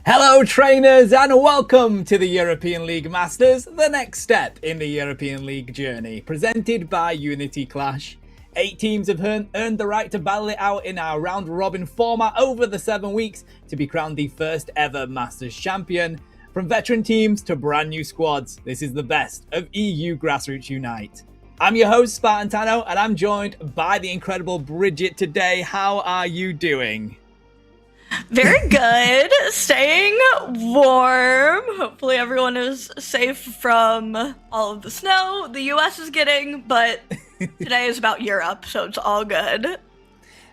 Hello trainers and welcome to the European League Masters, the next step in the European League journey, presented by Unity Clash. 8 teams have earned the right to battle it out in our round robin format over the 7 weeks to be crowned the first ever Masters champion. From veteran teams to brand new squads, this is the best of EU Grassroots Unite. I'm your host Spartan Tano and I'm joined by the incredible Bridget today. How are you doing? Very good. Staying warm. Hopefully everyone is safe from all of the snow the US is getting, but today is about Europe, so it's all good.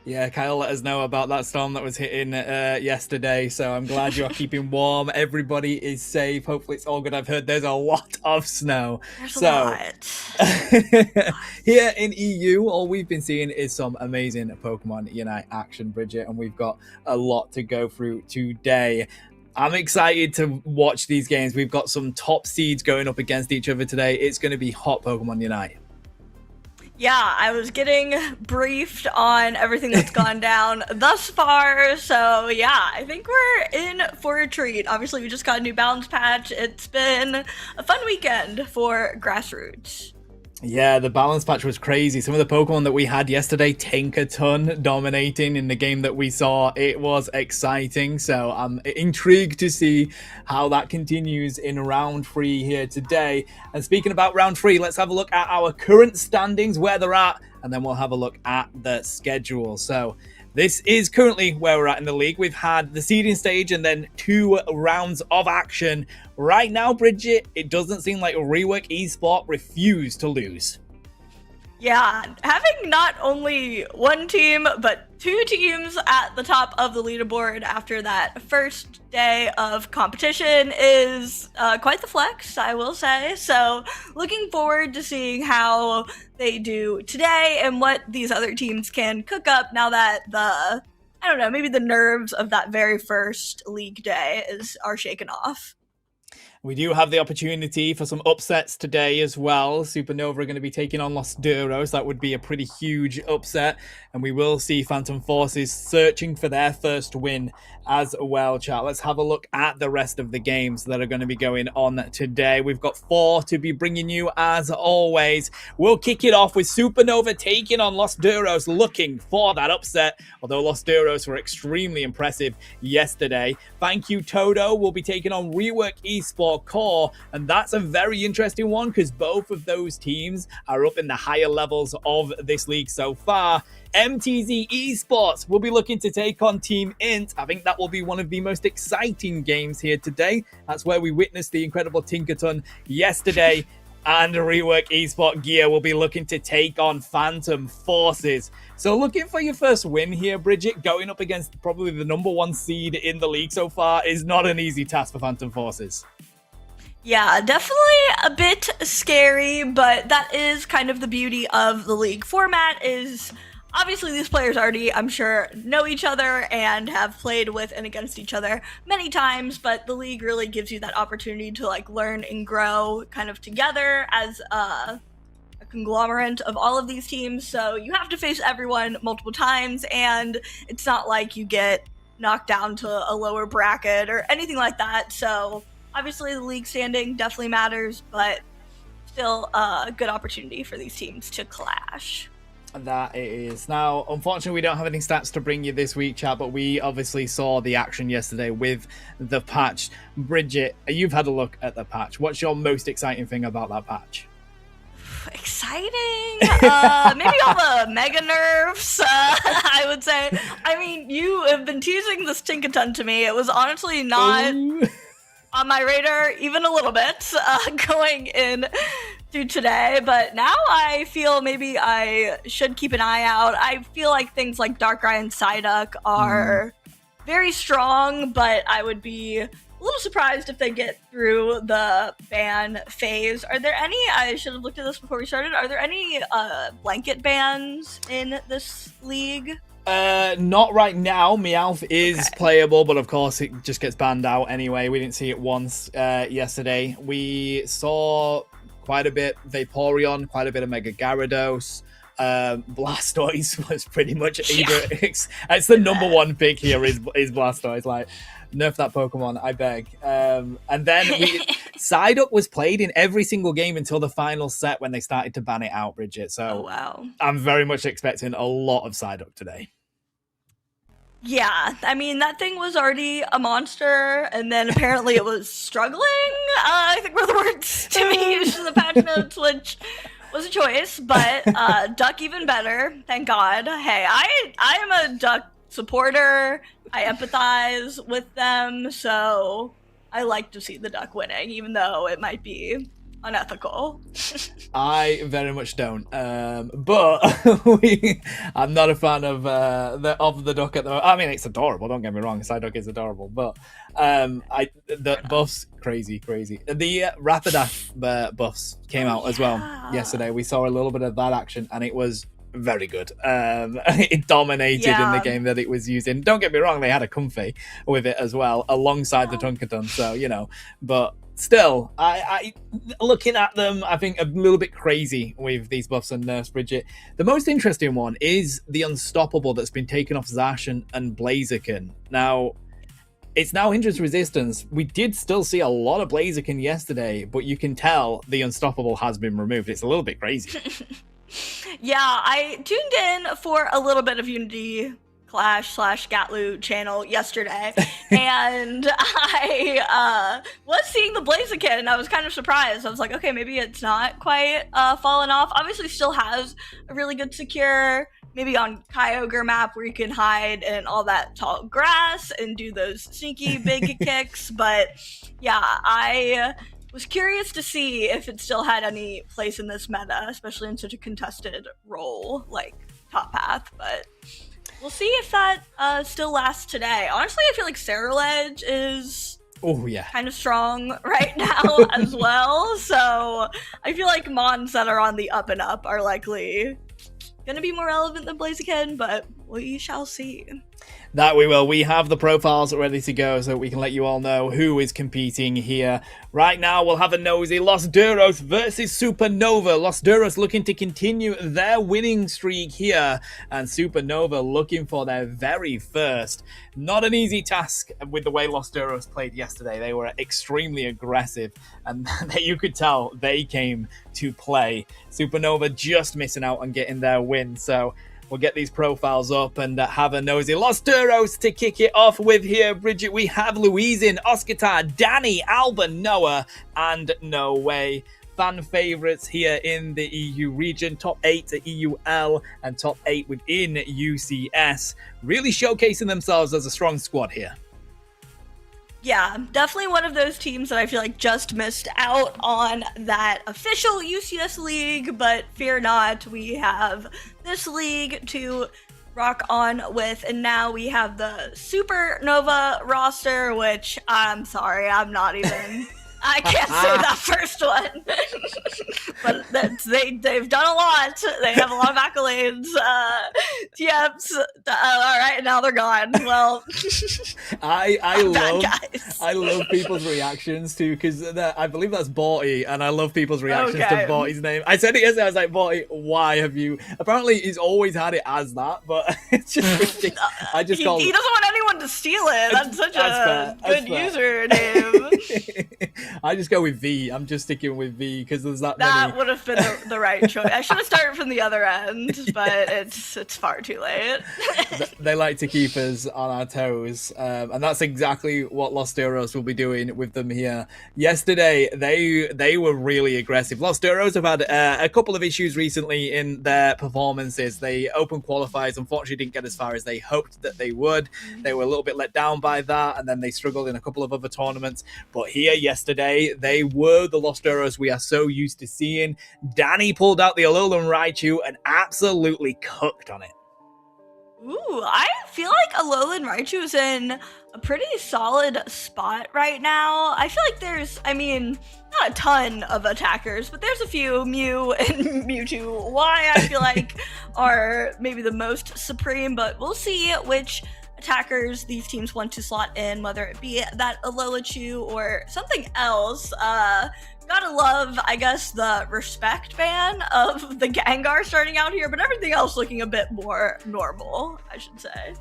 Yeah, Kyle let us know about that storm that was hitting yesterday, so I'm glad you're keeping warm. Everybody is safe. Hopefully it's all good. I've heard there's a lot of snow. There's a lot. Here in EU, all we've been seeing is some amazing Pokemon Unite action, Bridget, and we've got a lot to go through today. I'm excited to watch these games. We've got some top seeds going up against each other today. It's going to be hot Pokemon Unite. Yeah, I was getting briefed on everything that's gone down thus far, so yeah, I think we're in for a treat. Obviously, we just got a new balance patch. It's been a fun weekend for Grassroots. Yeah, the balance patch was crazy. Some of the Pokemon that we had yesterday, Tinkaton dominating in the game that we saw, it was exciting. So I'm intrigued to see how that continues in round 3 here today. And speaking about round 3, let's have a look at our current standings, where they're at, and then we'll have a look at the schedule. So this is currently where we're at in the league. We've had the seeding stage and then 2 rounds of action. Right now, Bridget, it doesn't seem like Rework Esport refused to lose. Yeah, having not only one team, but 2 teams at the top of the leaderboard after that first day of competition is quite the flex, I will say. So looking forward to seeing how they do today and what these other teams can cook up now that maybe the nerves of that very first league day are shaken off. We do have the opportunity for some upsets today as well. Supernova are going to be taking on Los Duros. That would be a pretty huge upset. And we will see Phantom Forces searching for their first win as well, chat. Let's have a look at the rest of the games that are going to be going on today. We've got 4 to be bringing you as always. We'll kick it off with Supernova taking on Los Duros, looking for that upset. Although Los Duros were extremely impressive yesterday. Thank You Todo will be taking on Rework Esport Core, and that's a very interesting one because both of those teams are up in the higher levels of this league so far. MTZ Esports will be looking to take on Team Int. I think that will be one of the most exciting games here today. That's where we witnessed the incredible Tinkaton yesterday. And Rework Esport Gear will be looking to take on Phantom Forces. So looking for your first win here, Bridget, going up against probably the #1 seed in the league so far is not an easy task for Phantom Forces. Yeah, definitely a bit scary, but that is kind of the beauty of the league format is obviously these players already, I'm sure, know each other and have played with and against each other many times, but the league really gives you that opportunity to learn and grow kind of together as a conglomerate of all of these teams. So you have to face everyone multiple times, and it's not like you get knocked down to a lower bracket or anything like that. So obviously the league standing definitely matters, but still a good opportunity for these teams to clash. That it is. Now, unfortunately, we don't have any stats to bring you this week, chat, but we obviously saw the action yesterday with the patch. Bridget, you've had a look at the patch. What's your most exciting thing about that patch? Exciting? Maybe all the mega nerfs, I would say. I mean, you have been teasing this Tinkaton to me. It was honestly not on my radar even a little bit going in to today, but now I feel maybe I should keep an eye out. I feel like things like Darkrai and Psyduck are very strong, but I would be a little surprised if they get through the ban phase. Are there any, I should have looked at this before we started, are there any blanket bans in this league? Not right now. Meowth is playable, but of course it just gets banned out anyway. We didn't see it once yesterday. We saw quite a bit Vaporeon, quite a bit of Mega Gyarados. Blastoise was pretty much either. It's the #1 pick here is Blastoise. Like, Nerf that Pokemon, I beg. And then Psyduck was played in every single game until the final set when they started to ban it out, Bridget. So wow. I'm very much expecting a lot of Psyduck today. Yeah, I mean, that thing was already a monster, and then apparently it was struggling, I think were the words to be used in the patch notes, which was a choice, but Duck even better, thank God. Hey, I am a Duck supporter, I empathize with them, so I like to see the Duck winning, even though it might be unethical. I very much don't, but I'm not a fan of the Duck at the. I mean, it's adorable. Don't get me wrong, Psyduck is adorable, but the buffs crazy. The Rapidash buffs came out as well yesterday. We saw a little bit of that action, and it was very good. It dominated in the game that it was using. Don't get me wrong, they had a comfy with it as well, alongside the Tunkaton. So but. Still, I looking at them, I think a little bit crazy with these buffs and nerfs, Bridget. The most interesting one is the Unstoppable that's been taken off Zacian and Blaziken. Now, it's now hindrance resistance. We did still see a lot of Blaziken yesterday, but you can tell the Unstoppable has been removed. It's a little bit crazy. Yeah, I tuned in for a little bit of Unity Clash / Ghatlue channel yesterday, and I was seeing the Blaziken, and I was kind of surprised. I was like, okay, maybe it's not quite fallen off. Obviously still has a really good secure, maybe on Kyogre map where you can hide in all that tall grass and do those sneaky big kicks, but yeah, I was curious to see if it still had any place in this meta, especially in such a contested role like top path, but we'll see if that still lasts today. Honestly, I feel like Cerulege is kind of strong right now as well. So I feel like mons that are on the up and up are likely going to be more relevant than Blaziken, but we shall see. That we will. We have the profiles ready to go so we can let you all know who is competing here. Right now, we'll have a nosy. Los Duros versus Supernova. Los Duros looking to continue their winning streak here. And Supernova looking for their very first. Not an easy task with the way Los Duros played yesterday. They were extremely aggressive. And you could tell they came to play. Supernova just missing out on getting their win. So we'll get these profiles up and have a nosy. Los Duros to kick it off with here, Bridget. We have Louisin, Oscar, Danny, Alba, Noah, and No Way. Fan favourites here in the EU region. Top 8 to EUL and top 8 within UCS. Really showcasing themselves as a strong squad here. Yeah, definitely one of those teams that I feel like just missed out on that official UCS league, but fear not, we have this league to rock on with, and now we have the Supernova roster, which I'm sorry, I'm not even... I can't say that first one, but they've done a lot. They have a lot of accolades. TMs, all right, now they're gone. Well, I love people's reactions too, because I believe that's Borty, and I love people's reactions to Borty's name. I said it yesterday. I was like, Borty, why have you? Apparently, he's always had it as that, but it's just he doesn't want anyone to steal it. That's such a good username. I just go with V. I'm just sticking with V because there's that many. Would have been the right choice. I should have started from the other end, but it's far too late. They like to keep us on our toes, and that's exactly what Los Duros will be doing with them here. Yesterday, they were really aggressive. Los Duros have had a couple of issues recently in their performances. They open qualifiers, unfortunately didn't get as far as they hoped that they would. They were a little bit let down by that, and then they struggled in a couple of other tournaments. But here yesterday, they were the Los Duros we are so used to seeing. Danny pulled out the Alolan Raichu and absolutely cooked on it. Ooh, I feel like Alolan Raichu is in a pretty solid spot right now. I feel like there's, not a ton of attackers, but there's a few. Mew and Mewtwo Y, I feel like, are maybe the most supreme, but we'll see which attackers these teams want to slot in, whether it be that Alolan or something else. Gotta love, I guess, the respect ban of the Gengar starting out here, but everything else looking a bit more normal, I should say.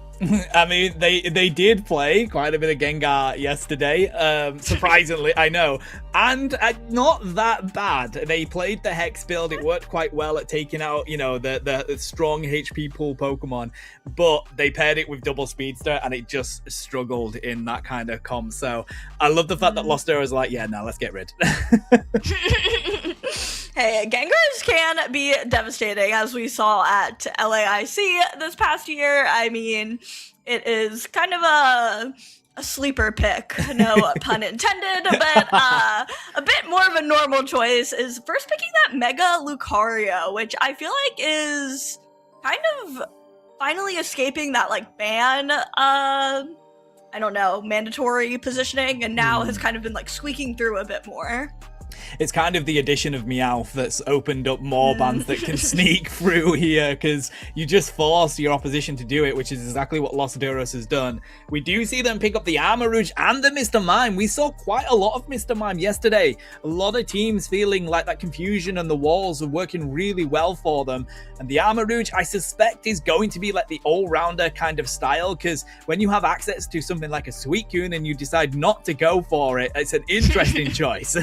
I mean, they did play quite a bit of Gengar yesterday, surprisingly, I know, and not that bad. They played the Hex build, it worked quite well at taking out, the strong HP pool Pokemon, but they paired it with Double Speedster, and it just struggled in that kind of comp, so I love the fact that Loster was like, yeah, no, let's get rid. Hey, Gengars can be devastating, as we saw at LAIC this past year. I mean, it is kind of a sleeper pick, no pun intended, but a bit more of a normal choice is first picking that Mega Lucario, which I feel like is kind of finally escaping that, like, ban, I don't know, mandatory positioning, and now has kind of been, like, squeaking through a bit more. It's kind of the addition of Meowth that's opened up more bans that can sneak through here, because you just force your opposition to do it, which is exactly what Los Duros has done. We do see them pick up the Armarouge and the Mr. Mime. We saw quite a lot of Mr. Mime yesterday. A lot of teams feeling like that confusion and the walls are working really well for them. And the Armarouge, I suspect, is going to be like the all-rounder kind of style, because when you have access to something like a Suicune and you decide not to go for it, it's an interesting choice.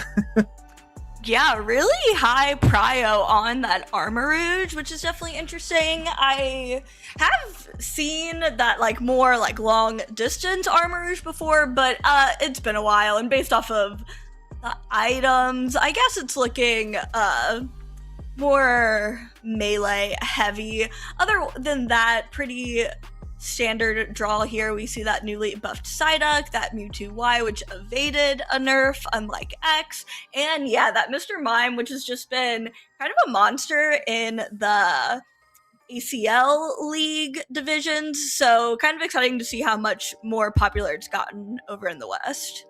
Yeah, really high prio on that Armarouge, which is definitely interesting. I have seen that, like, more like long distance Armarouge before, but it's been a while, and based off of the items, I guess it's looking more melee heavy. Other than that, pretty standard draw here. We see that newly buffed Psyduck, that Mewtwo Y, which evaded a nerf, unlike X, and yeah, that Mr. Mime, which has just been kind of a monster in the ACL League divisions, so kind of exciting to see how much more popular it's gotten over in the West.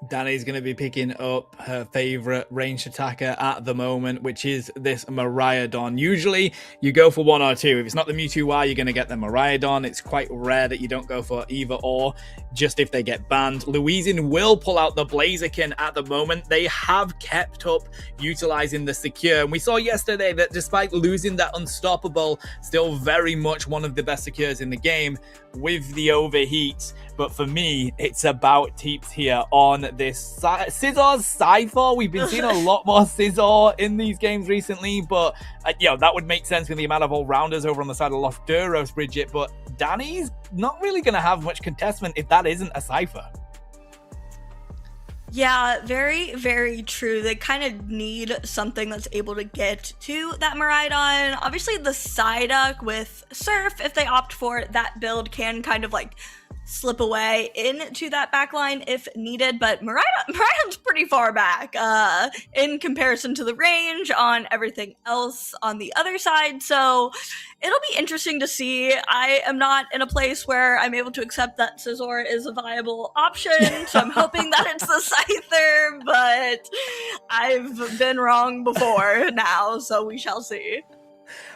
Danny's going to be picking up her favorite ranged attacker at the moment, which is this Miraidon. Usually, you go for one or two. If it's not the Mewtwo Y, you're going to get the Miraidon. It's quite rare that you don't go for either or, just if they get banned. Louisian will pull out the Blaziken at the moment. They have kept up utilizing the secure. And we saw yesterday that despite losing that Unstoppable, still very much one of the best secures in the game with the overheat. But for me, it's about Teeps here on this Scissor's Cypher. We've been seeing a lot more Scizor in these games recently, but that would make sense with the amount of all-rounders over on the side of Los Duros, Bridget, but Danny's not really going to have much contestment if that isn't a Cypher. Yeah, very, very true. They kind of need something that's able to get to that Miraidon. Obviously, the Psyduck with Surf, if they opt for it, that build can kind of like slip away into that backline if needed, but Miraidon's pretty far back in comparison to the range on everything else on the other side, so it'll be interesting to see. I am not in a place where I'm able to accept that Scizor is a viable option, so I'm hoping that it's the Scyther, but I've been wrong before now, so we shall see.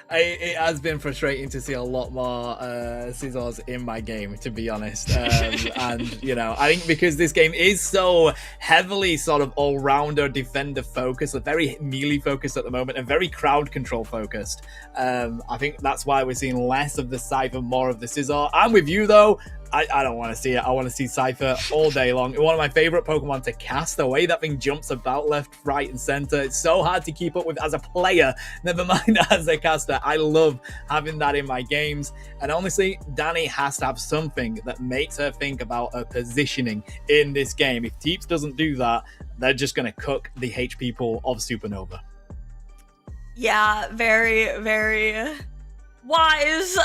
It has been frustrating to see a lot more Scizors in my game, to be honest. And, I think because this game is so heavily sort of all-rounder defender focused, very melee focused at the moment, and very crowd control focused. I think that's why we're seeing less of the Cypher, more of the Scizor. I'm with you, though. I don't want to see it. I want to see Cypher all day long. One of my favorite Pokemon to cast. The way that thing jumps about left, right, and center. It's so hard to keep up with as a player, never mind as a caster. I love having that in my games. And honestly, Danny has to have something that makes her think about her positioning in this game. If Teeps doesn't do that, they're just going to cook the HP pool of Supernova. Yeah, very, very wise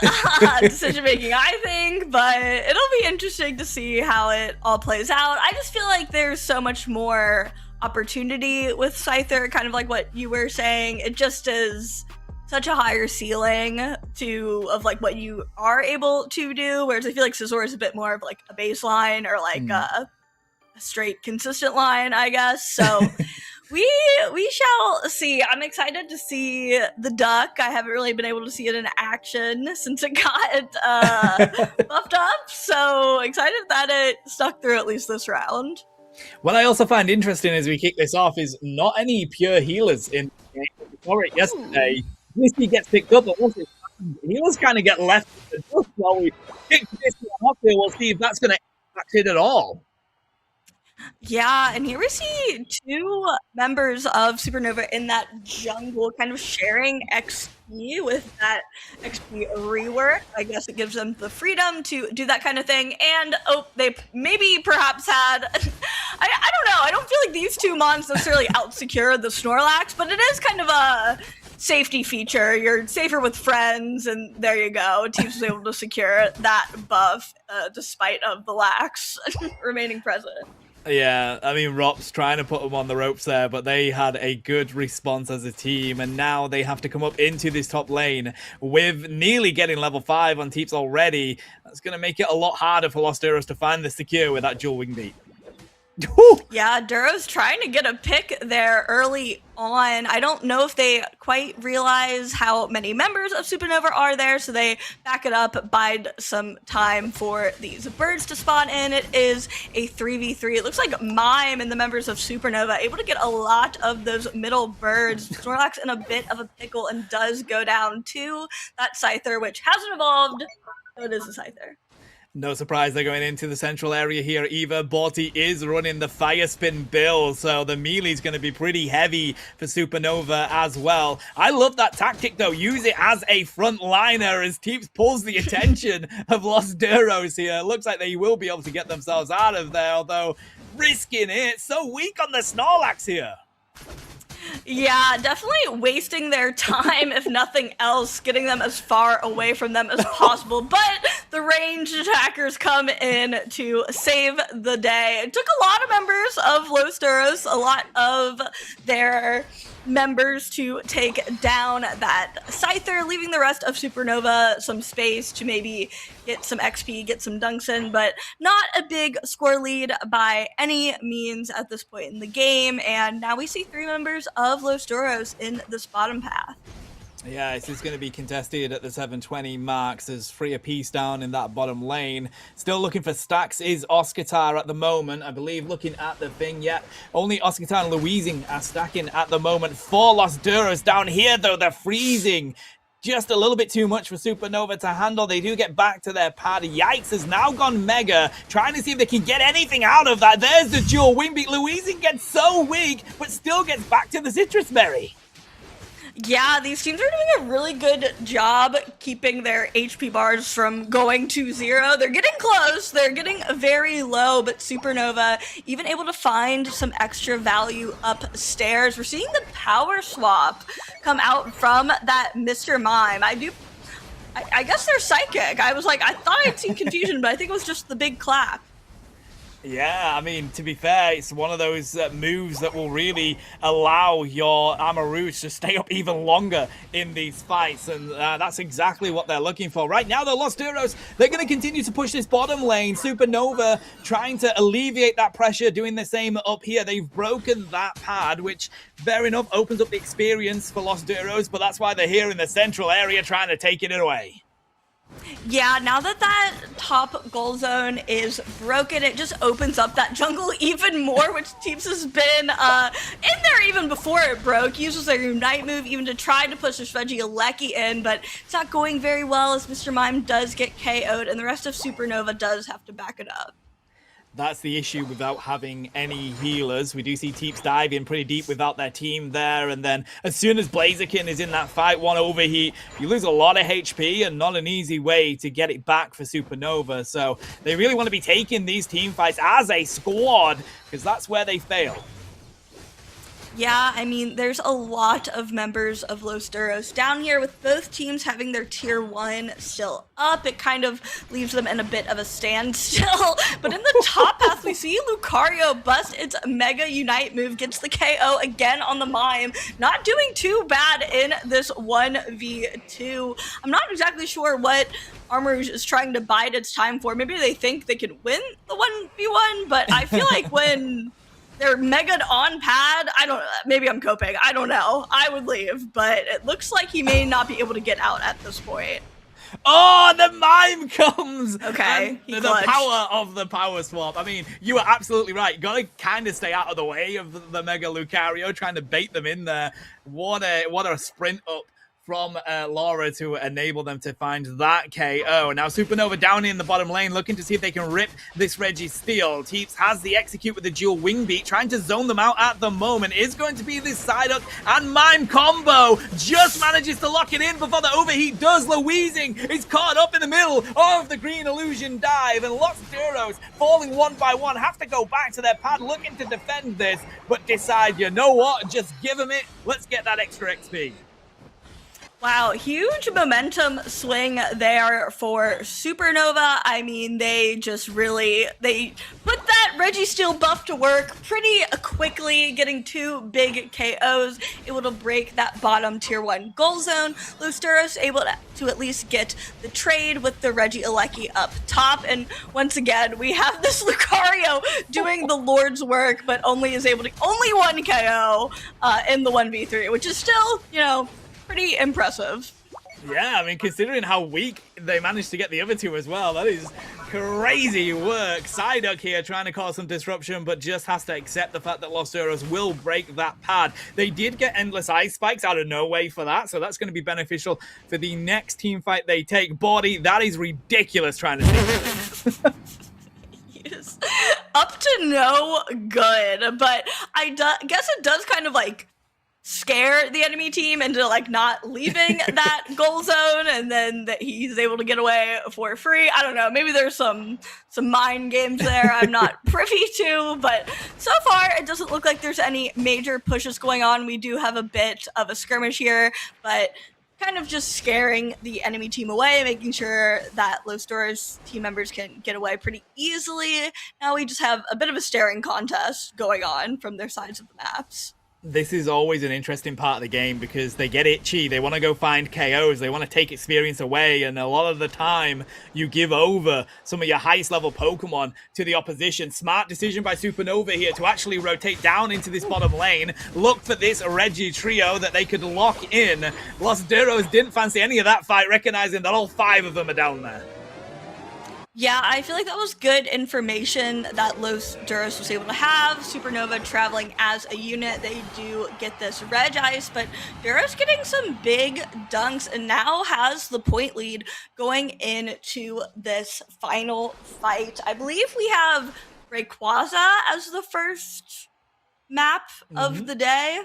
decision making, I think, but it'll be interesting to see how it all plays out. I just feel like there's so much more opportunity with Scyther, kind of like what you were saying. It just is such a higher ceiling of like what you are able to do, whereas I feel like Scizor is a bit more of like a baseline or like a straight consistent line, I guess. So we shall see. I'm excited to see the duck. I haven't really been able to see it in action since it got buffed up, so excited that it stuck through at least this round. What I also find interesting as we kick this off is not any pure healers in the game. We saw it Ooh. yesterday. Whiskey gets picked up, but once it's happened, healers kind of get left in the dust while we kick this one off here. We'll see if that's going to impact it at all. Yeah, and here we see two members of Supernova in that jungle kind of sharing XP with that XP rework. I guess it gives them the freedom to do that kind of thing. And oh, they maybe perhaps had I don't know. I don't feel like these two mons necessarily outsecure the Snorlax, but it is kind of a safety feature. You're safer with friends, and there you go. Teams was able to secure that buff despite of the lax remaining present. Yeah, I mean, Rop's trying to put them on the ropes there, but they had a good response as a team, and now they have to come up into this top lane with nearly getting level 5 on Teeps already. That's going to make it a lot harder for Lost Heroes to find the secure with that dual wing beat. Yeah, Duro's trying to get a pick there early on. I don't know if they quite realize how many members of Supernova are there, so they back it up, bide some time for these birds to spawn in. It is a 3v3. It looks like Mime and the members of Supernova able to get a lot of those middle birds. Snorlax in a bit of a pickle and does go down to that Scyther, which hasn't evolved, so it is a Scyther. No surprise they're going into the central area here either. Borty is running the Fire Spin build, so the melee's going to be pretty heavy for Supernova as well. I love that tactic though. Use it as a front liner as Teeps pulls the attention of Lost Duros here. Looks like they will be able to get themselves out of there, although risking it. So weak on the Snorlax here. Yeah, definitely wasting their time, if nothing else, getting them as far away from them as possible. But the ranged attackers come in to save the day. It took a lot of members of Los Duros, a lot of their members to take down that Scyther, leaving the rest of Supernova some space to maybe get some XP, get some Dunction, but not a big score lead by any means at this point in the game. And now we see 3 members of Los Duros in this bottom path. Yeah, this is going to be contested at the 720 marks. There's 3 apiece down in that bottom lane. Still looking for stacks is Oscatar at the moment. I believe looking at the thing, yeah. Only Oscatar and Louising are stacking at the moment. 4 Lost Duros down here, though. They're freezing. Just a little bit too much for Supernova to handle. They do get back to their pad. Yikes has now gone Mega, trying to see if they can get anything out of that. There's the dual wing beat. Louising gets so weak, but still gets back to the Citrus Berry. Yeah, these teams are doing a really good job keeping their HP bars from going to 0. They're getting close, they're getting very low, but Supernova even able to find some extra value upstairs. We're seeing the power swap come out from that Mr. Mime. I guess they're psychic. I was like, I thought I'd seen confusion, but I think it was just the big clap. Yeah, I mean, to be fair, it's one of those moves that will really allow your Amarous to stay up even longer in these fights, and that's exactly what they're looking for. Right now, the Lost Heroes, they're going to continue to push this bottom lane. Supernova trying to alleviate that pressure, doing the same up here. They've broken that pad, which, fair enough, opens up the experience for Lost Heroes, but that's why they're here in the central area trying to take it away. Yeah, now that top goal zone is broken, it just opens up that jungle even more, which Teeps has been in there even before it broke. Uses their Unite move even to try to push this Regieleki in, but it's not going very well as Mr. Mime does get KO'd, and the rest of Supernova does have to back it up. That's the issue without having any healers. We do see Teeps dive in pretty deep without their team there, and then as soon as Blaziken is in that fight, 1 overheat, you lose a lot of HP and not an easy way to get it back for Supernova. So they really want to be taking these team fights as a squad, because that's where they fail. Yeah, I mean, there's a lot of members of Los Duros down here with both teams having their tier 1 still up. It kind of leaves them in a bit of a standstill. But in the top path, we see Lucario bust its Mega Unite move, gets the KO again on the Mime. Not doing too bad in this 1v2. I'm not exactly sure what Armourouge is trying to bide its time for. Maybe they think they can win the 1v1, but I feel like when they're mega'd on pad, I don't know, maybe I'm coping, I don't know. I would leave, but it looks like he may not be able to get out at this point. Oh, the mime comes! Okay, he the clutched. power of the power swap. I mean, you were absolutely right. Gotta kind of stay out of the way of the Mega Lucario, trying to bait them in there. What a sprint up from Laura to enable them to find that KO. Now Supernova down in the bottom lane, looking to see if they can rip this Registeel. Teeps has the execute with the dual wing beat, trying to zone them out at the moment. Is going to be this Psyduck and Mime combo. Just manages to lock it in before the overheat does. Louising is caught up in the middle of the green illusion dive, and Lost Duros falling one by one have to go back to their pad looking to defend this, but decide, you know what, just give them it. Let's get that extra XP. Wow, huge momentum swing there for Supernova. I mean, they put that Registeel buff to work pretty quickly, getting 2 big KOs, able to break that bottom tier 1 goal zone. Lusteros able to at least get the trade with the Regieleki up top. And once again, we have this Lucario doing the Lord's work, but only 1 KO in the 1v3, which is still, pretty impressive. Yeah, I mean, considering how weak they managed to get the other two as well, that is crazy work. Psyduck here trying to cause some disruption, but just has to accept the fact that Lost Duros will break that pad. They did get endless ice spikes out of no way for that, so that's going to be beneficial for the next team fight they take. Body, that is ridiculous trying to take Yes. Up to no good, but I guess it does kind of scare the enemy team into not leaving that goal zone, and then that he's able to get away for free. I don't know, maybe there's some mind games there I'm not privy to, but so far it doesn't look like there's any major pushes going on. We do have a bit of a skirmish here, but kind of just scaring the enemy team away, making sure that Los Doros team members can get away pretty easily. Now we just have a bit of a staring contest going on from their sides of the maps. This is always an interesting part of the game because they get itchy, they want to go find KOs, they want to take experience away, and a lot of the time you give over some of your highest level Pokemon to the opposition. Smart decision by Supernova here to actually rotate down into this bottom lane, look for this Reggie trio that they could lock in. Los Duros didn't fancy any of that fight, recognizing that all 5 of them are down there. Yeah, I feel like that was good information that Los Duros was able to have. Supernova traveling as a unit, they do get this Reg Ice, but Duros getting some big dunks and now has the point lead going into this final fight. I believe we have Rayquaza as the first map of the day.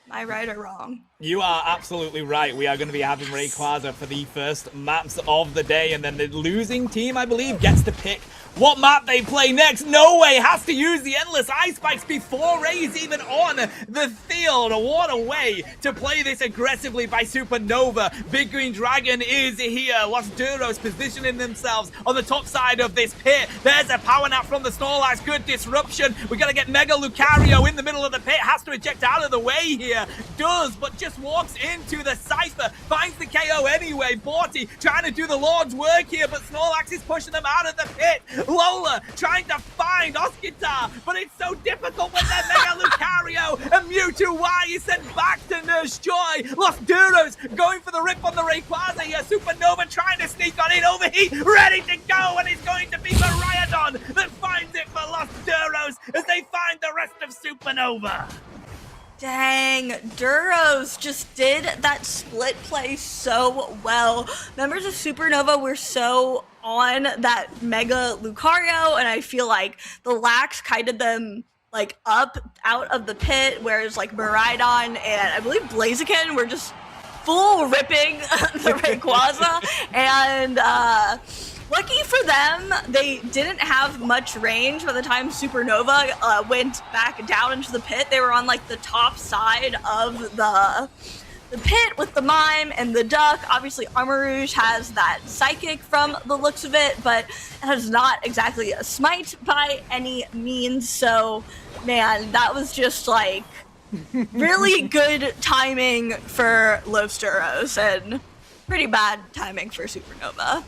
Am I right or wrong? You are absolutely right. We are going to be having Rayquaza for the first maps of the day, and then the losing team, I believe, gets to pick what map they play next. No Way has to use the endless ice spikes before Ray's even on the field. What a way to play this aggressively by Supernova. Big Green Dragon is here. Los Duros positioning themselves on the top side of this pit. There's a power nap from the Snorlax. Good disruption. We got to get Mega Lucario in the middle of the pit. Has to eject out of the way here. Does, but just walks into the Cypher. Finds the KO anyway. Borty trying to do the Lord's work here, but Snorlax is pushing them out of the pit. Lola trying to find Osquitar, but it's so difficult with that Mega Lucario, and Mewtwo Y is sent back to Nurse Joy. Los Duros going for the rip on the Rayquaza here. Supernova trying to sneak on in, overheat, ready to go, and it's going to be Miraidon that finds it for Los Duros as they find the rest of Supernova. Dang, Duros just did that split play so well. Members of Supernova were so on that Mega Lucario, and I feel like the Lax kited them up out of the pit, whereas Miraidon and I believe Blaziken were just full ripping the Rayquaza, and lucky for them, they didn't have much range by the time Supernova went back down into the pit. They were on the top side of the pit with the Mime and the Duck. Obviously, Armarouge has that Psychic from the looks of it, but it has not exactly a Smite by any means. So, man, that was just really good timing for Los Duros and pretty bad timing for Supernova.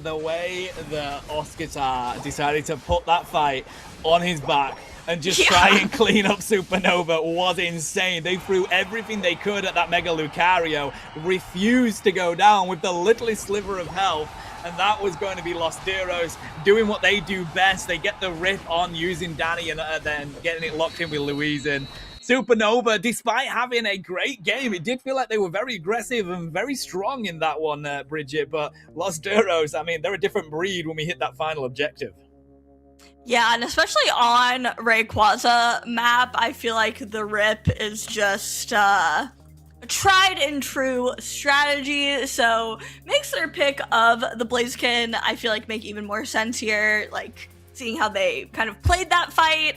The way the Osquitar decided to put that fight on his back and just try and clean up Supernova was insane. They threw everything they could at that Mega Lucario, refused to go down with the littlest sliver of health, and that was going to be Los Duros doing what they do best. They get the rip on using Danny and then getting it locked in with Louise. And Supernova, despite having a great game, it did feel like they were very aggressive and very strong in that one, Bridget. But Los Duros, I mean, they're a different breed when we hit that final objective. Yeah, and especially on Rayquaza map, I feel like the rip is just a tried and true strategy. So makes their pick of the Blaziken, I feel like, make even more sense here. Like seeing how they kind of played that fight.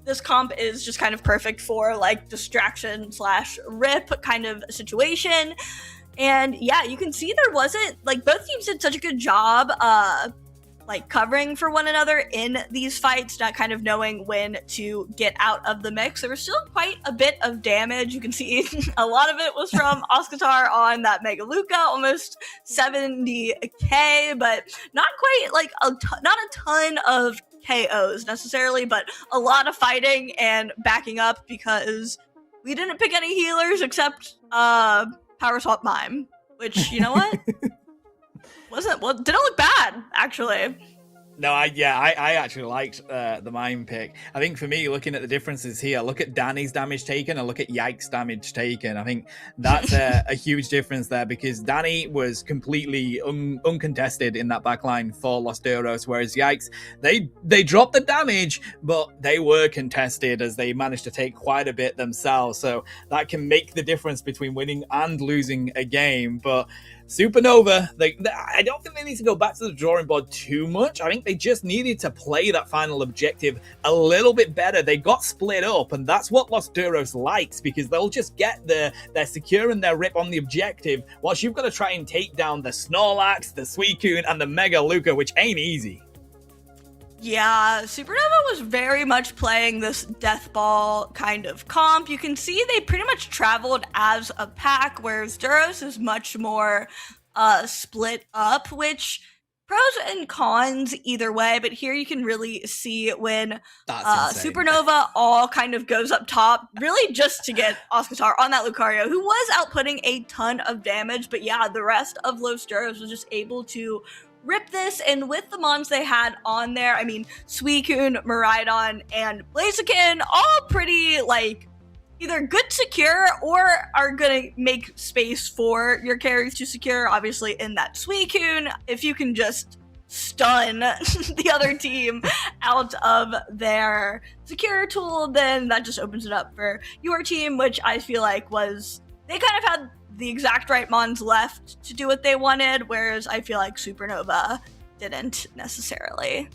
This comp is just kind of perfect for like distraction / rip kind of situation. And yeah, you can see there wasn't like both teams did such a good job like covering for one another in these fights, not kind of knowing when to get out of the mix. There was still quite a bit of damage. You can see a lot of it was from Oscatar on that Mega Luca, almost 70k, but not quite like not a ton of KOs necessarily, but a lot of fighting and backing up because we didn't pick any healers except Power Swap Mime, which, you know what? Didn't look bad, actually. No, I actually liked the Mime pick. I think for me, looking at the differences here, look at Danny's damage taken and look at Yike's damage taken. I think that's a huge difference there because Danny was completely uncontested in that backline for Los Duros, whereas Yikes, they dropped the damage, but they were contested as they managed to take quite a bit themselves. So that can make the difference between winning and losing a game. But Supernova, I don't think they need to go back to the drawing board too much. I think they just needed to play that final objective a little bit better. They got split up, and that's what Los Duros likes because they'll just get their secure and their rip on the objective, whilst you've got to try and take down the Snorlax, the Suicune, and the Mega Luca, which ain't easy. Yeah, Supernova was very much playing this death ball kind of comp. You can see they pretty much traveled as a pack, whereas Duros is much more split up, which pros and cons either way, but here you can really see when Supernova all kind of goes up top, really just to get Oscatar on that Lucario, who was outputting a ton of damage, but yeah, the rest of Los Duros was just able to rip this, and with the mons they had on there, I mean, Suicune, Miraidon, and Blaziken, all pretty, like, either good secure or are gonna make space for your carries to secure. Obviously, in that Suicune, if you can just stun the other team out of their secure tool, then that just opens it up for your team, which I feel like was, they kind of had the exact right mons left to do what they wanted, whereas I feel like Supernova didn't necessarily.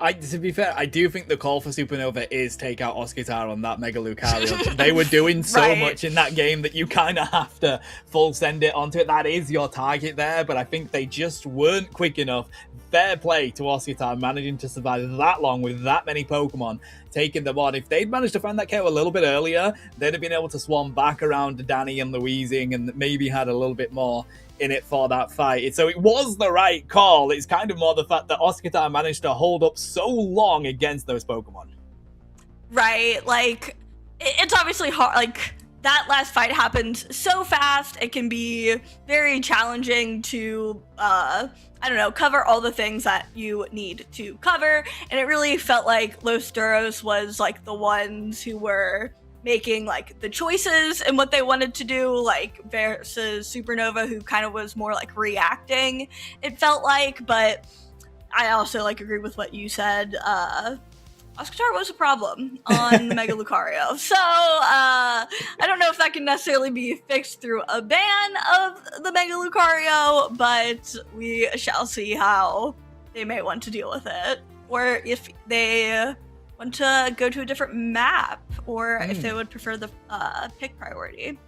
To be fair, I do think the call for Supernova is take out Oscatar on that Mega Lucario. They were doing so much in that game that you kind of have to full send it onto it. That is your target there, but I think they just weren't quick enough. Fair play to Oscatar managing to survive that long with that many Pokemon taking them on. If they'd managed to find that KO a little bit earlier, they'd have been able to swarm back around Danny and Louising and maybe had a little bit more in it for that fight. So it was the right call. It's kind of more the fact that Oscatar managed to hold up so long against those Pokemon. Right, like, it's obviously hard, like, that last fight happened so fast, it can be very challenging to, I don't know, cover all the things that you need to cover, and it really felt like Los Duros was, like, the ones who were making, like, the choices and what they wanted to do, like, versus Supernova, who kind of was more, like, reacting, it felt like, but I also, like, agree with what you said. Oscatar was a problem on Mega Lucario. So, I don't know if that can necessarily be fixed through a ban of the Mega Lucario, but we shall see how they may want to deal with it. Or if they want to go to a different map, or if they would prefer the pick priority.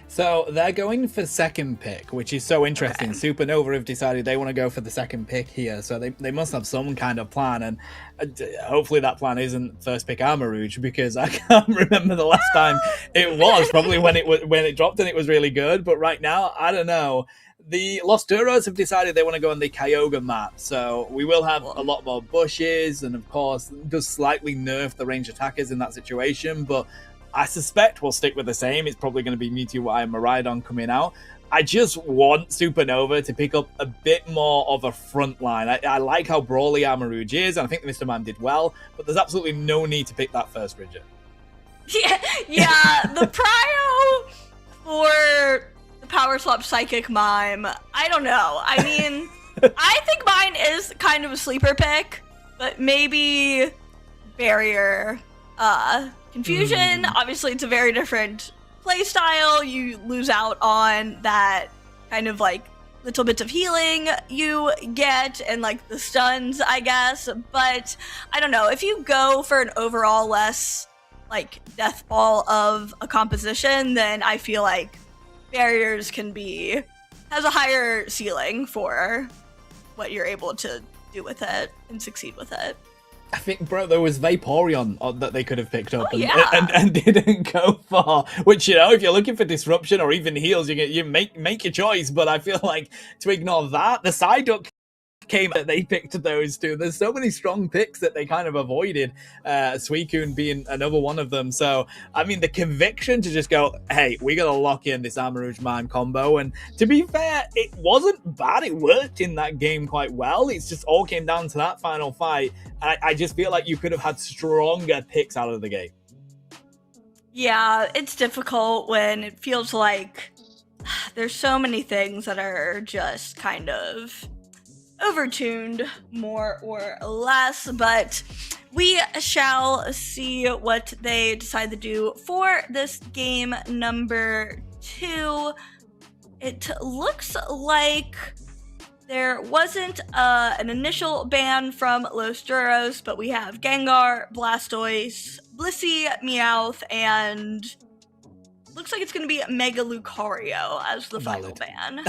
So they're going for second pick, which is so interesting. Okay. Supernova have decided they want to go for the second pick here, so they must have some kind of plan, and hopefully that plan isn't first pick Armarouge, because I can't remember the last time it was. Probably when it dropped and it was really good, but right now, I don't know. the Lost Duros have decided they want to go on the Kyogre map, so we will have a lot more bushes, and of course, it does slightly nerf the range attackers in that situation, but I suspect we'll stick with the same. It's probably going to be Mewtwo, Y, and Miraidon coming out. I just want Supernova to pick up a bit more of a front line. I like how brawly Armarouge is, and I think Mr. Man did well, but there's absolutely no need to pick that first Ridget. Yeah, the Prio for the Power Swap Psychic Mime, I don't know. I mean, I think mine is kind of a sleeper pick, but maybe Barrier. Confusion, obviously it's a very different play style. You lose out on that kind of like little bits of healing you get and like the stuns, I guess. But I don't know, if you go for an overall less like death ball of a composition, then I feel like Barriers has a higher ceiling for what you're able to do with it and succeed with it. I think, bro, there was Vaporeon that they could have picked up and didn't go for. Which, you know, if you're looking for disruption or even heals, you make your choice. But I feel like to ignore that, the Psyduck came that they picked those two. There's so many strong picks that they kind of avoided, Suicune being another one of them. So, I mean, the conviction to just go, hey, we got to lock in this Armarouge Mime combo. And to be fair, it wasn't bad. It worked in that game quite well. It's just all came down to that final fight. I just feel like you could have had stronger picks out of the game. Yeah, it's difficult when it feels like there's so many things that are just kind of overtuned more or less, but we shall see what they decide to do for this game number 2. It looks like there wasn't an initial ban from Los Duros, but we have Gengar, Blastoise, Blissey, Meowth, and looks like it's going to be Mega Lucario as the final ban.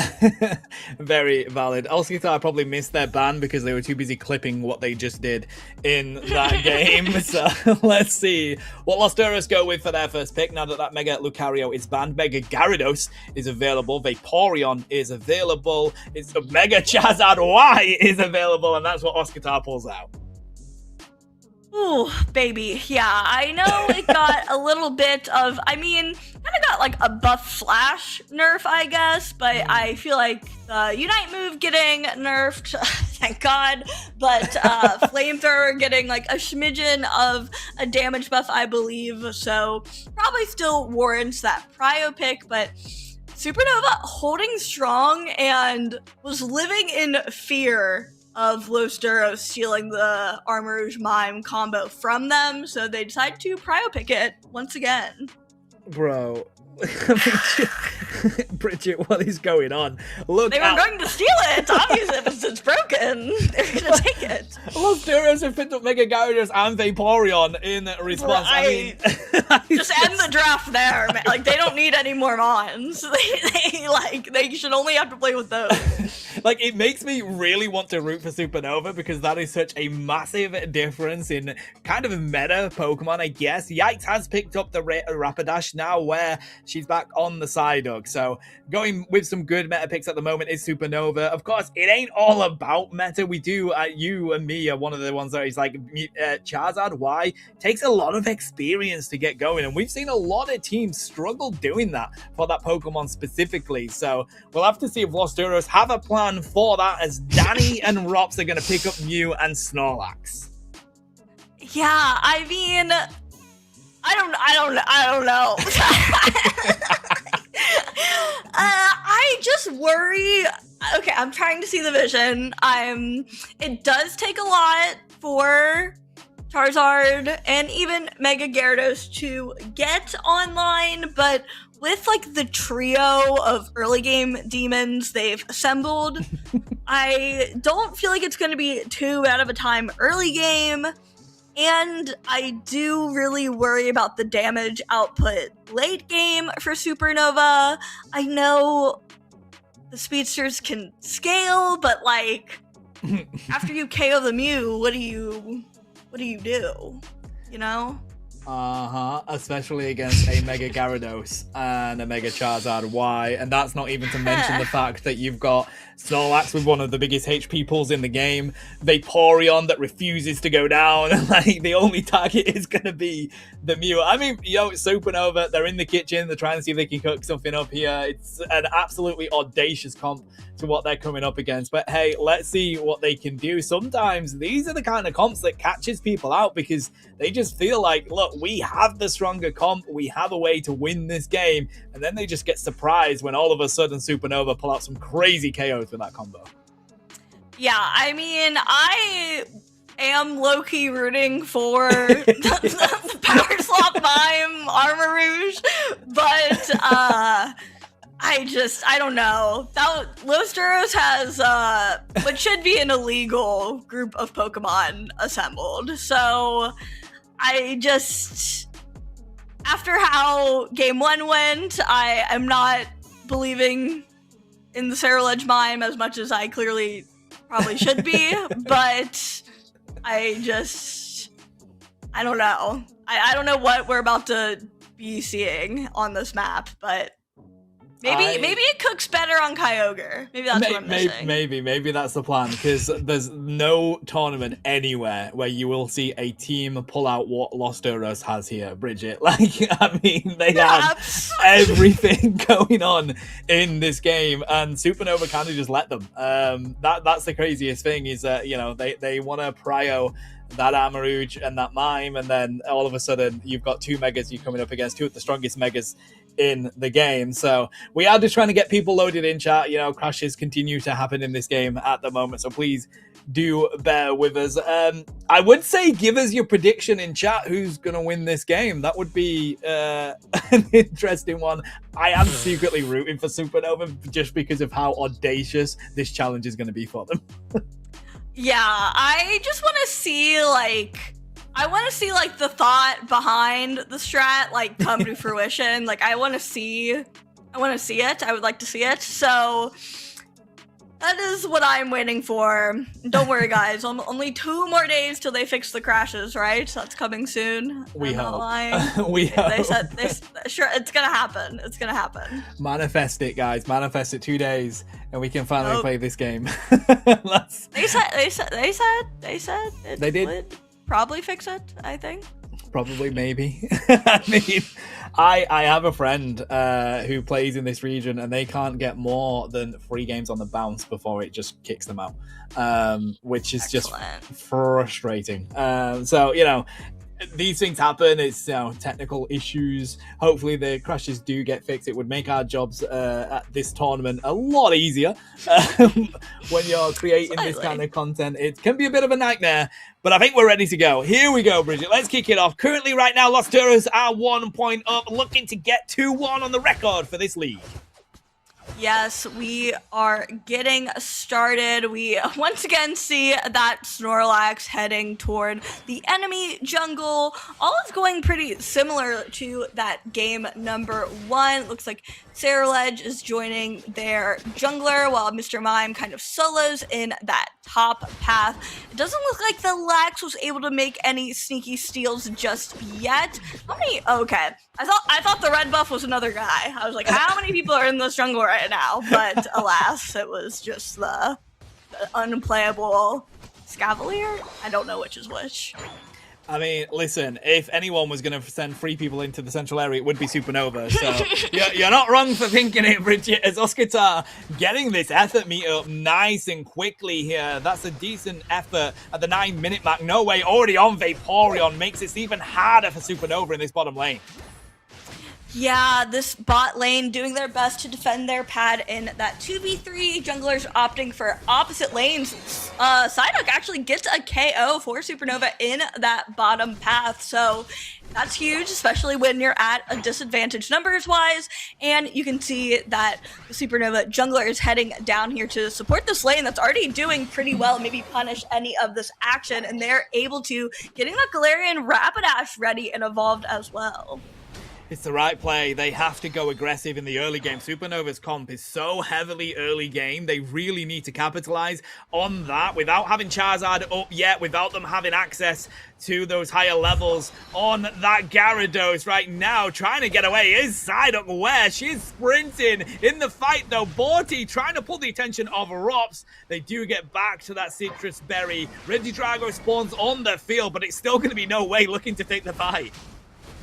Very valid. Alscitar probably missed their ban because they were too busy clipping what they just did in that game. So let's see what Los Duros go with for their first pick. Now that Mega Lucario is banned, Mega Gyarados is available. Vaporeon is available. It's Mega Charizard Y is available, and that's what Alscitar pulls out. Ooh, baby. Yeah, I know it got a little bit of, I mean, kind of got like a buff / nerf, I guess, but I feel like the Unite move getting nerfed, thank God, but Flamethrower getting like a smidgen of a damage buff, I believe, so probably still warrants that prio pick, but Supernova holding strong and was living in fear of Los Duros stealing the Armarouge Mime combo from them, so they decided to prio pick it once again. Bro, Bridget, what is going on? Look, they were going to steal it. Obviously, if it's broken, they're going to take it. Los Duros have picked up Mega Gyarados and Vaporeon in response. I mean, just end the draft there, man. Like, they don't need any more Mons. They should only have to play with those. Like, it makes me really want to root for Supernova because that is such a massive difference in kind of meta Pokemon, I guess. Yikes has picked up the Rapidash now where she's back on the Psyduck. So going with some good meta picks at the moment is Supernova. Of course, it ain't all about meta. We do, you and me are one of the ones that is like Charizard Y takes a lot of experience to get going. And we've seen a lot of teams struggle doing that for that Pokemon specifically. So we'll have to see if Los Duros have a plan for that as Danny and Rops are going to pick up Mew and Snorlax. Yeah, I mean, I don't know. I just worry. Okay, I'm trying to see the vision. It does take a lot for Charizard and even Mega Gyarados to get online, but with like the trio of early game demons they've assembled, I don't feel like it's going to be too bad of a time early game. And I do really worry about the damage output late game for Supernova. I know the speedsters can scale, but like after you KO the Mew, what do you do? You know? Especially against a Mega Gyarados and a Mega Charizard Y, and that's not even to mention the fact that you've got Snorlax with one of the biggest HP pulls in the game, Vaporeon that refuses to go down, and like the only target is gonna be the Mew. I mean, Supernova, they're in the kitchen, they're trying to see if they can cook something up here. It's an absolutely audacious comp to what they're coming up against, but hey, let's see what they can do. Sometimes these are the kind of comps that catches people out because they just feel like, look, we have the stronger comp, we have a way to win this game, and then they just get surprised when all of a sudden Supernova pull out some crazy KOs with that combo. Yeah, I mean, I am low-key rooting for the Power Slop Mime Armor Rouge, but I don't know. Los Duros has what should be an illegal group of Pokemon assembled, so I just, after how game 1 went, I am not believing in the Ceruledge Mime as much as I clearly probably should be, but I don't know. I don't know what we're about to be seeing on this map, but maybe it cooks better on Kyogre. Maybe that's what I'm missing. Maybe that's the plan, because there's no tournament anywhere where you will see a team pull out what Los Duros has here, Bridget. Like, I mean, they have everything going on in this game, and Supernova kind of just let them. That's the craziest thing, is that, they want to prio that Armarouge and that Mime, and then all of a sudden you've got two Megas you're coming up against, two of the strongest Megas in the game. So we are just trying to get people loaded in chat. Crashes continue to happen in this game at the moment, so please do bear with us. I would say give us your prediction in chat who's gonna win this game. That would be an interesting one. I am secretly rooting for Supernova just because of how audacious this challenge is going to be for them. Yeah, I just want to see the thought behind the strat come to fruition. I want to see it. I would like to see it. So that is what I'm waiting for. Don't worry, guys. Only 2 more days till they fix the crashes, right? That's coming soon. We hope. We hope. They said, sure, it's gonna happen. It's gonna happen. Manifest it, guys. Manifest it. 2 days, and we can finally play this game. They said they did. Would probably fix it, I think. Probably, maybe. I mean, I have a friend who plays in this region, and they can't get more than 3 games on the bounce before it just kicks them out, which is just frustrating. So, these things happen. It's technical issues. Hopefully the crashes do get fixed. It would make our jobs at this tournament a lot easier. When you're creating this kind of content, it can be a bit of a nightmare, but I think we're ready to go. Here we go, Bridget. Let's kick it off. Currently, right now, Los Duros are 1 point up, looking to get 2-1 on the record for this league. Yes, we are getting started. We once again see that Snorlax heading toward the enemy jungle. All is going pretty similar to that game number 1. Looks like Ceruledge is joining their jungler while Mr. Mime kind of solos in that top path. It doesn't look like the Lax was able to make any sneaky steals just yet. How many? Okay. I thought the red buff was another guy. I was like, how many people are in this jungle right now? But alas, it was just the unplayable Scavalier. I don't know which is which. I mean, listen, if anyone was going to send 3 people into the central area, it would be Supernova. So you're not wrong for thinking it, Bridget. As Oscar getting this effort meter up nice and quickly here. That's a decent effort at the 9-minute mark. No way, already on Vaporeon makes it even harder for Supernova in this bottom lane. Yeah, this bot lane doing their best to defend their pad in that 2v3. Junglers opting for opposite lanes. Psyduck actually gets a KO for Supernova in that bottom path, so that's huge, especially when you're at a disadvantage numbers-wise. And you can see that the Supernova jungler is heading down here to support this lane that's already doing pretty well, maybe punish any of this action, and they're able to getting that Galarian Rapidash ready and evolved as well. It's the right play. They have to go aggressive in the early game. Supernova's comp is so heavily early game. They really need to capitalize on that without having Charizard up yet, without them having access to those higher levels on that Gyarados right now. Trying to get away is Psyduck where she's sprinting in the fight though. Borty trying to pull the attention of Rops. They do get back to that Citrus Berry. Regidrago spawns on the field, but it's still going to be no way looking to take the fight.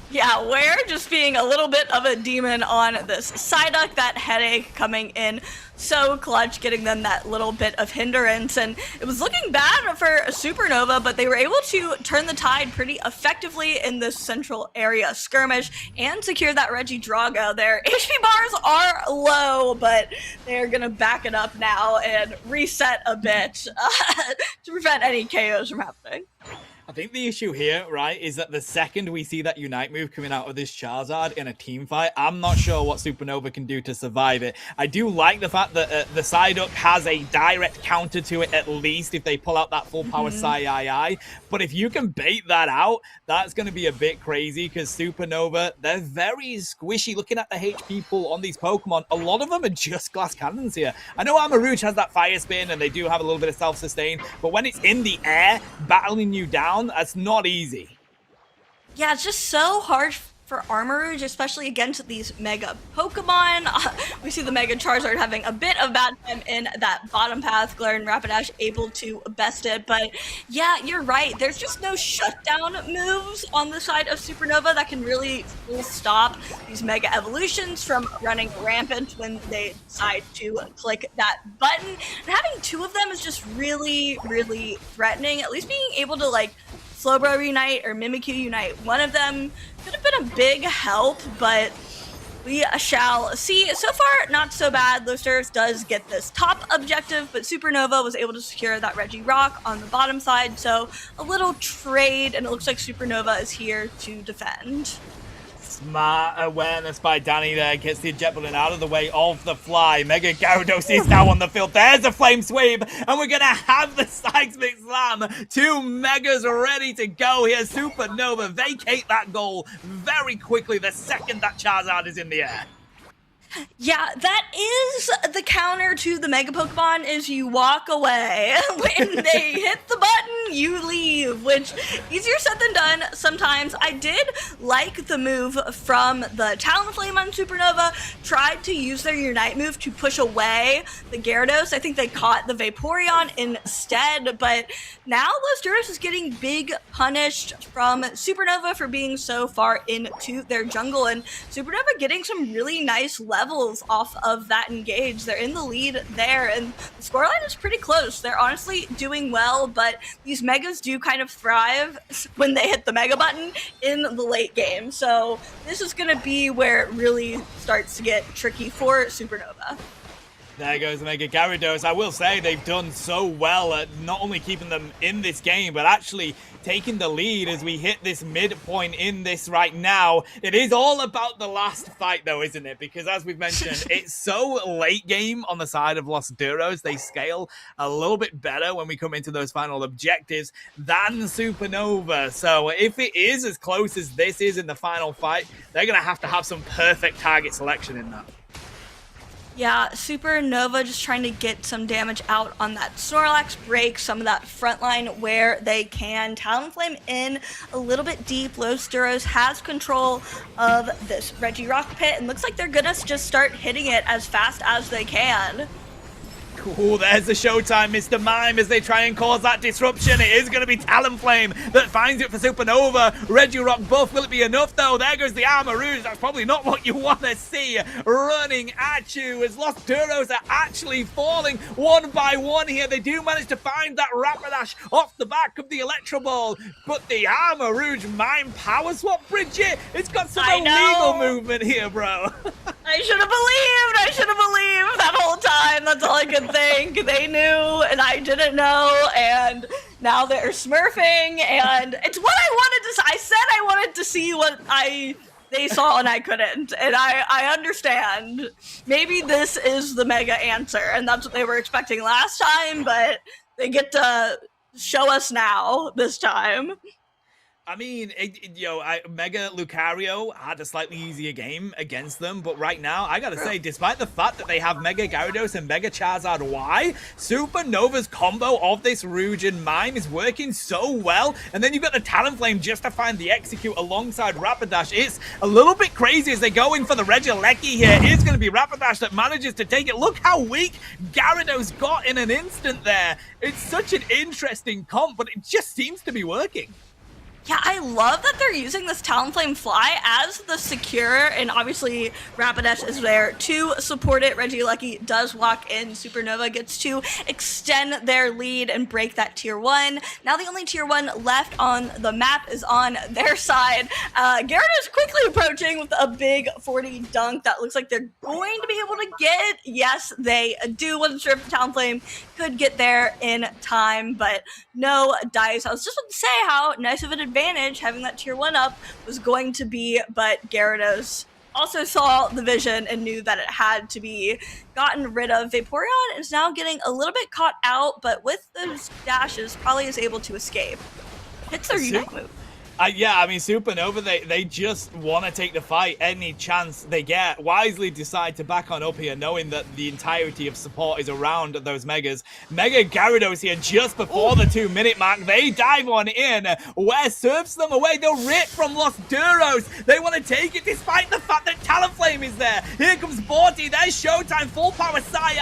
Yeah, we're just being a little bit of a demon on this Psyduck, that headache coming in so clutch, getting them that little bit of hindrance, and it was looking bad for Supernova, but they were able to turn the tide pretty effectively in this central area skirmish and secure that Regidrago. Their HP bars are low, but they're gonna back it up now and reset a bit to prevent any KOs from happening. I think the issue here, right, is that the second we see that Unite move coming out of this Charizard in a team fight, I'm not sure what Supernova can do to survive it. I do like the fact that the Psyduck has a direct counter to it, at least, if they pull out that full power Psy-II. But if you can bait that out, that's going to be a bit crazy, because Supernova, they're very squishy. Looking at the HP pool on these Pokemon, a lot of them are just glass cannons here. I know Armarouge has that Fire Spin, and they do have a little bit of self-sustain, but when it's in the air, battling you down, that's not easy. Yeah, it's just so hard for Armarouge, especially against these Mega Pokemon. We see the Mega Charizard having a bit of bad time in that bottom path. Glare and Rapidash able to best it, but yeah, you're right. There's just no shutdown moves on the side of Supernova that can really full stop these Mega Evolutions from running rampant when they decide to click that button. And having two of them is just really, really threatening. At least being able to like Slowbro Unite or Mimikyu Unite one of them could have been a big help, but we shall see. So far, not so bad. Luster's does get this top objective, but Supernova was able to secure that Regirock on the bottom side, so a little trade, and it looks like Supernova is here to defend. Smart awareness by Danny there. Gets the Jet Balloon out of the way of the fly. Mega Gyarados is now on the field. There's a Flame Sweep. And we're going to have the Seismic Slam. Two Megas ready to go here. Supernova vacate that goal very quickly the second that Charizard is in the air. Yeah, that is the counter to the Mega Pokemon, is you walk away. When they hit the button, you leave, which easier said than done sometimes. I did like the move from the Talonflame on Supernova, tried to use their Unite move to push away the Gyarados. I think they caught the Vaporeon instead, but now Los Duros is getting big punished from Supernova for being so far into their jungle, and Supernova getting some really nice levels off of that engage. They're in the lead there, and the scoreline is pretty close. They're honestly doing well, but these Megas do kind of thrive when they hit the Mega button in the late game. So this is going to be where it really starts to get tricky for Supernova. There goes Mega Gyarados. I will say they've done so well at not only keeping them in this game, but actually taking the lead as we hit this midpoint in this right now. It is all about the last fight though, isn't it? Because as we've mentioned, it's so late game on the side of Los Duros. They scale a little bit better when we come into those final objectives than Supernova. So if it is as close as this is in the final fight, they're going to have some perfect target selection in that. Yeah, Supernova just trying to get some damage out on that Snorlax, break some of that front line where they can. Talonflame in a little bit deep. Los Duros has control of this Regirock pit, and looks like they're gonna just start hitting it as fast as they can. Cool, there's the showtime, Mr. Mime, as they try and cause that disruption. It is going to be Talonflame that finds it for Supernova. Regirock buff, will it be enough though? There goes the Armarouge. That's probably not what you want to see running at you, as Los Duros are actually falling one by one here. They do manage to find that Rapidash off the back of the Electro Ball, but the Armarouge Mime power swap, Bridget, it's got some illegal movement here, bro. I should have believed that whole time. That's all I could think. They knew and I didn't know, and now they're smurfing, and it's what I wanted to see. I said I wanted to see what they saw and I couldn't, and I understand. Maybe this is the Mega answer, and that's what they were expecting last time, but they get to show us now this time. I mean, Mega Lucario had a slightly easier game against them, but right now, I gotta say, despite the fact that they have Mega Gyarados and Mega Charizard Y, Supernova's combo of this Rouge and Mime is working so well, and then you've got the Talonflame just to find the execute alongside Rapidash. It's a little bit crazy as they go in for the Regieleki here. It's gonna be Rapidash that manages to take it. Look how weak Gyarados got in an instant there. It's such an interesting comp, but it just seems to be working. Yeah, I love that they're using this Talonflame Fly as the secure, and obviously Rapidash is there to support it. Regieleki does walk in. Supernova gets to extend their lead and break that tier 1. Now the only tier 1 left on the map is on their side. Gyarados quickly approaching with a big 40 dunk that looks like they're going to be able to get. Yes, they do. Wasn't sure if the Talonflame could get there in time, but no dice. I was just about to say how nice of an advantage having that tier 1 up was going to be, but Gyarados also saw the vision and knew that it had to be gotten rid of. Vaporeon is now getting a little bit caught out, but with those dashes probably is able to escape. Hits their Unite move. Yeah, I mean, Supernova, they just want to take the fight any chance they get. Wisely decide to back on up here, knowing that the entirety of support is around those Megas. Mega Gyarados here just before the 2-minute mark. They dive on in. Where serves them away. They'll rip from Los Duros. They want to take it despite the fact that Talonflame is there. Here comes Borty. There's Showtime. Full power Sai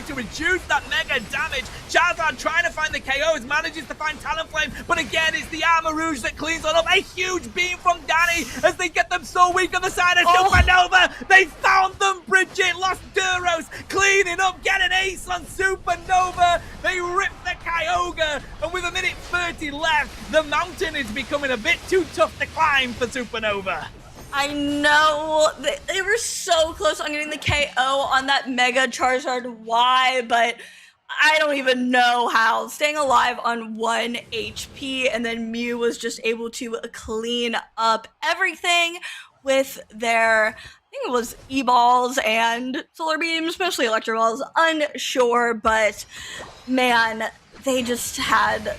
to reduce that Mega damage. Charizard trying to find the KOs. Manages to find Talonflame. But again, it's the Armor Rouge that cleans on up. A huge beam from Danny as they get them so weak on the side of Supernova. They found them, Bridget. Los Duros cleaning up, get an ace on Supernova. They rip the Kyogre, and with 1:30 left, the mountain is becoming a bit too tough to climb for Supernova. I know, they were so close on getting the KO on that Mega Charizard Y, but I don't even know how. Staying alive on 1 HP, and then Mew was just able to clean up everything with their, I think it was E-Balls and Solar Beams, especially Electro Balls, unsure, but man, they just had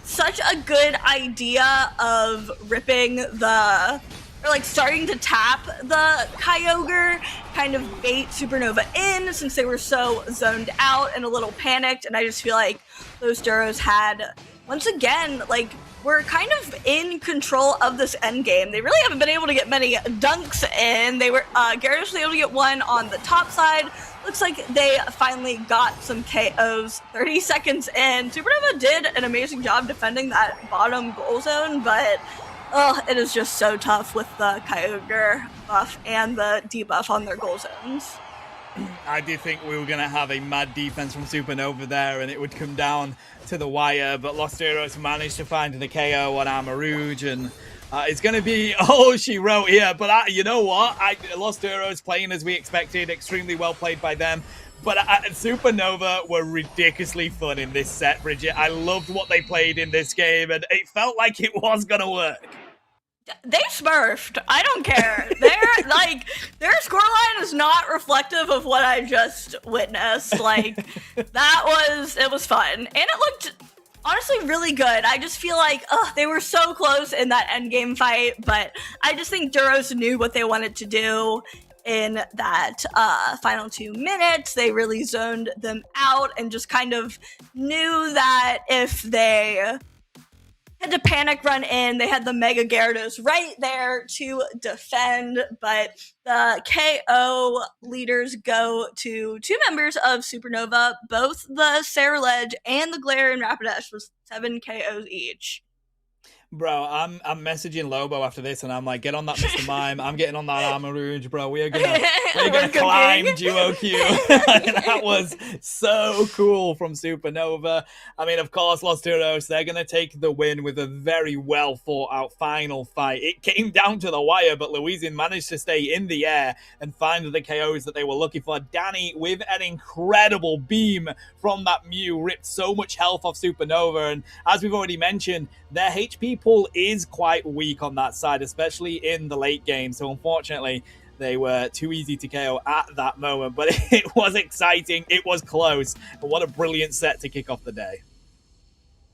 such a good idea of ripping the, or like starting to tap the Kyogre, kind of bait Supernova in since they were so zoned out and a little panicked. And I just feel like those Duros had, once again, like, were kind of in control of this end game. They really haven't been able to get many dunks in. They were, Gyarados was able to get one on the top side. Looks like they finally got some KOs 30 seconds in. Supernova did an amazing job defending that bottom goal zone, but it is just so tough with the Kyogre buff and the debuff on their goal zones. I did think we were going to have a mad defense from Supernova there, and it would come down to the wire, but Los Duros managed to find the KO on Armor Rouge, and it's going to be all she wrote here. But you know what? Los Duros playing as we expected, extremely well played by them. But Supernova were ridiculously fun in this set, Bridget. I loved what they played in this game, and it felt like it was going to work. They smurfed. I don't care. They're like, their scoreline is not reflective of what I just witnessed. Like, it was fun. And it looked honestly really good. I just feel like, they were so close in that endgame fight, but I just think Duros knew what they wanted to do in that final 2 minutes. They really zoned them out and just kind of knew that if they had to panic run in, they had the Mega Gyarados right there to defend, but the KO leaders go to 2 members of Supernova, both the Ceruledge and the Glare and Rapidash with 7 KOs each. Bro, I'm messaging Lobo after this, and I'm like, get on that Mr. Mime. I'm getting on that Armor Rouge, bro. We're gonna climb duo queue. That was so cool from Supernova. I mean, of course, Los Duros, they're gonna take the win with a very well thought out final fight. It came down to the wire, but Louisian managed to stay in the air and find the KOs that they were looking for. Danny, with an incredible beam from that Mew, ripped so much health off Supernova, and as we've already mentioned, their HP pool is quite weak on that side, especially in the late game. So unfortunately, they were too easy to KO at that moment. But it was exciting. It was close. But what a brilliant set to kick off the day.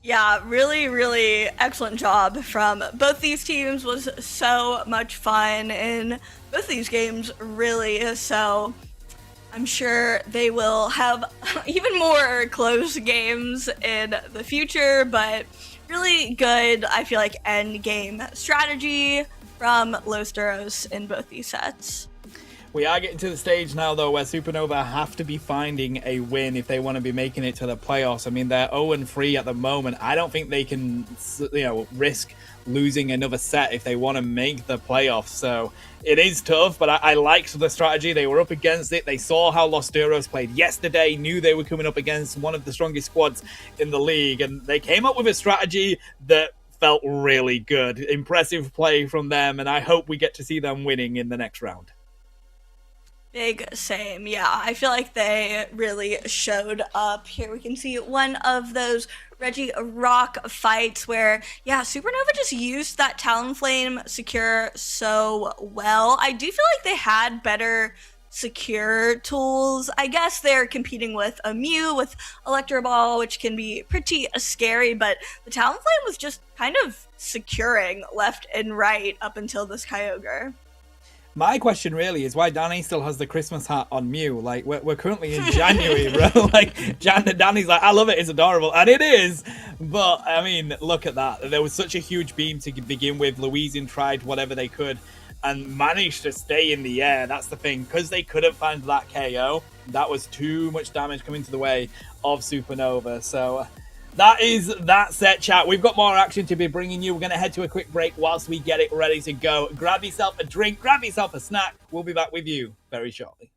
Yeah, really, really excellent job from both these teams. Was so much fun in both these games, really. So I'm sure they will have even more close games in the future, but really good, I feel like, end game strategy from Los Duros in both these sets. We are getting to the stage now, though, where Supernova have to be finding a win if they want to be making it to the playoffs. I mean, they're 0-3 at the moment. I don't think they can, risk losing another set if they want to make the playoffs. So it is tough, but I liked the strategy. They were up against it. They saw how Los Duros played yesterday, knew they were coming up against one of the strongest squads in the league, and they came up with a strategy that felt really good. Impressive play from them, and I hope we get to see them winning in the next round. Big same. Yeah, I feel like they really showed up. Here we can see one of those Reggie Rock fights where, yeah, Supernova just used that Talonflame secure so well. I do feel like they had better secure tools. I guess they're competing with a Mew with Electro Ball, which can be pretty scary, but the Talonflame was just kind of securing left and right up until this Kyogre. My question really is why Danny still has the Christmas hat on Mew. Like, we're currently in January, bro. Like, Danny's like, I love it, it's adorable. And it is. But, I mean, look at that. There was such a huge beam to begin with. Louisian tried whatever they could and managed to stay in the air. That's the thing. Because they couldn't find that KO, that was too much damage coming to the way of Supernova. So that is that set, chat. We've got more action to be bringing you. We're going to head to a quick break whilst we get it ready to go. Grab yourself a drink, grab yourself a snack. We'll be back with you very shortly.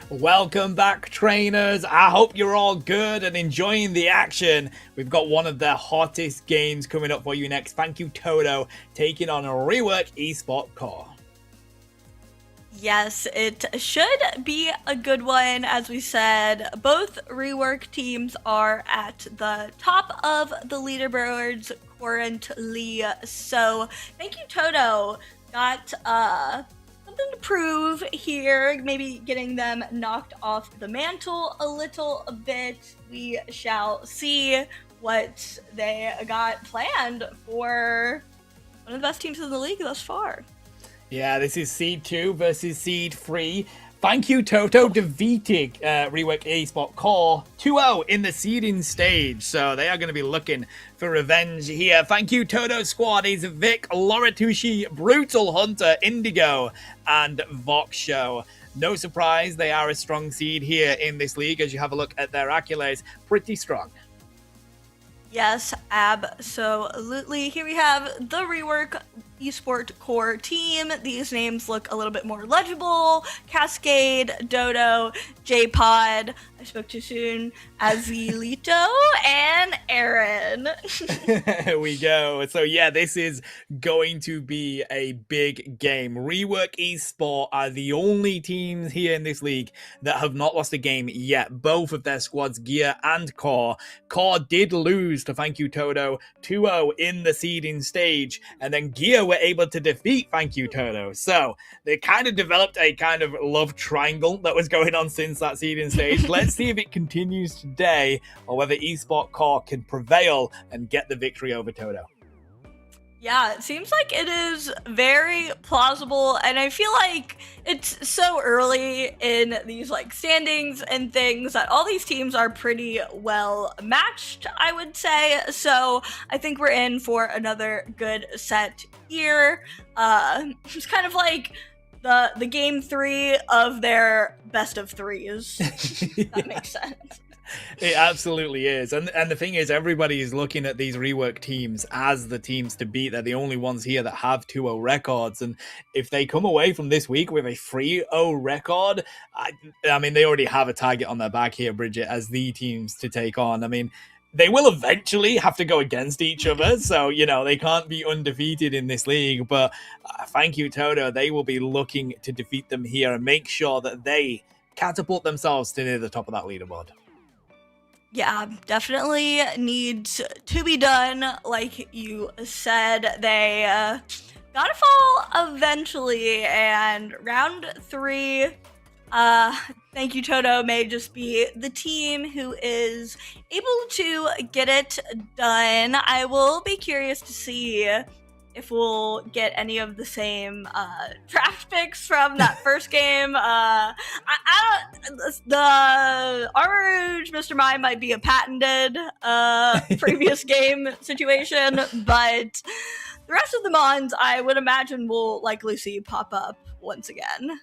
Welcome back, trainers. I hope you're all good and enjoying the action. We've got one of the hottest games coming up for you next. Thank you, Toto, taking on a Rework Esport Core. Yes, it should be a good one. As we said, both Rework teams are at the top of the leaderboards currently. So thank you, Toto. Got something to prove here, maybe getting them knocked off the mantle a little bit. We shall see what they got planned for one of the best teams in the league thus far. Yeah, this is Seed 2 versus Seed 3. Thank you, Toto, defeating Rework Esport Core 2-0 in the seeding stage. So they are going to be looking for revenge here. Thank you, Toto squad. Is Vic, Loratushi, Brutal Hunter, Indigo, and Vox Show. No surprise, they are a strong seed here in this league. As you have a look at their accolades, pretty strong. Yes, absolutely. Here we have the Rework Esport Core team. These names look a little bit more legible. Cascade, Dodo, J-Pod, I spoke too soon, Azilito, and Aaron. Here we go. So yeah, this is going to be a big game. Rework Esport are the only teams here in this league that have not lost a game yet. Both of their squads, Gear and Core. Core did lose to Thank You Toto 2-0 in the seeding stage, and then Gear were able to defeat Thank You Toto. So they kind of developed a kind of love triangle that was going on since that seeding stage. Let's see if it continues today or whether Esport Core can prevail and get the victory over Toto. Yeah, it seems like it is very plausible, and I feel like it's so early in these like standings and things that all these teams are pretty well matched, I would say. So I think we're in for another good set here. It's kind of like the game 3 of their best of 3s. That makes sense. It absolutely is. And the thing is, everybody is looking at these Rework teams as the teams to beat. They're the only ones here that have 2-0 records. And if they come away from this week with a 3-0 record, I mean, they already have a target on their back here, Bridget, as the teams to take on. I mean, they will eventually have to go against each other. So, you know, they can't be undefeated in this league. But thank you, Toto. They will be looking to defeat them here and make sure that they catapult themselves to near the top of that leaderboard. Yeah, definitely needs to be done. Like you said, they gotta fall eventually, and round 3, Thank You Toto may just be the team who is able to get it done. I will be curious to see if we'll get any of the same draft picks from that first game. The Armor Mr. Mime might be a patented previous game situation, but the rest of the Mons I would imagine will likely see pop up once again.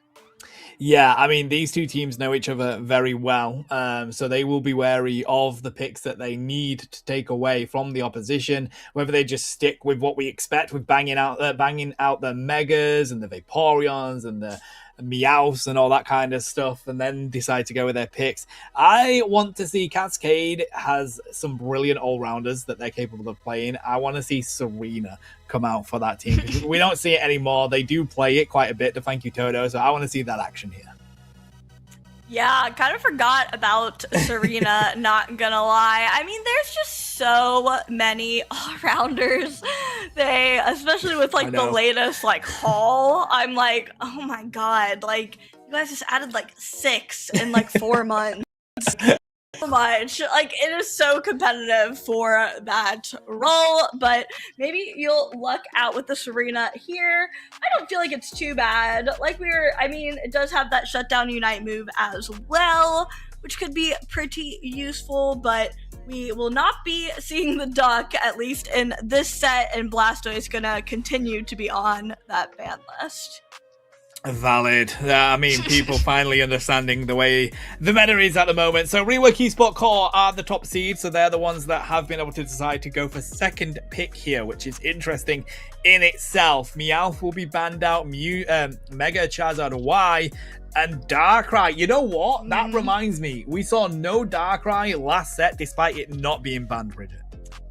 Yeah, I mean, these two teams know each other very well, so they will be wary of the picks that they need to take away from the opposition, whether they just stick with what we expect with banging out the Megas and the Vaporeons and the Meowths and all that kind of stuff, and then decide to go with their picks. I want to see Cascade has some brilliant all-rounders that they're capable of playing. I want to see Serena come out for that team. We don't see it anymore. They do play it quite a bit to Thank You Toto, so I want to see that action here. Yeah, I kind of forgot about Serena, not gonna lie. I mean, there's just so many all-rounders. Especially with like the latest like haul, I'm like, oh my god, like you guys just added like 6 in like 4 months. So much. Like, it is so competitive for that role, but maybe you'll luck out with the Serena here. I don't feel like it's too bad. I mean, it does have that shutdown unite move as well, which could be pretty useful, but we will not be seeing the duck, at least in this set, and Blastoise gonna continue to be on that ban list. Valid. I mean, people finally understanding the way the meta is at the moment. So Rework Esport Core are the top seed, so they're the ones that have been able to decide to go for second pick here, which is interesting in itself. Meowth will be banned out, Mega Charizard Y and Darkrai. You know what? That reminds me. We saw no Darkrai last set despite it not being banned, Bridget.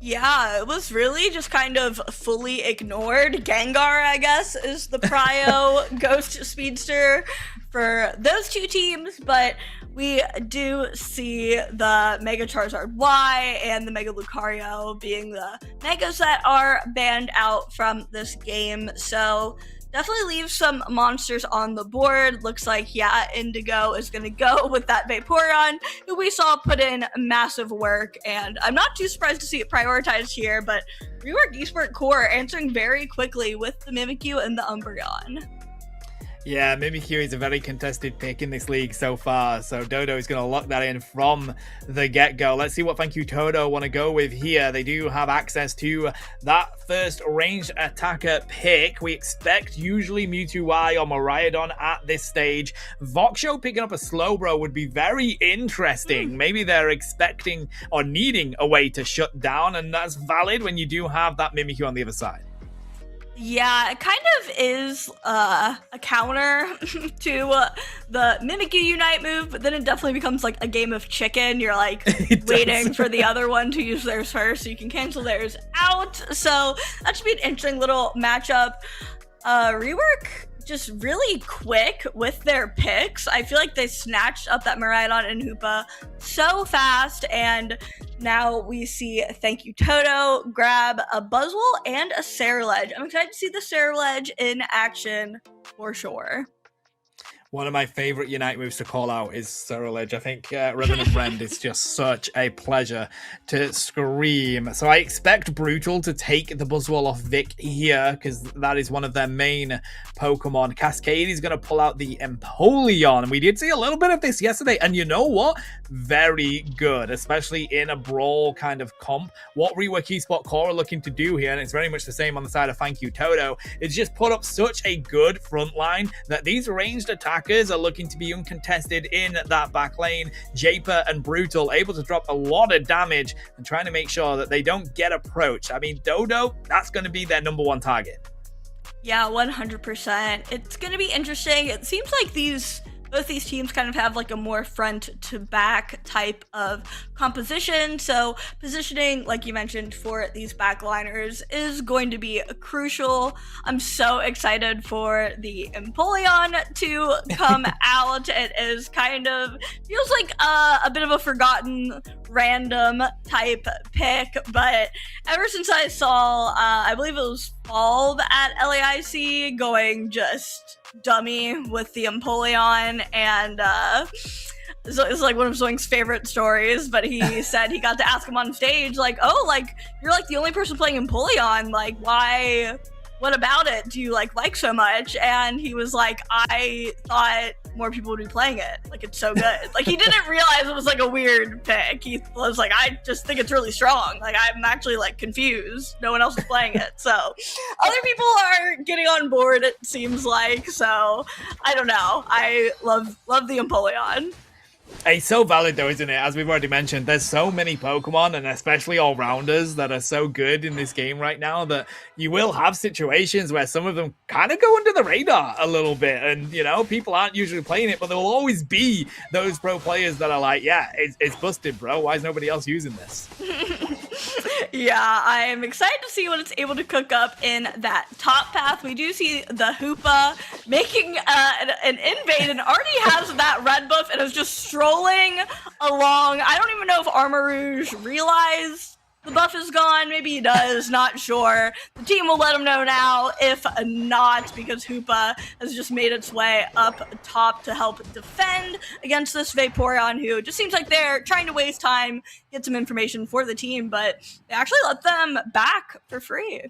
Yeah, it was really just kind of fully ignored. Gengar, I guess, is the prio Ghost Speedster for those two teams, but we do see the Mega Charizard Y and the Mega Lucario being the Megas that are banned out from this game, so definitely leave some monsters on the board. Looks like, yeah, Indigo is going to go with that Vaporeon, who we saw put in massive work, and I'm not too surprised to see it prioritized here, but Rework Esport Core answering very quickly with the Mimikyu and the Umbreon. Yeah, Mimikyu is a very contested pick in this league so far, so Dodo is going to lock that in from the get-go. Let's see what Thank You Todo want to go with here. They do have access to that first ranged attacker pick. We expect usually Mewtwo Y or Miraidon at this stage. Voxio picking up a Slowbro would be very interesting. Maybe they're expecting or needing a way to shut down, and that's valid when you do have that Mimikyu on the other side. Yeah, it kind of is a counter to the Mimikyu Unite move, but then it definitely becomes like a game of chicken. You're like waiting for the other one to use theirs first so you can cancel theirs out. So that should be an interesting little matchup. Rework just really quick with their picks. I feel like they snatched up that Miraidon and Hoopa so fast, and now we see Thank You Toto grab a Buzzwole and a Ceruledge. I'm excited to see the Ceruledge in action for sure. One of my favorite Unite moves to call out is Ceruledge. I think Revenant Rend is just such a pleasure to scream. So I expect Brutal to take the Buzzwole off Vic here, because that is one of their main Pokemon. Cascade is going to pull out the Empoleon. We did see a little bit of this yesterday, and you know what? Very good, especially in a brawl kind of comp. What Rework Esport Core are looking to do here, and it's very much the same on the side of Thank You Toto, is just put up such a good front line that these ranged attackers are looking to be uncontested in that back lane. Japer and Brutal able to drop a lot of damage and trying to make sure that they don't get approached. I mean, Dodo, that's going to be their number one target. Yeah, 100%. It's going to be interesting. It seems like both these teams kind of have like a more front to back type of composition. So positioning, like you mentioned, for these backliners is going to be crucial. I'm so excited for the Empoleon to come out. It is kind of, feels like a bit of a forgotten random type pick, but ever since I saw, I believe it was Falb at LAIC going just dummy with the Empoleon, and so it's like one of Zoink's favorite stories, but he said he got to ask him on stage, like, oh, like, you're like the only person playing Empoleon, like, why, what about it do you like so much? And he was like, I thought more people would be playing it, like, it's so good. Like, he didn't realize it was like a weird pick. He was like, I just think it's really strong, like, I'm actually like confused, no one else is playing it. So other people are getting on board, it seems like. So I don't know, I love the Empoleon. It's so valid though, isn't it? As we've already mentioned, there's so many Pokemon, and especially all-rounders, that are so good in this game right now that you will have situations where some of them kind of go under the radar a little bit, and, you know, people aren't usually playing it, but there will always be those pro players that are like, yeah, it's busted, bro. Why is nobody else using this? Yeah, I am excited to see what it's able to cook up in that top path. We do see the Hoopa making an invade and already has that red buff and is just strolling along. I don't even know if Armor Rouge realized the buff is gone. Maybe he does, not sure. The team will let him know now. If not, because Hoopa has just made its way up top to help defend against this Vaporeon, who just seems like they're trying to waste time, get some information for the team, but they actually let them back for free.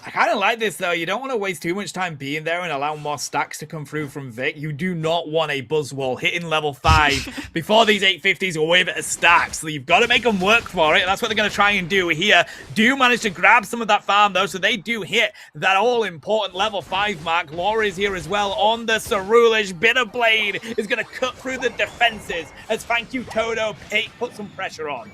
I kind of like this, though. You don't want to waste too much time being there and allow more stacks to come through from Vic. You do not want a Buzzwole hitting level 5 before these 850s are with a stack. So you've got to make them work for it. That's what they're going to try and do here. Do manage to grab some of that farm, though, so they do hit that all-important level 5 mark. Laura is here as well on the Ceruledge. Bitter Blade is going to cut through the defenses as Thank You Toto put some pressure on.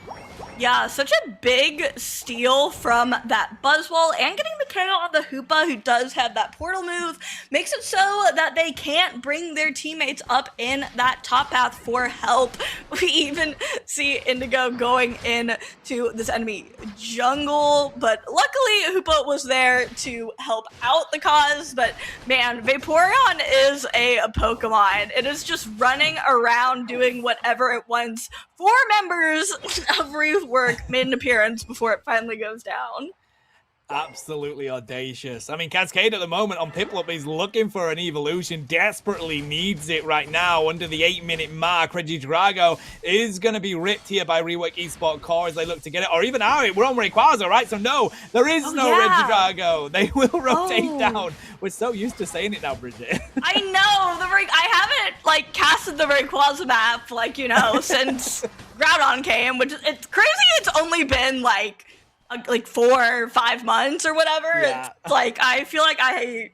Yeah, such a big steal from that Buzzwole, and getting the KO on the Hoopa, who does have that portal move, makes it so that they can't bring their teammates up in that top path for help. We even see Indigo going in to this enemy jungle, but luckily Hoopa was there to help out the cause. But man, Vaporeon is a Pokemon. It is just running around doing whatever it wants. 4 members of Rework made an appearance before it finally goes down. Absolutely audacious. I mean, Cascade at the moment on Piplup is looking for an evolution, desperately needs it right now. Under the 8-minute mark, Regidrago is going to be ripped here by Rework Esport Core as they look to get it. Or even Ari, we're on Rayquaza, right? So no, there is no Regidrago. They will rotate down. We're so used to saying it now, Bridget. I know. I haven't, like, casted the Rayquaza map, like, you know, since Groudon came, which it's crazy it's only been, like 4 or 5 months or whatever. Yeah. It's like, I feel like I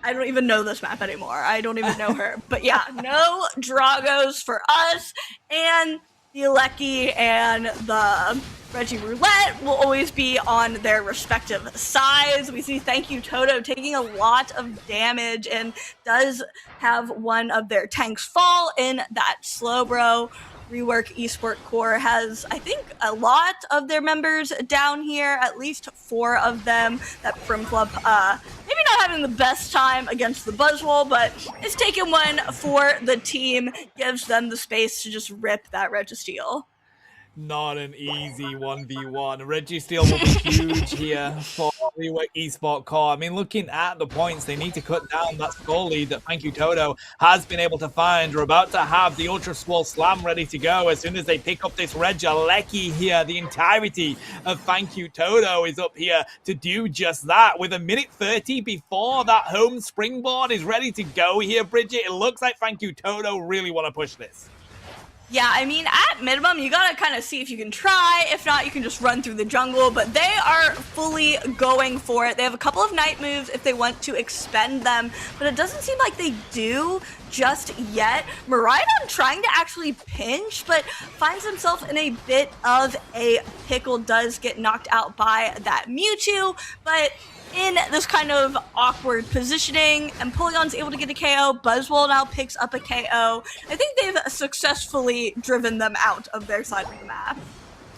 don't even know this map anymore. I don't even know her. But yeah, no Dragos for us. And the Alecki and the Regiroulette will always be on their respective sides. We see Thank You Toto taking a lot of damage and does have one of their tanks fall in that Slowbro. Rework Esport Core has, I think, a lot of their members down here, at least 4 of them. That Primflup, maybe not having the best time against the Buzzwole, but is taking one for the team, gives them the space to just rip that Registeel. Not an easy 1v1. Registeel will be huge here for Rework Esport Core. I mean, looking at the points, they need to cut down that score lead that Thank You Toto has been able to find. We're about to have the Ultra Swole Slam ready to go as soon as they pick up this Regieleki here. The entirety of Thank You Toto is up here to do just that. With a minute 30 before that home springboard is ready to go here, Bridget, it looks like Thank You Toto really want to push this. Yeah, I mean, at minimum, you gotta kind of see if you can try. If not, you can just run through the jungle. But they are fully going for it. They have a couple of night moves if they want to expend them. But it doesn't seem like they do just yet. Miraidon trying to actually pinch, but finds himself in a bit of a pickle. Does get knocked out by that Mewtwo. But in this kind of awkward positioning, and Polygon's able to get a KO. Buzzwole now picks up a KO. I think they've successfully driven them out of their side of the map.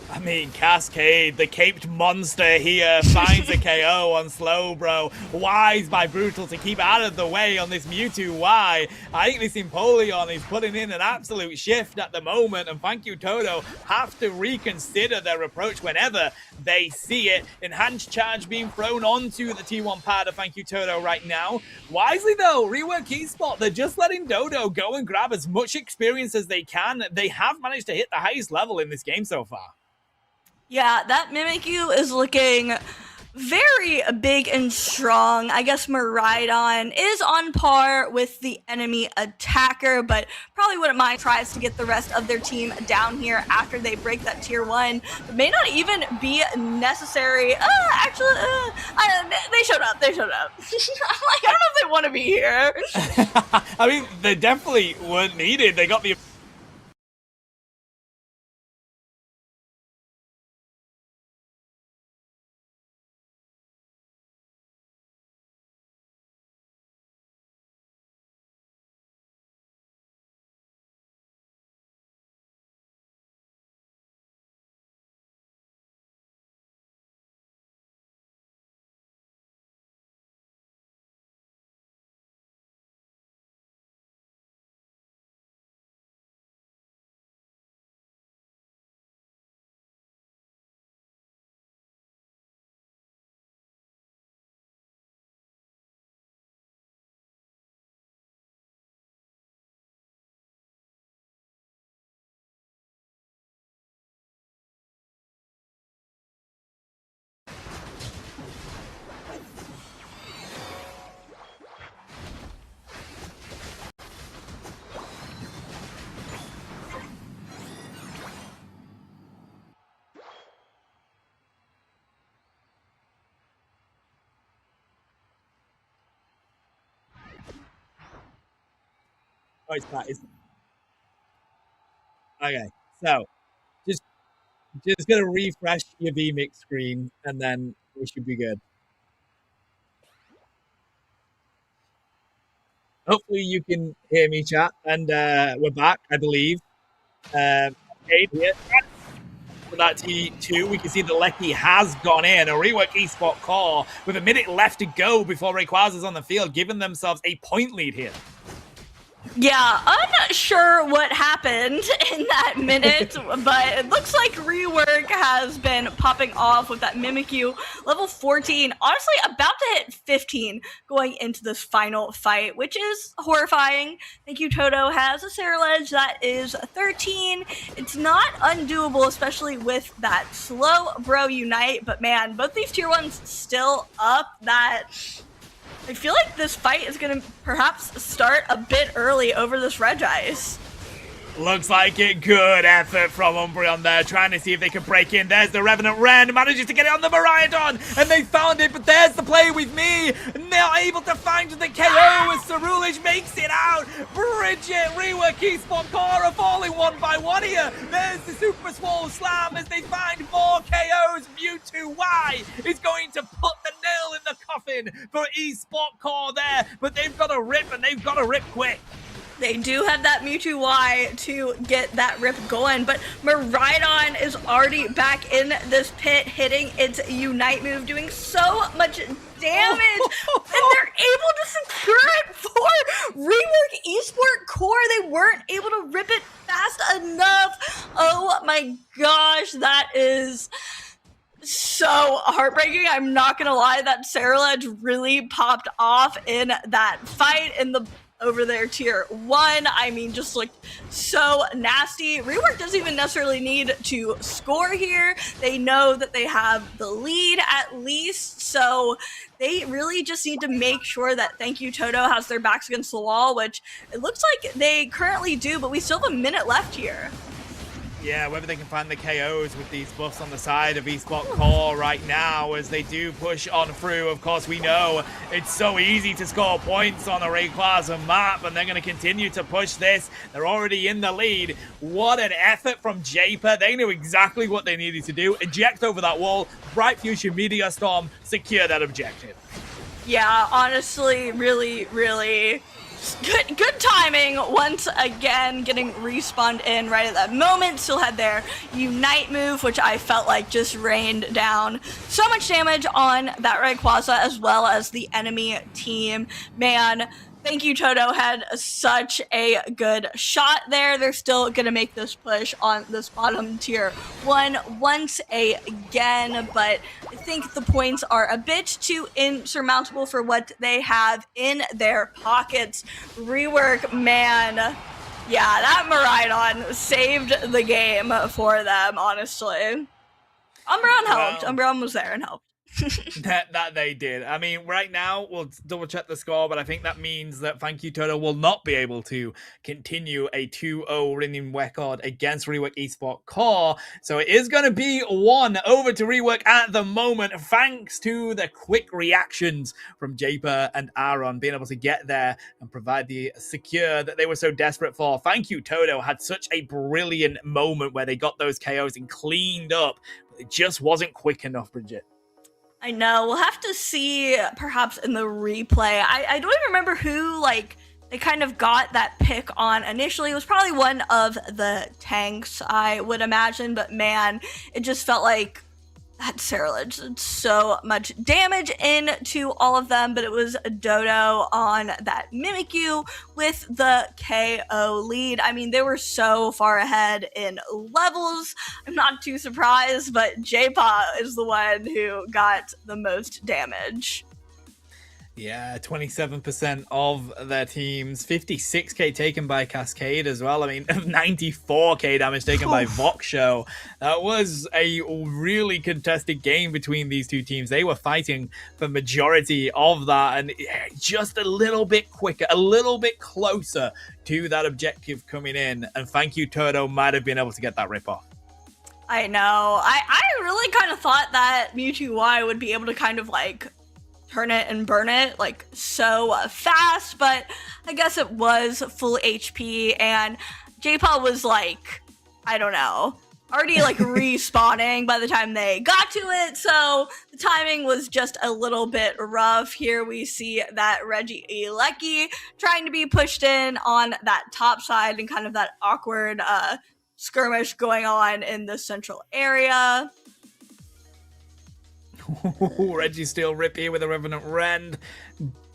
I mean, Cascade, the caped monster here, finds a KO on Slowbro. Wise by Brutal to keep out of the way on this Mewtwo. Why? I think this Empoleon is putting in an absolute shift at the moment, and Thank You Toto have to reconsider their approach whenever they see it. Enhanced charge being thrown onto the T1 pad of Thank You Toto right now. Wisely though, Rework Esport, they're just letting Dodo go and grab as much experience as they can. They have managed to hit the highest level in this game so far. Yeah, that Mimikyu is looking very big and strong. I guess Miraidon is on par with the enemy attacker, but probably wouldn't mind tries to get the rest of their team down here after they break that tier 1. It may not even be necessary. Actually, they showed up. They showed up. I'm like, I don't know if they want to be here. I mean, they definitely weren't needed. They got the... Oh, it's not. Okay, so just gonna refresh your VMix screen, and then we should be good. Hopefully you can hear me, chat. And we're back, I believe. Okay, here. For that T2, we can see that Lecky has gone in. A rework eSport core with a minute left to go before Rayquaza's on the field, giving themselves a point lead here. Yeah, unsure what happened in that minute, but it looks like rework has been popping off with that Mimikyu level 14, honestly about to hit 15 going into this final fight, which is horrifying. Thank you, Toto has a Ceruledge that is 13. It's not undoable, especially with that slow bro unite, but man, both these tier 1s still up. That I feel like this fight is going to perhaps start a bit early over this Regice. Looks like it. Good effort from Umbreon there, trying to see if they can break in. There's the Revenant Ren, manages to get it on the Miraidon, and they found it, but there's the play with me. Not able to find the KO as Ceruledge makes it out. Bridget, rework eSport Core falling one by one here. There's the Super Swole Slam as they find more KOs. Mewtwo Y is going to put the nail in the coffin for eSport Core there, but they've got to rip, and they've got to rip quick. They do have that Mewtwo Y to get that rip going, but Miraidon is already back in this pit, hitting its Unite move, doing so much damage, and they're able to secure it for Rework eSport Core. They weren't able to rip it fast enough. Oh my gosh, that is so heartbreaking. I'm not gonna lie, that Ceruledge really popped off in that fight in the over there tier 1. I mean, just looked so nasty. Rework doesn't even necessarily need to score here. They know that they have the lead at least, so they really just need to make sure that Thank You Toto has their backs against the wall, which it looks like they currently do, but we still have a minute left here. Yeah, whether they can find the KOs with these buffs on the side of eSport Core right now as they do push on through. Of course, we know it's so easy to score points on a Rayquaza map, and they're going to continue to push this. They're already in the lead. What an effort from Japer. They knew exactly what they needed to do. Eject over that wall, Bright Fusion Meteor Storm, secure that objective. Yeah, honestly, really good timing once again, getting respawned in right at that moment. Still had their Unite move, which I felt like just rained down so much damage on that Rayquaza as well as the enemy team. Man, Thank You Toto had such a good shot there. They're still gonna make this push on this bottom tier 1 once again, but I think the points are a bit too insurmountable for what they have in their pockets. Rework, man, yeah, that Miraidon saved the game for them, honestly. Umbreon helped. Umbreon was there and helped. that they did. I mean, right now, we'll double check the score, but I think that means that Thank You Toto will not be able to continue a 2-0 winning record against Rework eSport Core. So it is going to be 1 over to Rework at the moment, thanks to the quick reactions from Japer and Aaron being able to get there and provide the secure that they were so desperate for. Thank You Toto had such a brilliant moment where they got those KOs and cleaned up, but it just wasn't quick enough, Bridget. I know. We'll have to see perhaps in the replay. I don't even remember who, like, they kind of got that pick on initially. It was probably one of the tanks, I would imagine. But man, it just felt like that Ceruledge did so much damage into all of them. But it was Dodo on that Mimikyu with the KO lead. I mean, they were so far ahead in levels. I'm not too surprised, but J-Paw is the one who got the most damage. Yeah, 27% of their teams, 56k taken by Cascade as well. I mean, 94k damage taken by Voxshow. That was a really contested game between these two teams. They were fighting for majority of that, and just a little bit quicker, a little bit closer to that objective coming in. And Thank You Toto might have been able to get that rip off. I know. I really kind of thought that Mewtwo Y would be able to kind of like turn it and burn it like so fast, but I guess it was full HP, and J-Paw was like, I don't know, already like respawning by the time they got to it, so the timing was just a little bit rough. Here we see that Regieleki trying to be pushed in on that top side and kind of that awkward skirmish going on in the central area. Reggie still rip here with a Revenant Rend.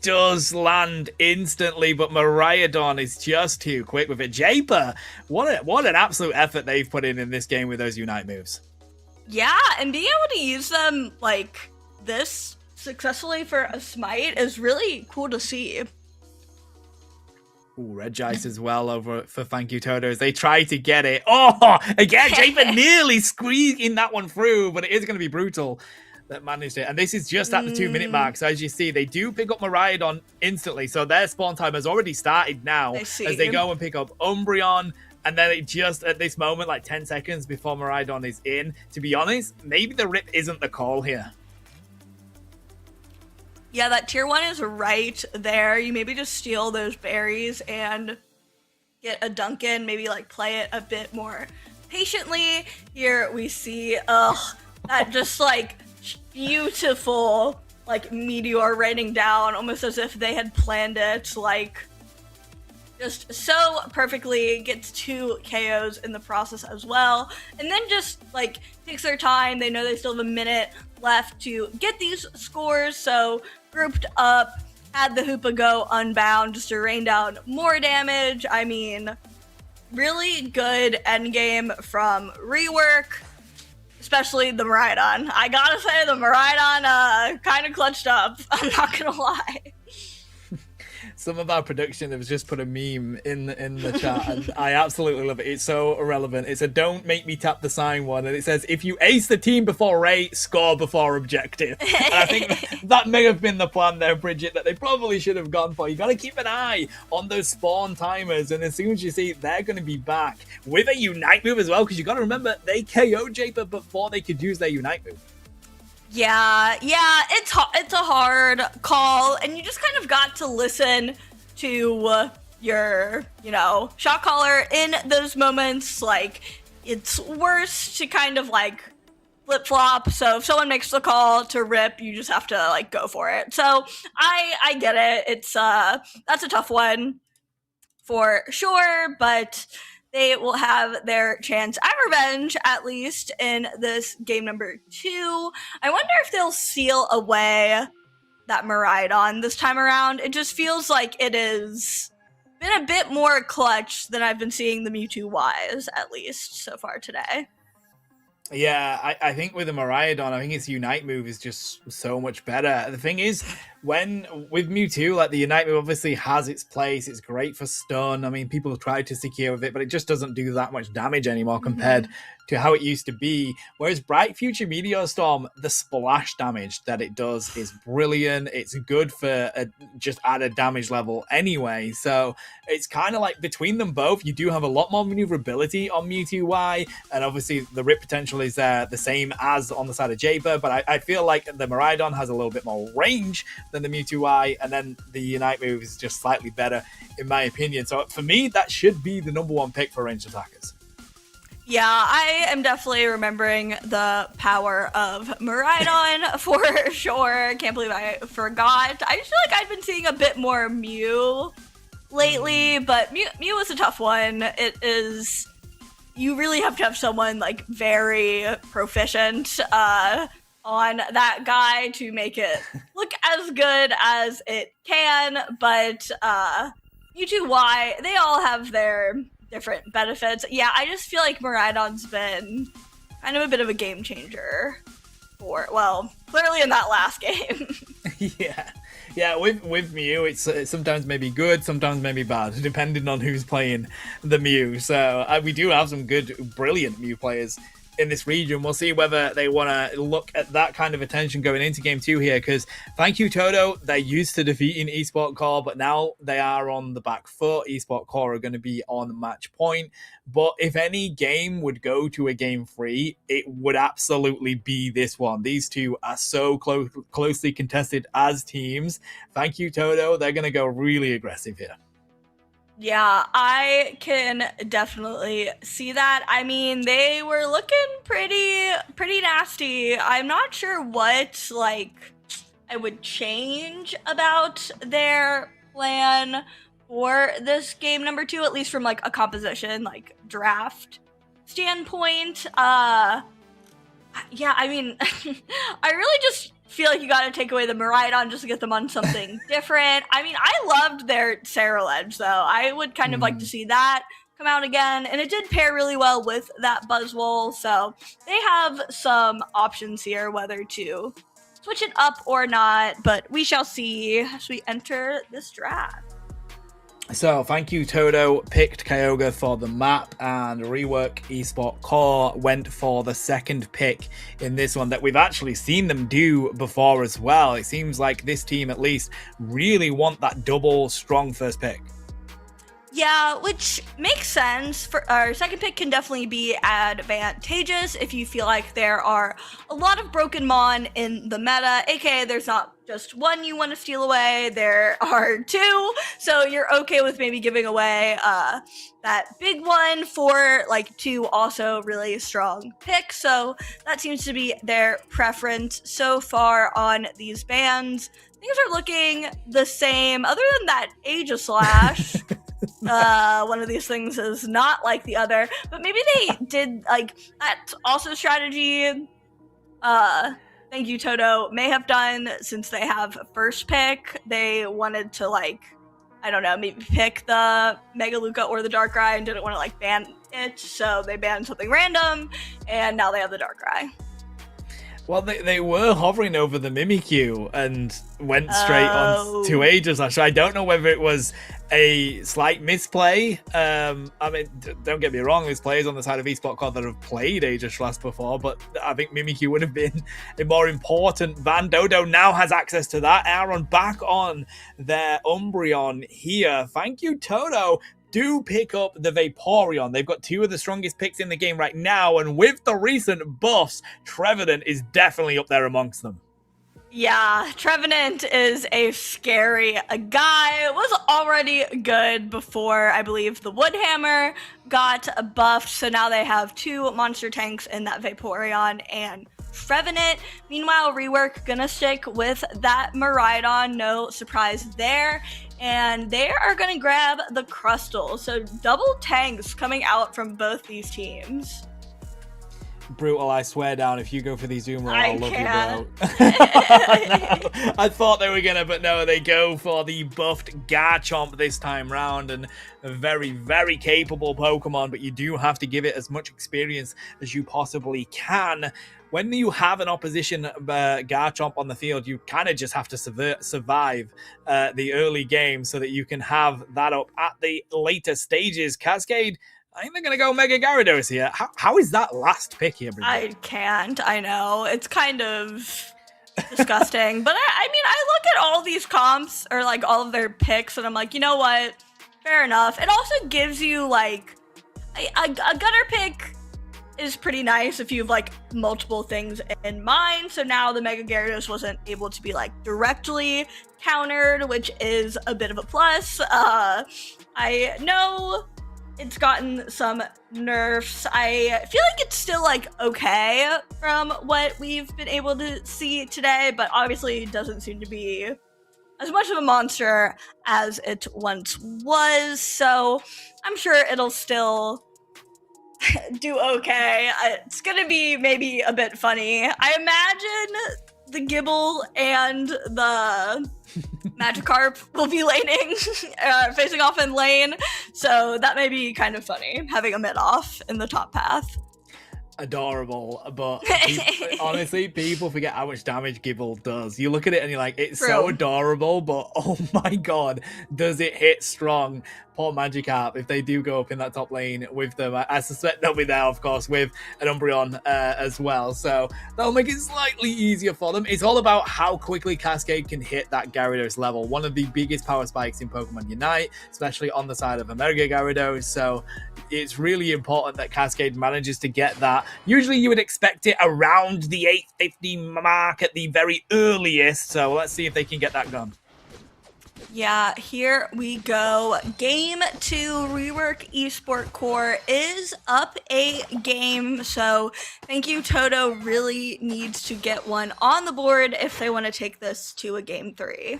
Does land instantly, but Miraidon is just too quick with it. Japer, what an absolute effort they've put in this game with those Unite moves. Yeah, and being able to use them like this successfully for a smite is really cool to see. Ooh, Red Ice as well over for Thank You Toto as they try to get it. Oh, again, Japer nearly squeezing that one through, but it is going to be brutal. That managed it, and this is just at the 2-minute mark. So as you see, they do pick up Miraidon instantly. So their spawn time has already started now as they go and pick up Umbreon. And then it just at this moment, like 10 seconds before Miraidon is in. To be honest, maybe the rip isn't the call here. Yeah, that tier 1 is right there. You maybe just steal those berries and get a Duncan. Maybe like play it a bit more patiently. Here we see, that just like beautiful like meteor raining down almost as if they had planned it, like just so perfectly. Gets 2 KOs in the process as well, and then just like takes their time. They know they still have a minute left to get these scores, so grouped up, had the Hoopa go unbound just to rain down more damage. I mean, really good endgame from Rework. Especially the Miraidon. I gotta say, the Miraidon kind of clutched up. I'm not gonna lie. Some of our production have just put a meme in the chat, and I absolutely love it. It's so irrelevant. It's a "don't make me tap the sign" one, and it says, "If you ace the team before rate, score before objective." And I think that may have been the plan there, Bridget, that they probably should have gone for. You got to keep an eye on those spawn timers, and as soon as you see they're going to be back with a Unite move as well, because you got to remember they KO'd Japer before they could use their Unite move. Yeah, it's a hard call, and you just kind of got to listen to your, shot caller in those moments. Like, it's worse to kind of like flip-flop, so if someone makes the call to rip, you just have to like go for it. So I get it. It's that's a tough one for sure, but they will have their chance at revenge, at least in this game number 2. I wonder if they'll seal away that Miraidon this time around. It just feels like it has been a bit more clutch than I've been seeing the Mewtwo Ys, at least so far today. Yeah, I think with the Miraidon, I think its Unite move is just so much better. The thing is, with Mewtwo, like the Unite move obviously has its place. It's great for stun. I mean, people try to secure with it, but it just doesn't do that much damage anymore compared to how it used to be. Whereas Bright Future Meteor Storm, the splash damage that it does is brilliant. It's good for just added damage level anyway. So it's kind of like between them both, you do have a lot more maneuverability on Mewtwo Y, and obviously the rip potential is the same as on the side of Japer, but I feel like the Miraidon has a little bit more range than the Mewtwo Y, and then the Unite move is just slightly better in my opinion. So for me, that should be the number 1 pick for ranged attackers. Yeah, I am definitely remembering the power of Miraidon for sure. Can't believe I forgot. I just feel like I've been seeing a bit more Mew lately, but Mew is a tough one. It is, you really have to have someone like very proficient on that guy to make it look as good as it can, but Mewtwo Y, they all have their different benefits. Yeah, I just feel like Miraidon's been kind of a bit of a game changer clearly in that last game. Yeah, with Mew, it's sometimes maybe good, sometimes maybe bad, depending on who's playing the Mew. So we do have some good, brilliant Mew players in this region. We'll see whether they want to look at that kind of attention going into game 2 here, because Thank You Toto, they're used to defeating Esport Core, but now they are on the back foot. Esport Core are going to be on match point, but if any game would go to a game 3, it would absolutely be this one. These two are so closely contested as teams. Thank You Toto, they're going to go really aggressive here. Yeah, I can definitely see that. I mean, they were looking pretty nasty. I'm not sure what like I would change about their plan for this game number 2, at least from like a composition, like draft standpoint. Yeah, I mean, I really just feel like you got to take away the Miraidon just to get them on something different. I mean, I loved their Sarah Ledge, though. I would kind of like to see that come out again, and it did pair really well with that Buzzwole, so they have some options here whether to switch it up or not, but we shall see as we enter this draft. So thank you, Toto picked Kyogre for the map, and Rework Esport Core went for the second pick in this one that we've actually seen them do before as well. It seems like this team at least really want that double strong first pick. Yeah, which makes sense. For our second pick can definitely be advantageous if you feel like there are a lot of broken Mon in the meta, aka there's not just one you want to steal away, there are two, so you're okay with maybe giving away that big one for like two also really strong picks. So that seems to be their preference so far on these bans. Things are looking the same, other than that Aegislash. One of these things is not like the other, but maybe they did like that's also strategy. Thank you, Toto may have done, since they have first pick. They wanted to like, I don't know, maybe pick the Mega Luca or the Darkrai and didn't want to like ban it, so they banned something random, and now they have the Darkrai. Well, they were hovering over the Mimikyu and went straight on to Aegislash. I don't know whether it was a slight misplay. I mean, don't get me wrong, there's players on the side of Esport Core that have played Aegislash before, but I think Mimikyu would have been a more important van. Dodo now has access to that. Aaron back on their Umbreon here. Thank you, Toto. Do pick up the Vaporeon. They've got two of the strongest picks in the game right now, and with the recent buffs, Trevenant is definitely up there amongst them. Yeah, Trevenant is a scary guy. It was already good before, I believe, the Woodhammer got buffed, so now they have two monster tanks in that Vaporeon and Trevenant. Meanwhile, Rework gonna stick with that Miraidon, no surprise there. And they are going to grab the Crustle. So double tanks coming out from both these teams. Brutal, I swear down. If you go for these Zoomer, I'll love can't. you, bro. I thought they were going to, but no, they go for the buffed Garchomp this time round. And a very, very capable Pokemon, but you do have to give it as much experience as you possibly can. When you have an opposition Garchomp on the field, you kind of just have to survive the early game so that you can have that up at the later stages. Cascade, I think they're going to go Mega Gyarados here. How is that last pick here, Bridget? I can't. I know. It's kind of disgusting. But I mean, I look at all these comps or like all of their picks and I'm like, you know what? Fair enough. It also gives you like a gutter pick is pretty nice if you have like multiple things in mind. So now the Mega Gyarados wasn't able to be like directly countered, which is a bit of a plus. I know it's gotten some nerfs. I feel like it's still like okay from what we've been able to see today, but obviously it doesn't seem to be as much of a monster as it once was. So I'm sure it'll still do okay. It's gonna be maybe a bit funny. I imagine the Gibble and the Magikarp will be laning, facing off in lane, so that may be kind of funny, having a mid-off in the top path. Adorable, but honestly, people forget how much damage Gibble does. You look at it and you're like, it's True. so adorable, but oh my god, does it hit strong. Poor Magikarp, if they do go up in that top lane with them, I suspect they'll be there, of course, with an Umbreon as well, so that'll make it slightly easier for them. It's all about how quickly Cascade can hit that Gyarados level, one of the biggest power spikes in Pokemon Unite, especially on the side of a Mega Gyarados, so it's really important that Cascade manages to get that. Usually you would expect it around the 850 mark at the very earliest, so let's see if they can get that done. Yeah, here we go. Game 2, Rework Esport Core is up a game, so thank you, Toto really needs to get one on the board if they want to take this to a game 3.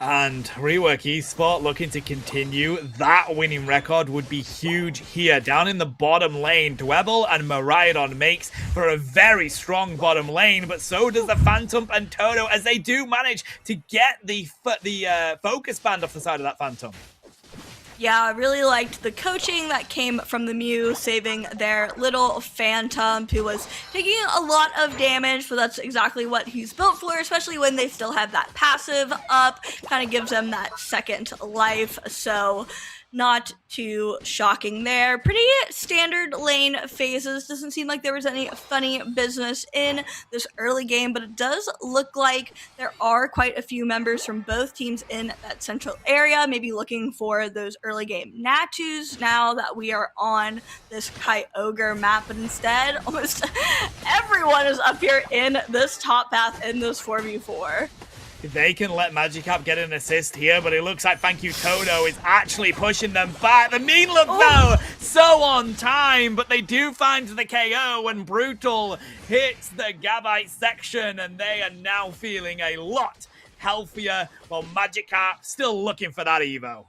And Rework Esport looking to continue. That winning record would be huge here. Down in the bottom lane, Dwebble and Miraidon makes for a very strong bottom lane, but so does the Phantom and Toto as they do manage to get the focus band off the side of that Phantom. Yeah, I really liked the coaching that came from the Mew, saving their little Phantom, who was taking a lot of damage, but that's exactly what he's built for, especially when they still have that passive up. Kind of gives them that second life, so not too shocking there. Pretty standard lane phases. Doesn't seem like there was any funny business in this early game, but it does look like there are quite a few members from both teams in that central area, maybe looking for those early game Natus now that we are on this Kyogre map, but instead almost everyone is up here in this top path in this 4v4. They can let Magikarp get an assist here, but it looks like Thank You Toto is actually pushing them back. The mean look, though, so on time, but they do find the KO when Brutal hits the Gabite section, and they are now feeling a lot healthier, while Magikarp still looking for that Evo.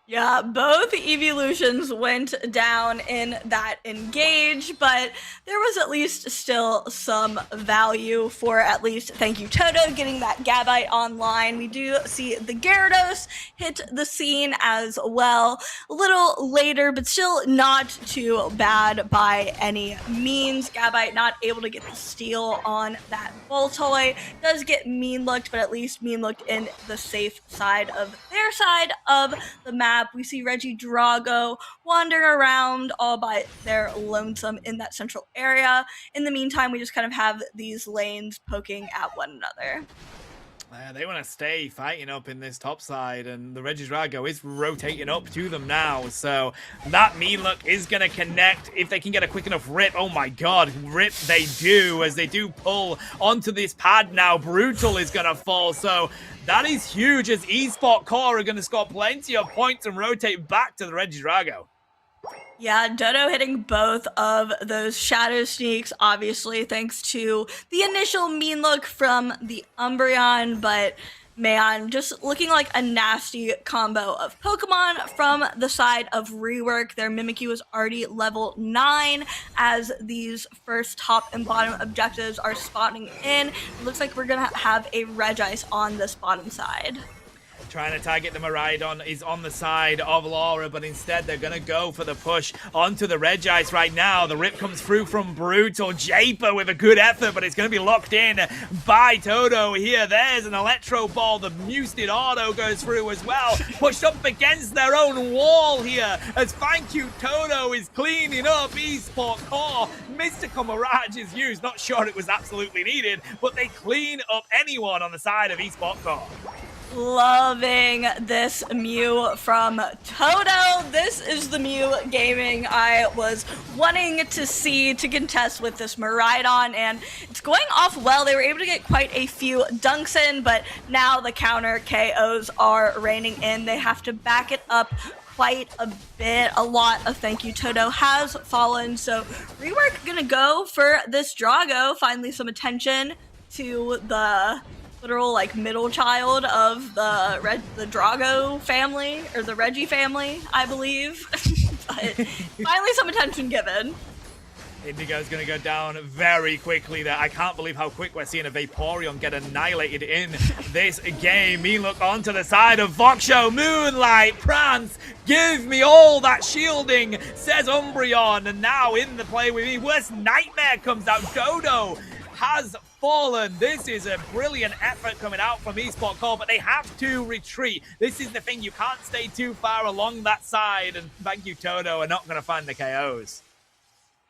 Yeah, both evolutions went down in that engage, but there was at least still some value for at least Thank You Toto getting that Gabite online. We do see the Gyarados hit the scene as well a little later, but still not too bad by any means. Gabite not able to get the steal on that Voltoy. Does get mean looked, but at least mean looked in the safe side of their side of the map. We see Regidrago wandering around all by their lonesome in that central area. In the meantime, we just kind of have these lanes poking at one another. They want to stay fighting up in this top side, and the Regidrago is rotating up to them now. So that mean look is going to connect if they can get a quick enough rip. Oh my god, rip they do, as they do pull onto this pad now. Brutal is going to fall, so that is huge, as Esport Core are going to score plenty of points and rotate back to the Regidrago. Yeah, Dodo hitting both of those Shadow Sneaks, obviously, thanks to the initial mean look from the Umbreon, but man, just looking like a nasty combo of Pokemon from the side of Rework. Their Mimikyu is already level 9 as these first top and bottom objectives are spawning in. It looks like we're going to have a Regice on this bottom side. Trying to target the Miraidon is on the side of Laura, but instead they're going to go for the push onto the Regice right now. The rip comes through from Brutal. Japer with a good effort, but it's going to be locked in by Toto here. There's an Electro Ball. The Muted Auto goes through as well. Pushed up against their own wall here as Thank You Toto is cleaning up Esport Core. Mystical Mirage is used. Not sure it was absolutely needed, but they clean up anyone on the side of Esport Core. Loving this Mew from Toto. This is the Mew gaming I was wanting to see to contest with this Miraidon, and it's going off well. They were able to get quite a few dunks in, but now the counter KOs are raining in. They have to back it up quite a bit. A lot of Thank You Toto has fallen, so Rework gonna go for this Drago. Finally some attention to the literal like middle child of the Drago family, or the Reggie family, I believe. But finally some attention given. Indigo's going to go down very quickly there. I can't believe how quick we're seeing a Vaporeon get annihilated in this game. Mean look onto the side of Voxo. Moonlight, Prance, give me all that shielding, says Umbreon. And now in the play with me, Worst Nightmare comes out. Dodo has fallen. This is a brilliant effort coming out from Esport Core, but they have to retreat. This is the thing, you can't stay too far along that side, and Thank You Toto are not going to find the KOs.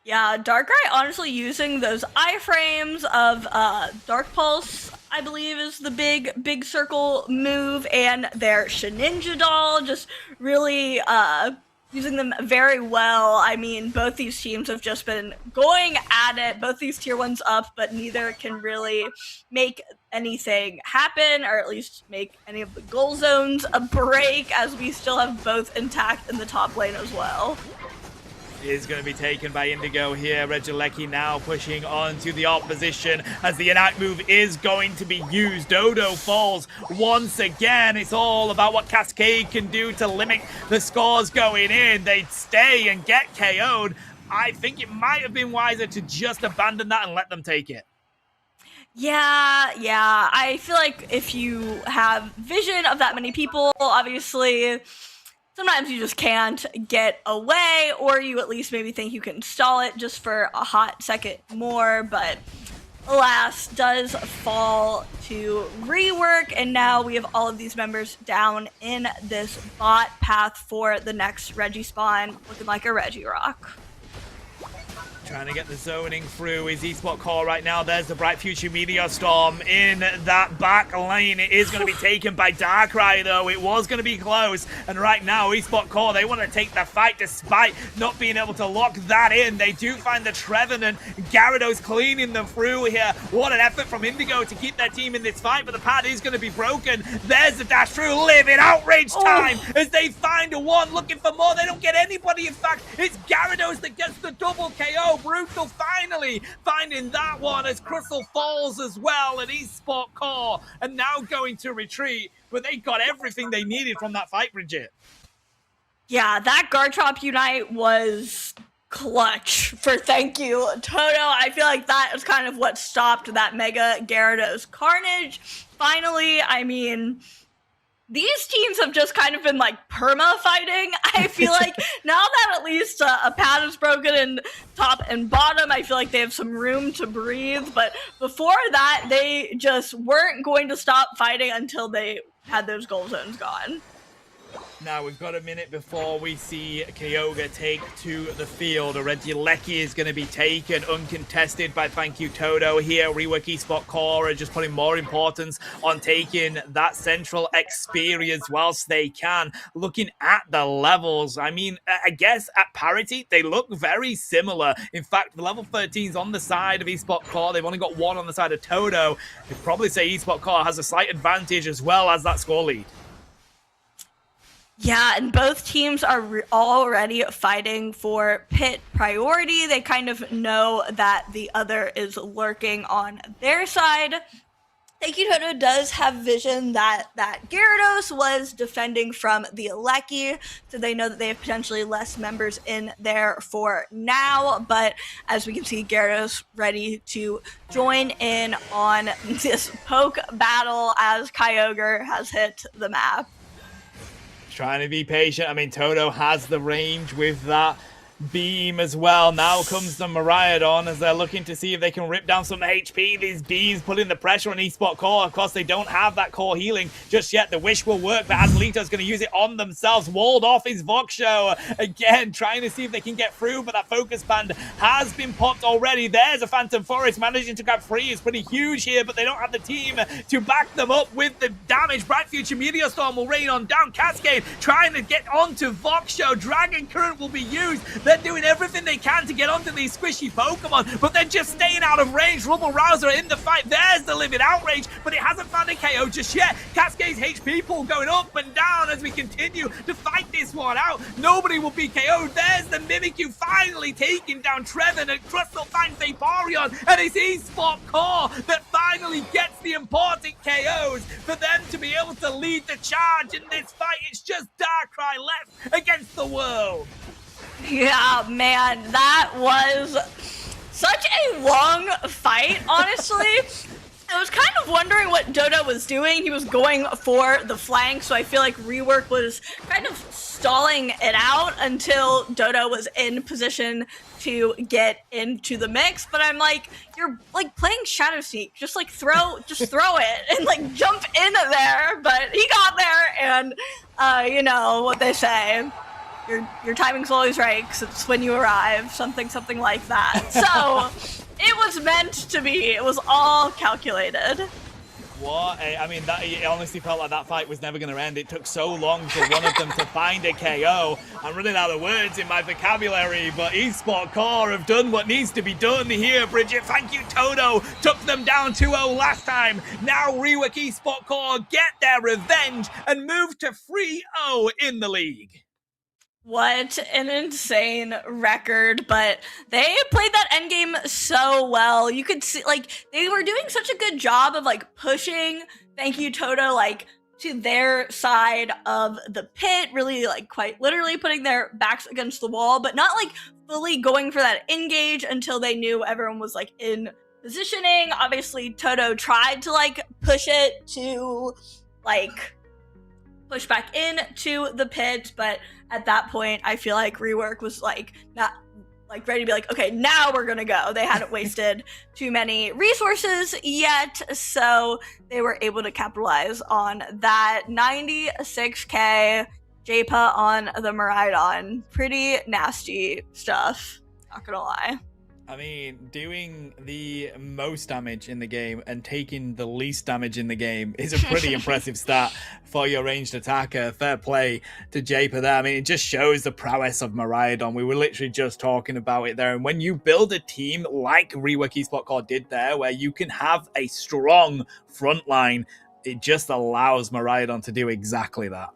Yeah, Darkrai honestly using those iframes of Dark Pulse, I believe, is the big circle move, and their Shedinja doll just really using them very well. I mean, both these teams have just been going at it, both these tier 1s up, but neither can really make anything happen, or at least make any of the goal zones a break, as we still have both intact in the top lane as well. Is going to be taken by Indigo here. Regieleki now pushing on to the opposition as the Enact move is going to be used. Dodo falls once again. It's all about what Cascade can do to limit the scores going in. They stay and get KO'd. I think it might have been wiser to just abandon that and let them take it. Yeah. I feel like if you have vision of that many people, obviously sometimes you just can't get away, or you at least maybe think you can stall it just for a hot second more, but alas, does fall to rework, and now we have all of these members down in this bot path for the next Reggie spawn, looking like a Reggie rock. Trying to get the zoning through is Esport Core right now. There's the Bright Future Meteor Storm in that back lane. It is going to be taken by Darkrai, though. It was going to be close. And right now, Esport Core, they want to take the fight despite not being able to lock that in. They do find the Trevenant. Gyarados cleaning them through here. What an effort from Indigo to keep their team in this fight, but the pad is going to be broken. There's the dash through. Live in outrage time as they find a one, looking for more. They don't get anybody. In fact, it's Gyarados that gets the double KO. Brutal finally finding that one as Crystal falls as well, and Esport Core and now going to retreat, but they got everything they needed from that fight, Bridget. Yeah, that Garchomp Unite was clutch for thank you, Toto. I feel like that is kind of what stopped that Mega Gyarados carnage. Finally, I mean, these teams have just kind of been like perma-fighting. I feel like now that at least a pad is broken in top and bottom, I feel like they have some room to breathe. But before that, they just weren't going to stop fighting until they had those goal zones gone. Now we've got a minute before we see Kyogre take to the field. Regieleki is going to be taken uncontested by Thank You Toto here. Rework Esport Core are just putting more importance on taking that central experience whilst they can. Looking at the levels, I mean, I guess at parity, they look very similar. In fact, the level 13's on the side of Esport Core. They've only got one on the side of Toto. You'd probably say Esport Core has a slight advantage as well as that score lead. Yeah, and both teams are already fighting for pit priority. They kind of know that the other is lurking on their side. Thank You Toto does have vision that Gyarados was defending from the Alecki, so they know that they have potentially less members in there for now. But as we can see, Gyarados ready to join in on this poke battle as Kyogre has hit the map. Trying to be patient. I mean, Toto has the range with that beam as well. Now comes the Miraidon as they're looking to see if they can rip down some HP. These beams putting the pressure on Esport Core. Of course, they don't have that core healing just yet. The wish will work, but Adelito's going to use it on themselves. Walled off is Voxshow. Again, trying to see if they can get through, but that focus band has been popped already. There's a Phantom Forest. Managing to grab free is pretty huge here, but they don't have the team to back them up with the damage. Bright Future Meteor Storm will rain on down. Cascade trying to get onto Voxshow. Dragon Current will be used. They're doing everything they can to get onto these squishy Pokemon, but they're just staying out of range. Rubble Rouser in the fight. There's the Livid Outrage, but it hasn't found a KO just yet. Cascade's HP pool going up and down as we continue to fight this one out. Nobody will be KO'd. There's the Mimikyu finally taking down Trevor, and Crystal finds Vaporeon, and it's Esport Core that finally gets the important KOs for them to be able to lead the charge in this fight. It's just Darkrai left against the world. Yeah, man, that was such a long fight, honestly. I was kind of wondering what Dodo was doing. He was going for the flank, so I feel like Rework was kind of stalling it out until Dodo was in position to get into the mix. But I'm like, you're like playing Shadow Sneak. Just like throw it and like jump in there. But he got there, and you know what they say. Your timing's always right, because it's when you arrive, something like that. So, it was meant to be. It was all calculated. What? I mean, it honestly felt like that fight was never going to end. It took so long for one of them to find a KO. I'm running out of words in my vocabulary, but Esport Core have done what needs to be done here, Bridget. Thank you, Toto. Took them down 2-0 last time. Now Rework Esport Core get their revenge and move to 3-0 in the league. What an insane record, but they played that endgame so well. You could see, like, they were doing such a good job of, like, pushing, thank you, Toto, like, to their side of the pit, really, like, quite literally putting their backs against the wall, but not, like, fully going for that engage until they knew everyone was, like, in positioning. Obviously, Toto tried to, like, push it to, like, push back into the pit, but at that point, I feel like Rework was like not like ready to be like, okay, now we're gonna go. They hadn't wasted too many resources yet, so they were able to capitalize on that 96k J-Pa on the Miraidon. Pretty nasty stuff, not gonna lie. I mean, doing the most damage in the game and taking the least damage in the game is a pretty impressive stat for your ranged attacker. Fair play to J-Pa there. I mean, it just shows the prowess of Miraidon. We were literally just talking about it there. And when you build a team like Rework Esport Core did there, where you can have a strong front line, it just allows Miraidon to do exactly that.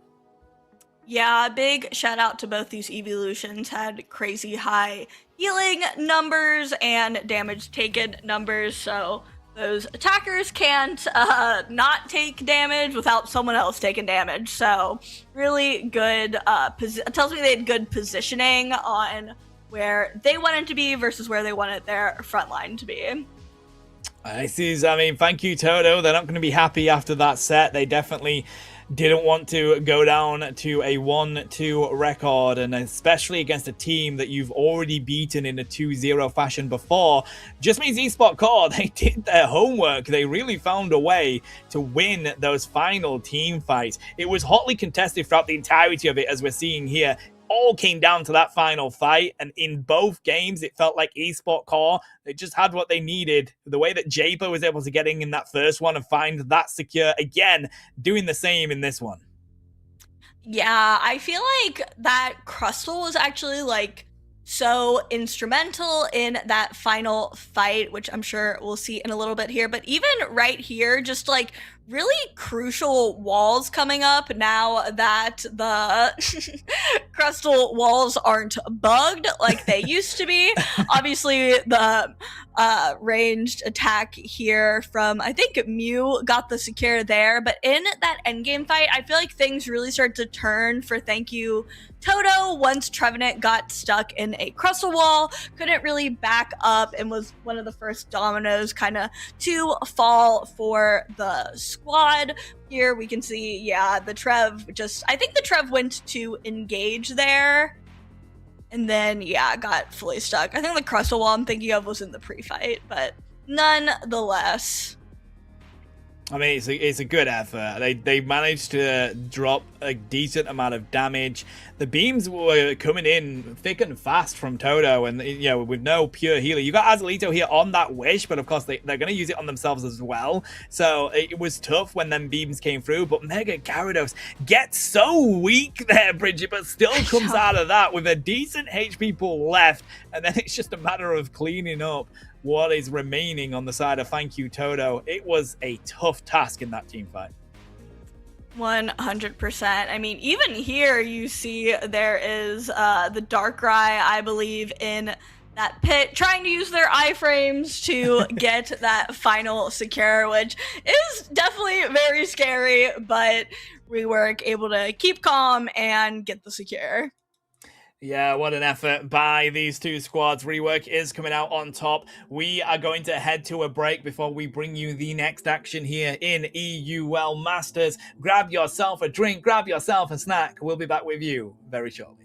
Yeah, big shout out to both these evolutions. Had crazy high healing numbers and damage taken numbers, so those attackers can't not take damage without someone else taking damage. So really good, it tells me they had good positioning on where they wanted to be versus where they wanted their front line to be. I mean, thank you, Toto. They're not going to be happy after that set. They definitely didn't want to go down to a 1-2 record, and especially against a team that you've already beaten in a 2-0 fashion before. Just means Esport Core, they did their homework. They really found a way to win those final team fights. It was hotly contested throughout the entirety of it, as we're seeing here. All came down to that final fight, and in both games it felt like Esport Core, they just had what they needed. The way that J-Pa was able to get in that first one and find that secure, again doing the same in this one. Yeah, I feel like that Crustle was actually like so instrumental in that final fight, which I'm sure we'll see in a little bit here. But even right here, just like really crucial walls coming up now that the Crustal walls aren't bugged like they used to be. Obviously, the ranged attack here from, I think, Mew got the secure there. But in that endgame fight, I feel like things really start to turn for thank you, Toto, once Trevenant got stuck in a Crustal wall, couldn't really back up, and was one of the first dominoes kind of to fall for the squad. Here we can see, yeah, the Trev I think the Trev went to engage there, and then, yeah, got fully stuck. I think the Crustal wall I'm thinking of was in the pre-fight, but nonetheless. I mean, it's a good effort. They managed to drop a decent amount of damage. The beams were coming in thick and fast from Toto, and with no pure healer. You got Azalito here on that wish, but of course they're going to use it on themselves as well. So it was tough when them beams came through. But Mega Gyarados gets so weak there, Bridget, but still comes out of that with a decent HP pool left, and then it's just a matter of cleaning up what is remaining on the side of thank you, Toto. It was a tough task in that team fight. 100%. I mean, even here you see there is the Darkrai, I believe, in that pit, trying to use their iframes to get that final secure, which is definitely very scary, but Rework able to keep calm and get the secure. Yeah, what an effort by these two squads. Rework is coming out on top. We are going to head to a break before we bring you the next action here in EUL Masters. Grab yourself a drink, grab yourself a snack. We'll be back with you very shortly.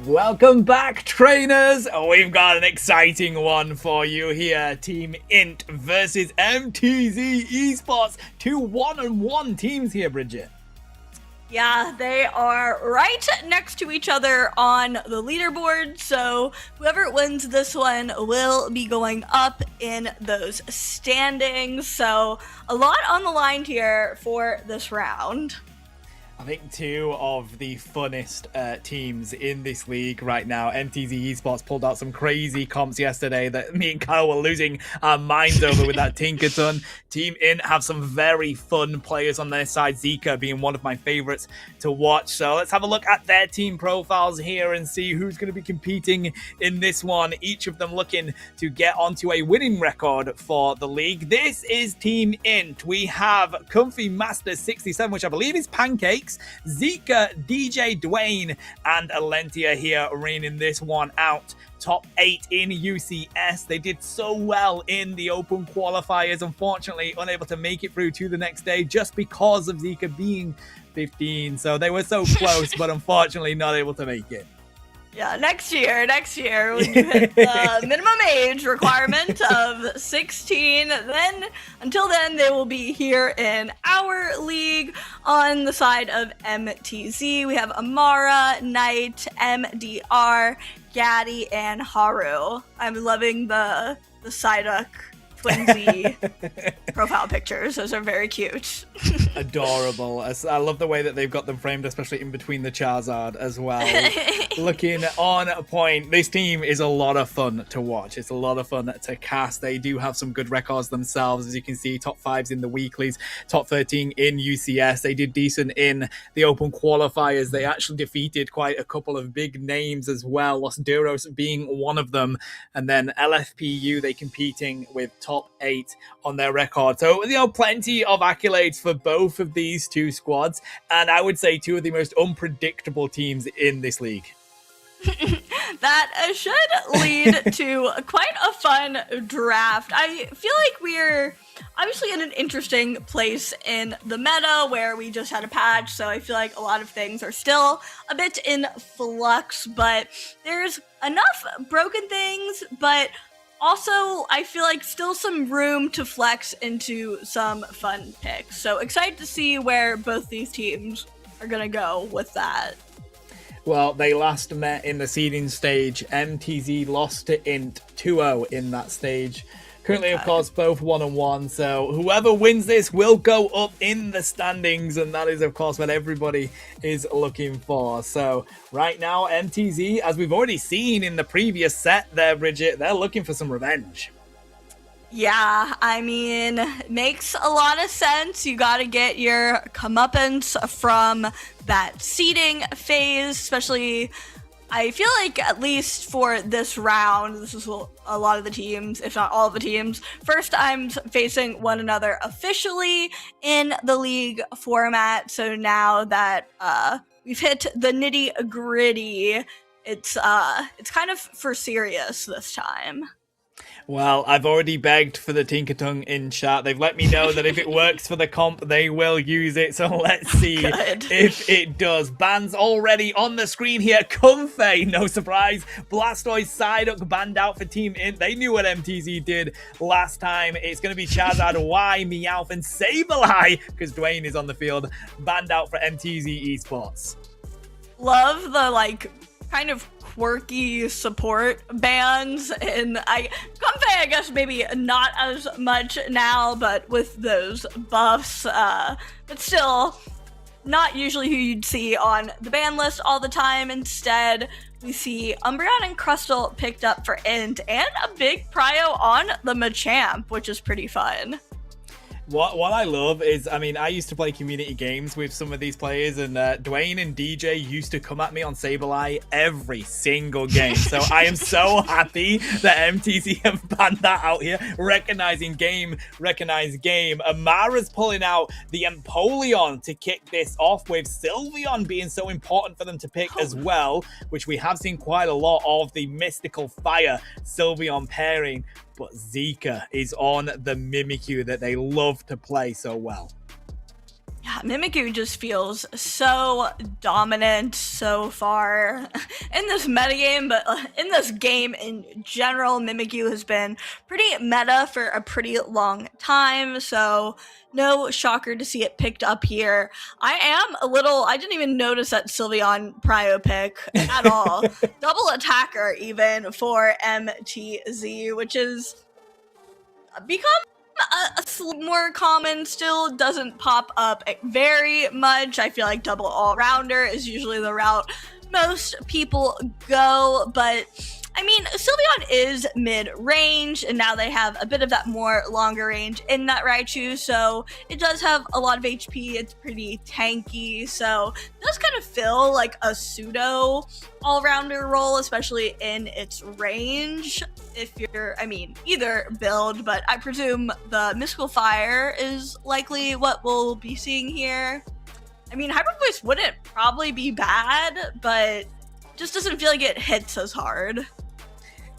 Welcome back, trainers! We've got an exciting one for you here. Team Int versus MTZ Esports. Two 1-on-1 teams here, Bridget. Yeah, they are right next to each other on the leaderboard, so whoever wins this one will be going up in those standings. So a lot on the line here for this round. I think two of the funnest teams in this league right now. MTZ Esports pulled out some crazy comps yesterday that me and Kyle were losing our minds over with that Tinkerton. Team In have some very fun players on their side, Zika being one of my favorites to watch. So let's have a look at their team profiles here and see who's going to be competing in this one. Each of them looking to get onto a winning record for the league. This is Team Int. We have Comfy Master 67, which I believe is Pancakes, Zika, DJ Dwayne, and Alentia here reigning this one out. Top 8 in UCS. They did so well in the open qualifiers, unfortunately unable to make it through to the next day just because of Zika being 15. So they were so close, but unfortunately not able to make it. Yeah, next year, when you hit the minimum age requirement of 16, then until then, they will be here in our league. On the side of MTZ, we have Amara, Knight, MDR, Gaddy, and Haru. I'm loving the Psyduck twinsy profile pictures. Those are very cute. Adorable. I love the way that they've got them framed, especially in between the Charizard as well. Looking on point. This team is a lot of fun to watch. It's a lot of fun to cast. They do have some good records themselves. As you can see, top 5s in the weeklies, top 13 in UCS. They did decent in the open qualifiers. They actually defeated quite a couple of big names as well, Los Duros being one of them. And then LFPU, they competing with top 8 on their record. So, plenty of accolades for both of these two squads. And I would say two of the most unpredictable teams in this league. That should lead to quite a fun draft. I feel like we're obviously in an interesting place in the meta where we just had a patch, so I feel like a lot of things are still a bit in flux, but there's enough broken things, but also I feel like still some room to flex into some fun picks. So excited to see where both these teams are going to go with that. Well, they last met in the seeding stage. MTZ lost to Int 2-0 in that stage. Currently, of course, both 1-1. So whoever wins this will go up in the standings. And that is, of course, what everybody is looking for. So right now, MTZ, as we've already seen in the previous set there, Bridget, they're looking for some revenge. Yeah, I mean, makes a lot of sense. You got to get your comeuppance from that seeding phase, especially, I feel like at least for this round, this is a lot of the teams, if not all of the teams, first times facing one another officially in the league format. So now that we've hit the nitty gritty, it's kind of for serious this time. Well, I've already begged for the Tinkertongue in chat. They've let me know that if it works for the comp, they will use it. So let's see if it does. Bans already on the screen here. Comfey, no surprise. Blastoise Psyduck banned out for Team Int. They knew what MTZ did last time. It's going to be Charizard, Y, Meowth, and Sableye, because Dwayne is on the field, banned out for MTZ Esports. Love the, kind of quirky support bands, and Comfey, I guess maybe not as much now, but with those buffs, but still not usually who you'd see on the ban list all the time. Instead, we see Umbreon and Crustle picked up for Int, and a big prio on the Machamp, which is pretty fun. What I love is, I mean, I used to play community games with some of these players, and Dwayne and DJ used to come at me on Sableye every single game. So I am so happy that MTZ have banned that out here. Recognizing game, recognize game. Amara's pulling out the Empoleon to kick this off, with Sylveon being so important for them to pick as well, which we have seen quite a lot of the Mystical Fire Sylveon pairing. But Zika is on the Mimikyu that they love to play so well. Yeah, Mimikyu just feels so dominant so far in this metagame, but in this game in general, Mimikyu has been pretty meta for a pretty long time, so no shocker to see it picked up here. I didn't even notice that Sylveon Prio pick at all. Double attacker even for MTZ, which is become more common, still doesn't pop up very much. I feel like double all-rounder is usually the route most people go, but I mean, Sylveon is mid-range, and now they have a bit of that more longer range in that Raichu, so it does have a lot of HP, it's pretty tanky, so it does kind of fill like a pseudo all-rounder role, especially in its range, if you're, either build, but I presume the Mystical Fire is likely what we'll be seeing here. Hyper Voice wouldn't probably be bad, but just doesn't feel like it hits as hard.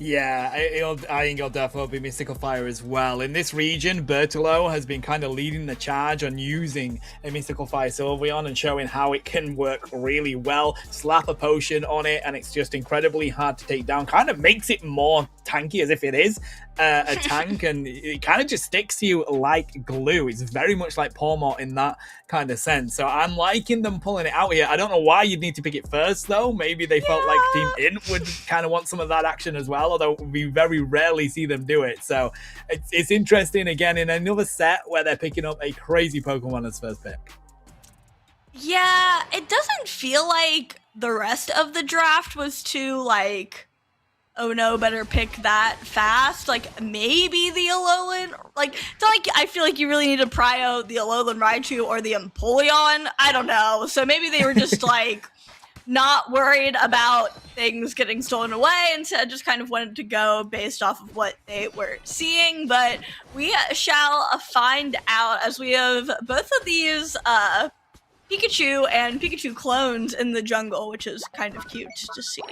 Yeah, I think it'll definitely be Mystical Fire as well. In this region, Bertolo has been kind of leading the charge on using a Mystical Fire Sylveon and showing how it can work really well. Slap a potion on it, and it's just incredibly hard to take down. Kind of makes it more tanky as if it is a tank, and it kind of just sticks to you like glue. It's very much like Pawmot in that kind of sense. So I'm liking them pulling it out here. I don't know why you'd need to pick it first, though. Maybe they felt like Team Int would kind of want some of that action as well, although we very rarely see them do it. So it's interesting, again, in another set where they're picking up a crazy Pokemon as first pick. Yeah, it doesn't feel like the rest of the draft was too, oh no, better pick that fast. Maybe the Alolan. It's not like I feel like you really need to prio the Alolan Raichu or the Empoleon. I don't know. So maybe they were just not worried about things getting stolen away, instead just kind of wanted to go based off of what they were seeing. But we shall find out, as we have both of these Pikachu and Pikachu clones in the jungle, which is kind of cute to see.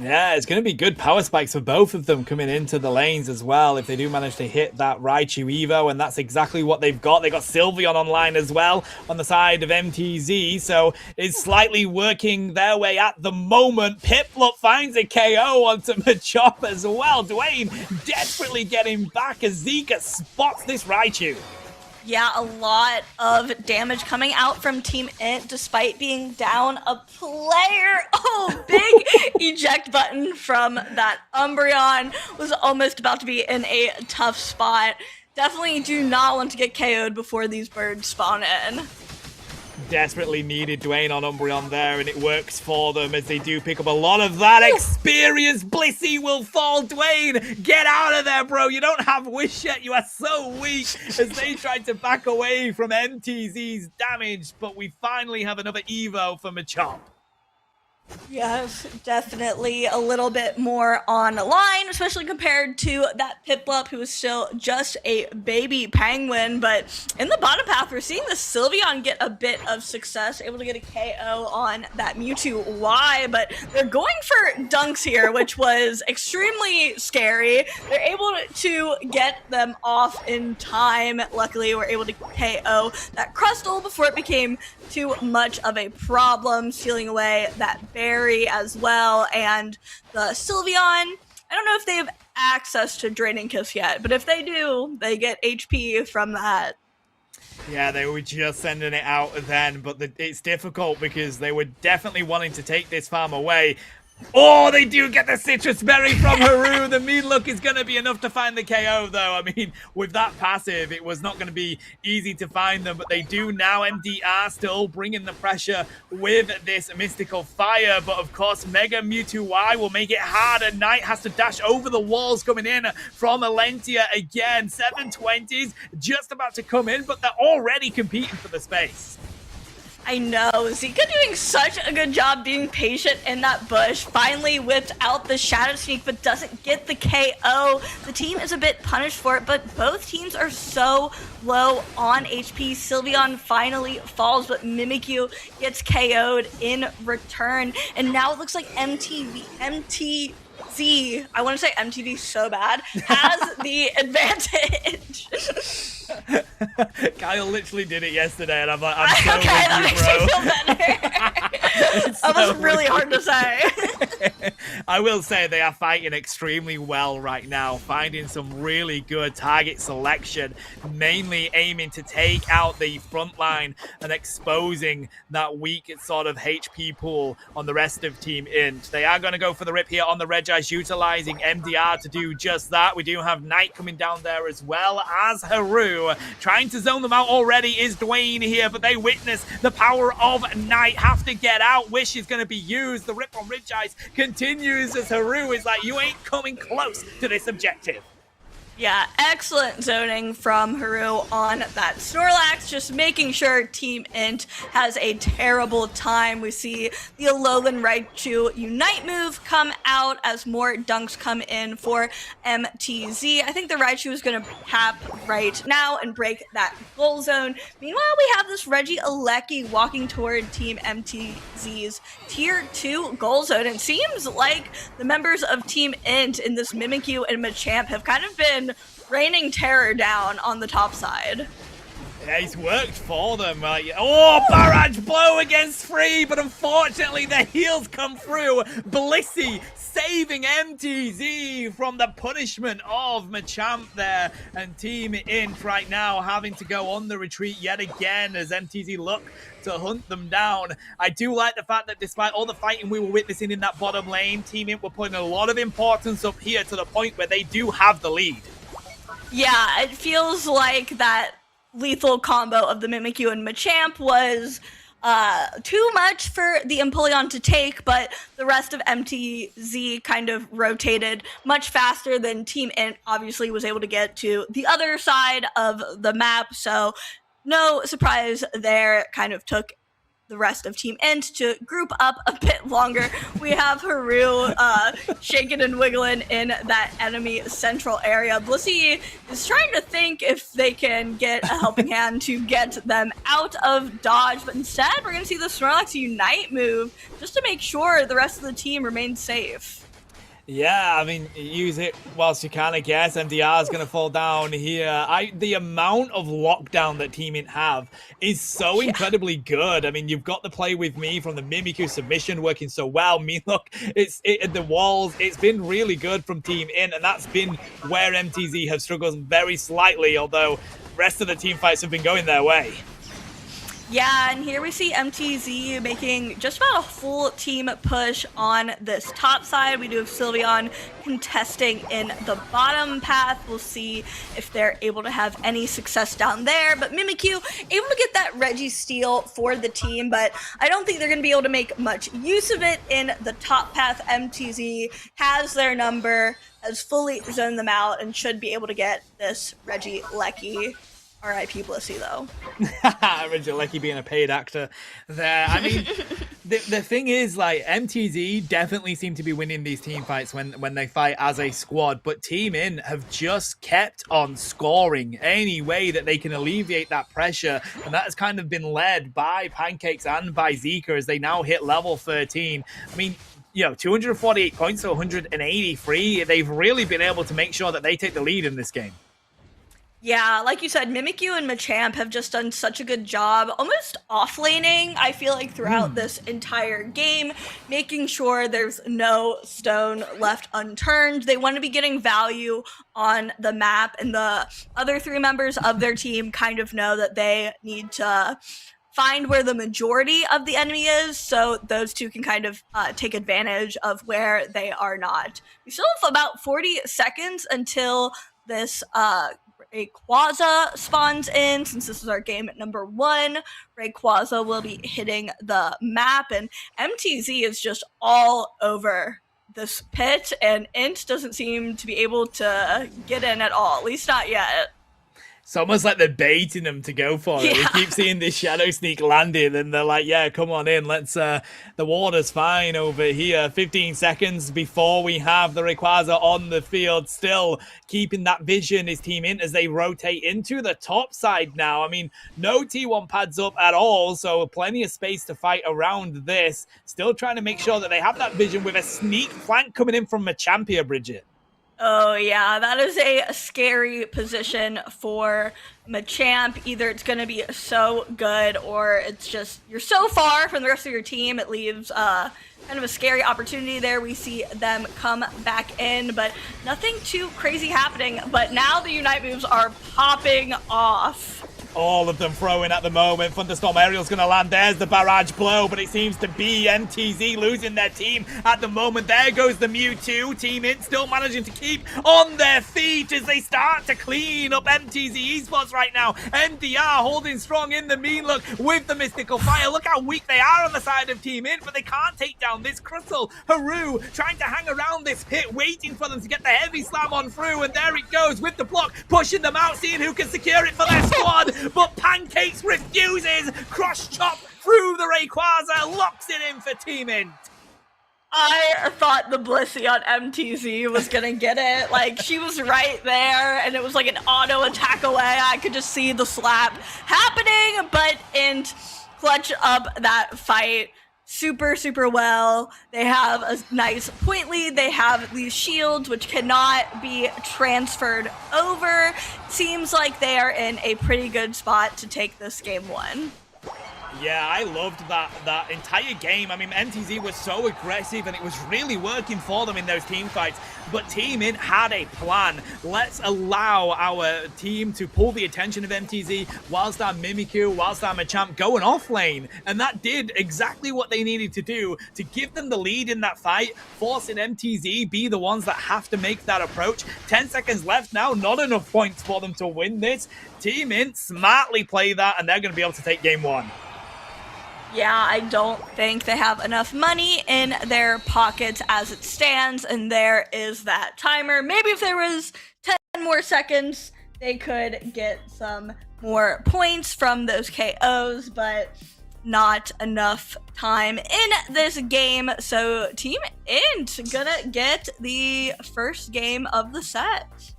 Yeah, it's going to be good power spikes for both of them coming into the lanes as well if they do manage to hit that Raichu Evo, and that's exactly what they've got. They got Sylveon online as well on the side of MTZ, so it's slightly working their way at the moment. Piplup finds a KO onto Machop as well. Dwayne desperately getting back as Zika spots this Raichu. Yeah, a lot of damage coming out from Team Int despite being down a player. Oh, big eject button from that Umbreon. Was almost about to be in a tough spot. Definitely do not want to get KO'd before these birds spawn in. Desperately needed Dwayne on Umbreon there, and it works for them as they do pick up a lot of that experience. Blissey will fall. Dwayne, get out of there, bro. You don't have Wish yet. You are so weak, as they tried to back away from MTZ's damage, but we finally have another Evo for Machop. Yes, definitely a little bit more online, especially compared to that Piplup, who is still just a baby penguin. But in the bottom path, we're seeing the Sylveon get a bit of success, able to get a KO on that Mewtwo Y, but they're going for dunks here, which was extremely scary. They're able to get them off in time. Luckily, we're able to KO that Crustle before it became too much of a problem, stealing away that Berry as well, and the Sylveon. I don't know if they have access to Draining Kiss yet, but if they do, they get HP from that. Yeah, they were just sending it out then, but it's difficult because they were definitely wanting to take this farm away. Oh, they do get the Citrus Berry from Haru. The mean look is going to be enough to find the KO, though. With that passive, it was not going to be easy to find them, but they do now. MDR still bringing the pressure with this Mystical Fire, but of course, Mega Mewtwo Y will make it harder. Knight has to dash over the walls coming in from Alentia again. 720s just about to come in, but they're already competing for the space. I know, Zika doing such a good job being patient in that bush. Finally whipped out the Shadow Sneak, but doesn't get the KO. The team is a bit punished for it, but both teams are so low on HP. Sylveon finally falls, but Mimikyu gets KO'd in return. And now it looks like MTZ, I want to say MTV so bad, has the advantage. Kyle literally did it yesterday, and I'm like, I'm so Okay, that with makes you, me bro. feel better. It's That was so really hard to say. I will say they are fighting extremely well right now, finding some really good target selection, mainly aiming to take out the front line and exposing that weak sort of HP pool on the rest of Team Int. They are going to go for the rip here on the Regis, utilizing MDR to do just that. We do have Knight coming down there as well as Haru. Trying to zone them out already is Dwayne here, but they witness the power of Knight. Have to get out. Wish is going to be used. The rip on Regis continues as Haru is like, you ain't coming close to this objective. Yeah, excellent zoning from Haru on that Snorlax, just making sure Team Int has a terrible time. We see the Alolan Raichu Unite move come out as more dunks come in for MTZ. I think the Raichu is going to tap right now and break that goal zone. Meanwhile, we have this Regieleki walking toward Team MTZ's Tier 2 goal zone. It seems like the members of Team Int in this Mimikyu and Machamp have kind of been raining terror down on the top side. Yeah, it's worked for them. Oh, barrage blow against Free, but unfortunately the heals come through. Blissey saving MTZ from the punishment of Machamp there. And Team Int right now having to go on the retreat yet again as MTZ look to hunt them down. I do like the fact that despite all the fighting we were witnessing in that bottom lane, Team Int were putting a lot of importance up here to the point where they do have the lead. Yeah, it feels like that lethal combo of the Mimikyu and Machamp was too much for the Empoleon to take, but the rest of MTZ kind of rotated much faster than Team Int obviously was able to get to the other side of the map, so no surprise there. It kind of took the rest of Team Int to group up a bit longer. We have Haru shaking and wiggling in that enemy central area. Blissey is trying to think if they can get a helping hand to get them out of dodge, but instead we're going to see the Snorlax Unite move just to make sure the rest of the team remains safe. Yeah, I mean, use it whilst you can, I guess. MDR is going to fall down here. The amount of lockdown that Team Int have is so incredibly good. I mean, you've got the play with me from the Mimikyu submission working so well. Me, look, the walls. It's been really good from Team Int, and that's been where MTZ have struggled very slightly, although the rest of the team fights have been going their way. Yeah, and here we see MTZ making just about a full team push on this top side. We do have Sylveon contesting in the bottom path. We'll see if they're able to have any success down there. But Mimikyu able to get that Registeel for the team, but I don't think they're going to be able to make much use of it in the top path. MTZ has their number, has fully zoned them out, and should be able to get this Regieleki. R.I.P. Blissey, though. Regieleki being a paid actor there. I mean, the thing is, like, MTZ definitely seem to be winning these team fights when they fight as a squad, but Team Int have just kept on scoring any way that they can alleviate that pressure, and that has kind of been led by Pancakes and by Zika as they now hit level 13. I mean, 248 points to 183. They've really been able to make sure that they take the lead in this game. Yeah, like you said, Mimikyu and Machamp have just done such a good job, almost off-laning, I feel like, throughout this entire game, making sure there's no stone left unturned. They want to be getting value on the map, and the other three members of their team kind of know that they need to find where the majority of the enemy is, so those two can kind of take advantage of where they are not. We still have about 40 seconds until this Rayquaza spawns in. Since this is our game at number 1, Rayquaza will be hitting the map, and MTZ is just all over this pit, and Int doesn't seem to be able to get in at all, at least not yet. It's almost like they're baiting them to go for it. Yeah. We keep seeing this Shadow Sneak landing, and they're like, yeah, come on in. Let's, the water's fine over here. 15 seconds before we have the Rayquaza on the field. Still keeping that vision is Team Int as they rotate into the top side now. I mean, no T1 pads up at all, so plenty of space to fight around this. Still trying to make sure that they have that vision with a sneak flank coming in from Machamp here, Bridget. Oh yeah, that is a scary position for Machamp. Either it's going to be so good, or it's just you're so far from the rest of your team. It leaves kind of a scary opportunity there. We see them come back in, but nothing too crazy happening. But now the Unite moves are popping off. All of them throwing at the moment. Thunderstorm Aerial's going to land. There's the barrage blow, but it seems to be MTZ losing their team at the moment. There goes the Mewtwo. Team Int still managing to keep on their feet as they start to clean up MTZ Esports right now. MDR holding strong in the mean look with the Mystical Fire. Look how weak they are on the side of Team Int, but they can't take down this Crystal. Haru trying to hang around this pit, waiting for them to get the heavy slam on through, and there it goes with the block, pushing them out, seeing who can secure it for their squad. But Pancakes refuses. Cross chop through the Rayquaza, locks it in for Team Int. I thought the Blissey on MTZ was gonna get it. Like, she was right there, and it was like an auto attack away. I could just see the slap happening, but Int clutch up that fight super well. They have a nice point lead. They have these shields which cannot be transferred over. Seems like they are in a pretty good spot to take this game 1. Yeah, I loved that entire game. I mean, MTZ was so aggressive and it was really working for them in those team fights. But Team Int had a plan. Let's allow our team to pull the attention of MTZ whilst our Mimikyu, whilst our Machamp going off lane. And that did exactly what they needed to do to give them the lead in that fight, forcing MTZ be the ones that have to make that approach. 10 seconds left now, not enough points for them to win this. Team Int smartly play that and they're going to be able to take game 1. Yeah, I don't think they have enough money in their pockets as it stands, and there is that timer. Maybe if there was 10 more seconds, they could get some more points from those KOs, but not enough time in this game. So Team Int gonna get the first game of the set.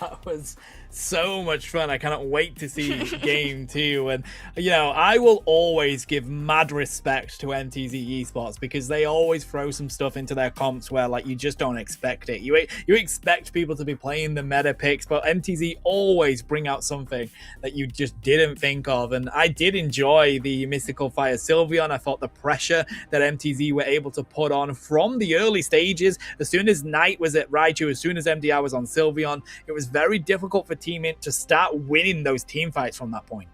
That was so much fun. I cannot wait to see game 2. And, you know, I will always give mad respect to MTZ Esports because they always throw some stuff into their comps where, like, you just don't expect it. You expect people to be playing the meta picks, but MTZ always bring out something that you just didn't think of. And I did enjoy the Mystical Fire Sylveon. I thought the pressure that MTZ were able to put on from the early stages, as soon as Knight was at Raichu, as soon as MDR was on Sylveon, it was very difficult for Team Int to start winning those team fights from that point.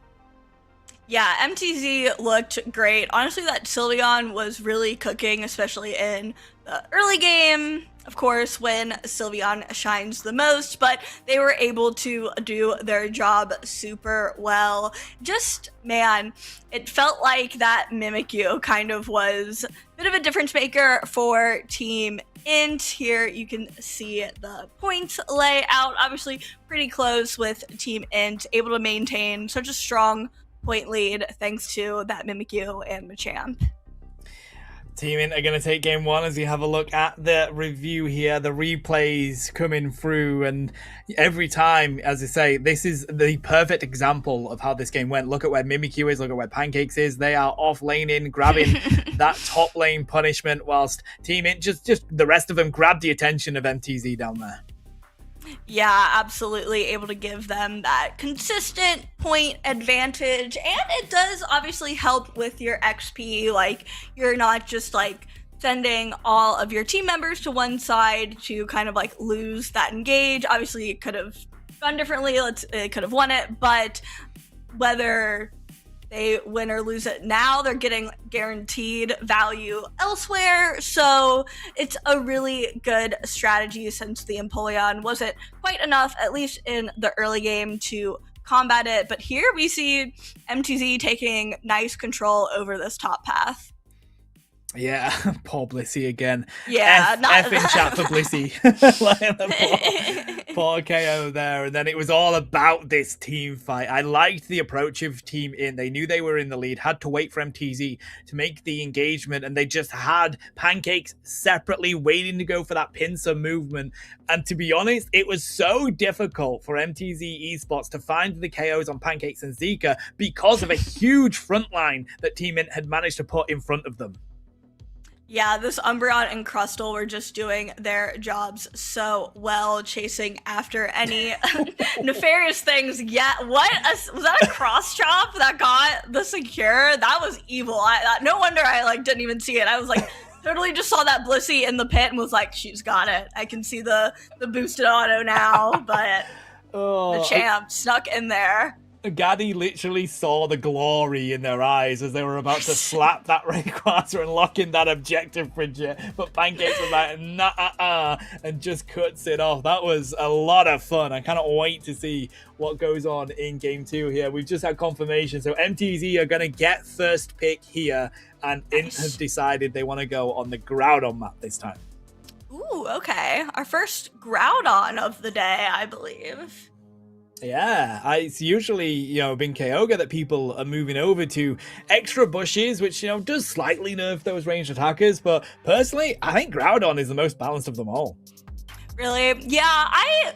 Yeah, MTZ looked great. Honestly, that Sylveon was really cooking, especially in the early game, of course, when Sylveon shines the most, but they were able to do their job super well. Just, man, it felt like that Mimikyu kind of was a bit of a difference maker for Team Int. Here you can see the points layout, obviously pretty close with Team Int, able to maintain such a strong point lead thanks to that Mimikyu and Machamp. Team Int are going to take game 1 as you have a look at the review here, the replays coming through, and every time, as I say, this is the perfect example of how this game went. Look at where Mimikyu is, look at where Pancakes is. They are off laning, grabbing that top lane punishment, whilst Team Int, just the rest of them grabbed the attention of MTZ down there. Yeah, absolutely able to give them that consistent point advantage, and it does obviously help with your XP. Like, you're not just like sending all of your team members to one side to kind of like lose that engage. Obviously it could have gone differently, it could have won it, but whether they win or lose it now, they're getting guaranteed value elsewhere. So it's a really good strategy since the Empoleon wasn't quite enough, at least in the early game, to combat it. But here we see MTZ taking nice control over this top path. Yeah, poor Blissey again. Yeah, F in chat for Blissey. poor KO there. And then it was all about this team fight. I liked the approach of Team Int. They knew they were in the lead, had to wait for MTZ to make the engagement, and they just had Pancakes separately waiting to go for that pincer movement. And to be honest, it was so difficult for MTZ Esports to find the KOs on Pancakes and Zika because of a huge front line that Team Int had managed to put in front of them. Yeah, this Umbreon and Crustle were just doing their jobs so well, chasing after any nefarious things. Yeah, was that a cross chop that got the secure? That was evil. No wonder I didn't even see it. I was like, totally just saw that Blissey in the pit and was like, she's got it. I can see the boosted auto now, but the champ snuck in there. Gaddy literally saw the glory in their eyes as they were about to slap that Rayquaza and lock in that objective Bridget, but Pancakes was like, nah, and just cuts it off. That was a lot of fun. I cannot wait to see what goes on in Game 2 here. We've just had confirmation, so MTZ are going to get first pick here, and Int have decided they want to go on the Groudon map this time. Ooh, okay. Our first Groudon of the day, I believe. Yeah, it's usually, been Kyogre that people are moving over to. Extra bushes, which, does slightly nerf those ranged attackers, but personally, I think Groudon is the most balanced of them all. Really? Yeah, I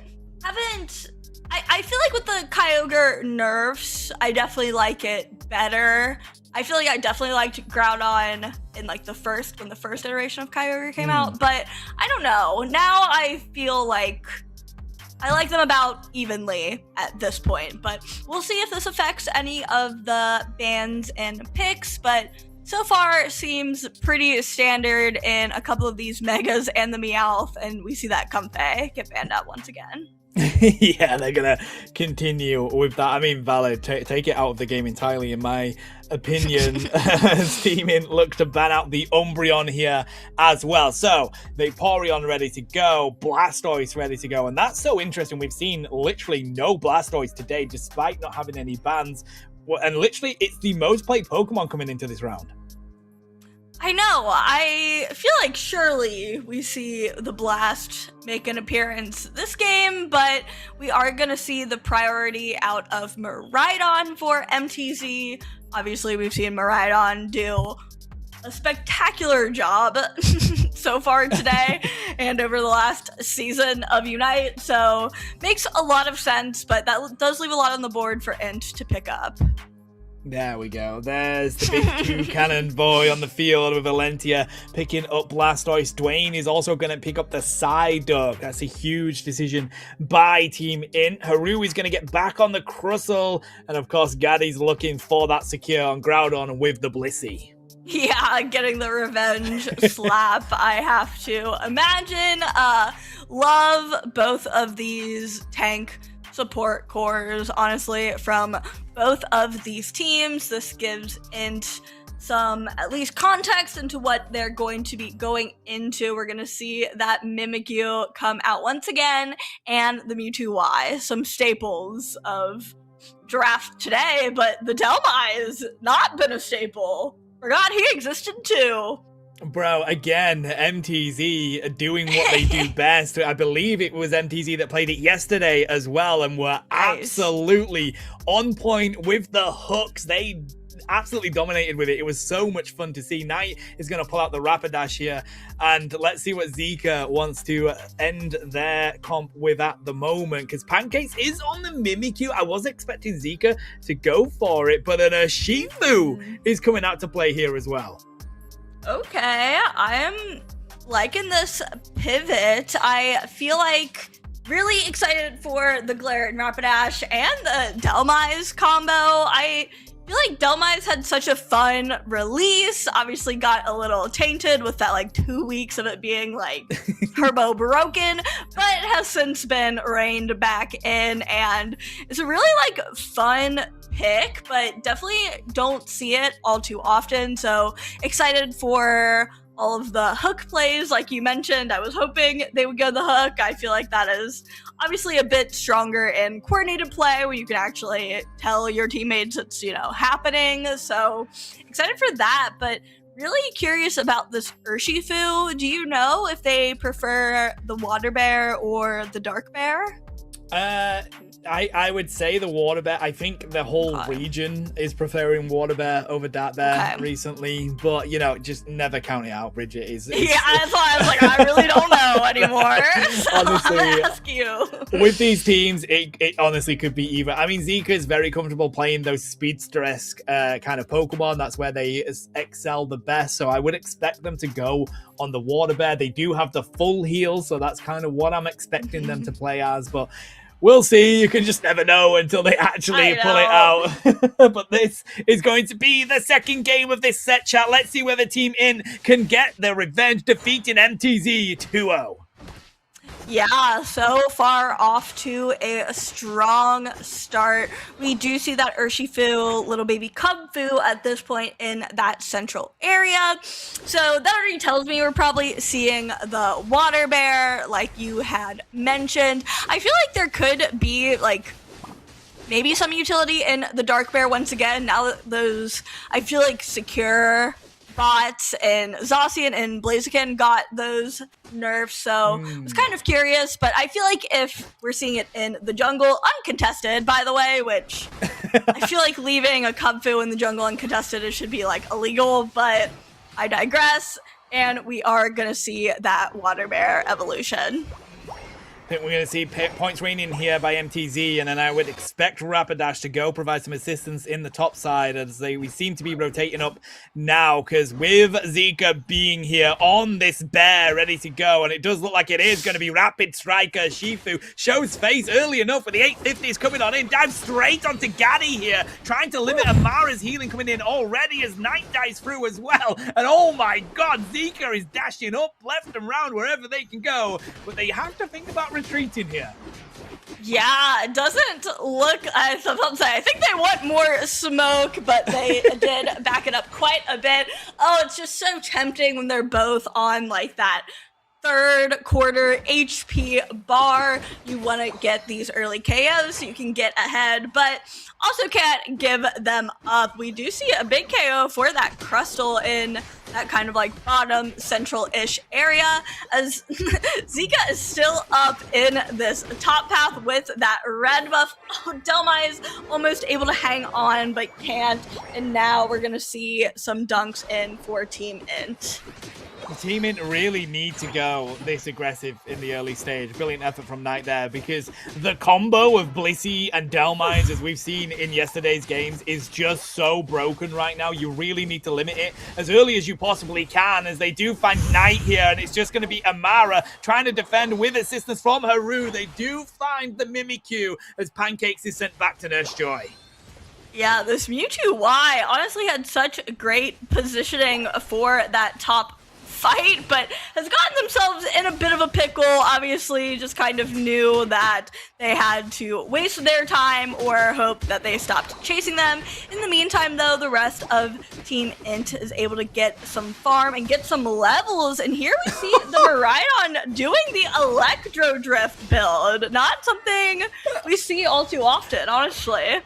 feel like with the Kyogre nerfs, I definitely like it better. I feel like I definitely liked Groudon in when the first iteration of Kyogre came out, but I don't know. Now I feel like I like them about evenly at this point, but we'll see if this affects any of the bans and picks, but so far it seems pretty standard in a couple of these Megas and the Meowth, and we see that Comfey get banned out once again. Yeah, they're gonna continue with that. I mean, valid. Take it out of the game entirely, in my opinion. Team Int look to ban out the Umbreon here as well. So, Vaporeon ready to go, Blastoise ready to go, and that's so interesting. We've seen literally no Blastoise today, despite not having any bans. And literally, it's the most played Pokemon coming into this round. I know. I feel like surely we see the Blast make an appearance this game, but we are going to see the priority out of Miraidon for MTZ. Obviously, we've seen Miraidon do a spectacular job so far today and over the last season of Unite, so makes a lot of sense, but that does leave a lot on the board for Int to pick up. There we go. There's the big two cannon boy on the field with Valentia picking up Blastoise. Dwayne is also going to pick up the Psyduck. That's a huge decision by Team Int. Haru is going to get back on the Crustle. And of course, Gaddy's looking for that secure on Groudon with the Blissey. Yeah, getting the revenge slap, I have to imagine. Love both of these tank support cores, honestly, from both of these teams. This gives Int some, at least, context into what they're going to be going into. We're going to see that Mimikyu come out once again, and the Mewtwo Y, some staples of draft today, but the Dhelmise has not been a staple. Forgot he existed too. Bro, again, MTZ doing what they do best. I believe it was MTZ that played it yesterday as well and were absolutely on point with the hooks. They absolutely dominated with it. It was so much fun to see. Knight is going to pull out the Rapidash here, and let's see what Zika wants to end their comp with at the moment, because Pancakes is on the Mimikyu. I was expecting Zika to go for it, but an Urshifu is coming out to play here as well. Okay, I am liking this pivot. I feel like really excited for the Glare and Rapidash and the Dhelmise combo. I feel like Dhelmise had such a fun release. Obviously got a little tainted with that 2 weeks of it being turbo broken, but has since been reined back in, and it's a really fun pick, but definitely don't see it all too often. So excited for all of the hook plays, like you mentioned. I was hoping they would go the hook. I feel like that is obviously a bit stronger in coordinated play, where you can actually tell your teammates it's, happening. So excited for that, but really curious about this Urshifu. Do you know if they prefer the Water Bear or the Dark Bear? I would say the water bear. I think the whole region is preferring water bear over dark bear recently, but you know, just never count it out, Bridget. Yeah, that's why I was like, I really don't know anymore. So honestly, I'm gonna ask you. With these teams, it honestly could be either. I mean, Zika is very comfortable playing those speedster-esque kind of Pokemon. That's where they excel the best. So I would expect them to go on the water bear. They do have the full heal, so that's kind of what I'm expecting them to play as, but we'll see. You can just never know until they actually pull it out. But this is going to be the second game of this set, chat. Let's see whether Team In can get their revenge, defeating MTZ 2-0. Yeah, so far off to a strong start. We do see that Urshifu, little baby Cubfu at this point in that central area. So that already tells me we're probably seeing the water bear like you had mentioned. I feel like there could be like maybe some utility in the dark bear once again. Now that those, I feel like secure bots and Zacian and Blaziken got those nerfs, so I was kind of curious, but I feel like if we're seeing it in the jungle, uncontested, by the way, which I feel like leaving a Cubfu in the jungle uncontested, it should be like illegal, but I digress, and we are gonna see that water bear evolution. I think we're going to see points raining here by MTZ, and then I would expect Rapidash to go provide some assistance in the top side as we seem to be rotating up now, because with Zika being here on this bear ready to go, and it does look like it is going to be Rapid Striker. Shifu shows face early enough with the 850s coming on in, dives straight onto Gaddy here, trying to limit Amara's healing coming in already as Knight dives through as well, and oh my god, Zika is dashing up left and round wherever they can go, but they have to think about retreating here. Yeah, it doesn't look, I think they want more smoke, but they did back it up quite a bit. Oh, it's just so tempting when they're both on like that third quarter HP bar. You want to get these early KOs so you can get ahead, but also can't give them up. We do see a big KO for that Crustle in that kind of like bottom central-ish area as Zika is still up in this top path with that red buff. Oh, Delmai is almost able to hang on but can't, and now we're gonna see some dunks in for Team Int. Team Int really need to go this aggressive in the early stage. Brilliant effort from Knight there, because the combo of Blissey and Delmines, as we've seen in yesterday's games, is just so broken right now. You really need to limit it as early as you possibly can, as they do find Knight here, and it's just going to be Amara trying to defend with assistance from Haru. They do find the Mimikyu as Pancakes is sent back to Nurse Joy. Yeah, this Mewtwo Y honestly had such great positioning for that top fight, but has gotten themselves in a bit of a pickle. Obviously, just kind of knew that they had to waste their time or hope that they stopped chasing them. In the meantime, though, the rest of Team Int is able to get some farm and get some levels, and here we see the Miraidon doing the Electro Drift build. Not something we see all too often, honestly.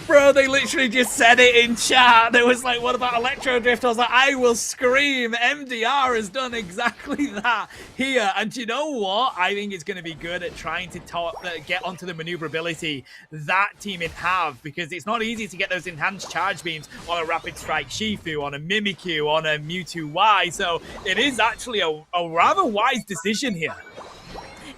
Bro, they literally just said it in chat. They was like, what about Electro Drift? I was like, I will scream. MDR has done exactly that here. And you know what? I think it's going to be good at trying to get onto the maneuverability that Team Int have, because it's not easy to get those enhanced charge beams on a Rapid Strike Shifu, on a Mimikyu, on a Mewtwo Y. So it is actually a rather wise decision here.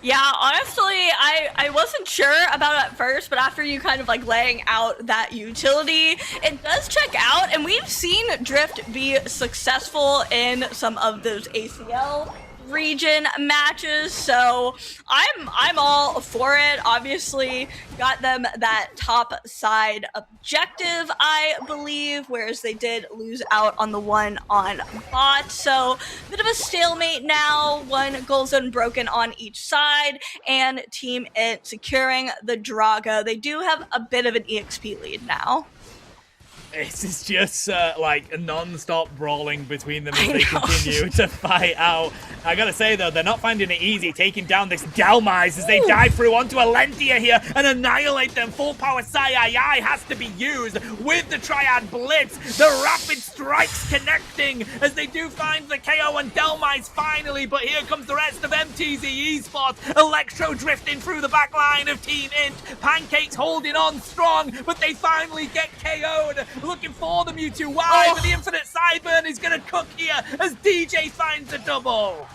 Yeah, honestly, I wasn't sure about it at first, but after you kind of like laying out that utility, it does check out, and we've seen Drift be successful in some of those ACL region matches, so I'm all for it. Obviously got them that top side objective, I believe, whereas they did lose out on the one on bot, so bit of a stalemate now. One goal zone broken on each side, and Team It securing the Drago. They do have a bit of an EXP lead now. This is just like a non-stop brawling between them as I they know. continue to fight out. I gotta say though, they're not finding it easy taking down this Delmise as they dive through onto Alentia here and annihilate them. Full power Sai has to be used with the Triad Blitz. The rapid strikes connecting as they do find the KO and Delmise finally, but here comes the rest of MTZ Esports. Electro drifting through the back line of Team Int. Pancakes holding on strong, but they finally get KO'd. Looking for the Mewtwo Y, but the Infinite Sideburn is going to cook here as DJ finds a double.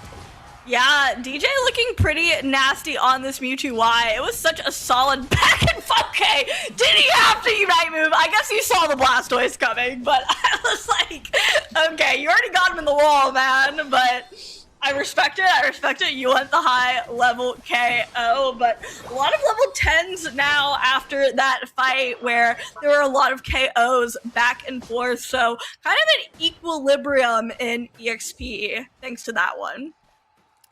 Yeah, DJ looking pretty nasty on this Mewtwo Y. It was such a solid back and forth. Okay, did he have to Unite move? I guess he saw the Blastoise coming, but I was like, okay, you already got him in the wall, man, but I respect it. You went the high level KO, but a lot of level 10s now after that fight where there were a lot of KOs back and forth. So kind of an equilibrium in EXP thanks to that one.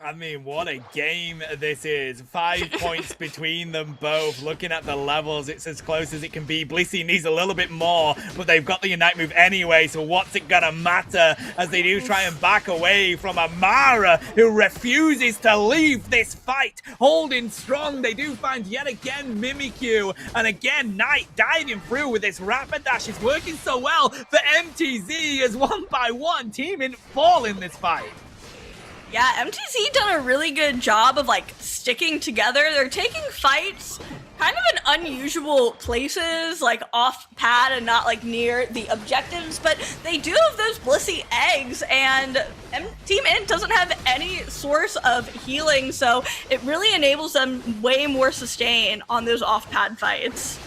I mean, what a game this is. 5 points between them both. Looking at the levels, it's as close as it can be. Blissey needs a little bit more, but they've got the Unite move anyway, so what's it gonna matter as they do try and back away from Amara, who refuses to leave this fight. Holding strong, they do find yet again Mimikyu, and again, Knight diving through with this rapid dash. It's working so well for MTZ as one by one, Team Int fall in this fight. Yeah, MTZ done a really good job of like sticking together. They're taking fights kind of in unusual places, like off pad and not like near the objectives, but they do have those Blissey eggs, and Team Int doesn't have any source of healing, so it really enables them way more sustain on those off pad fights.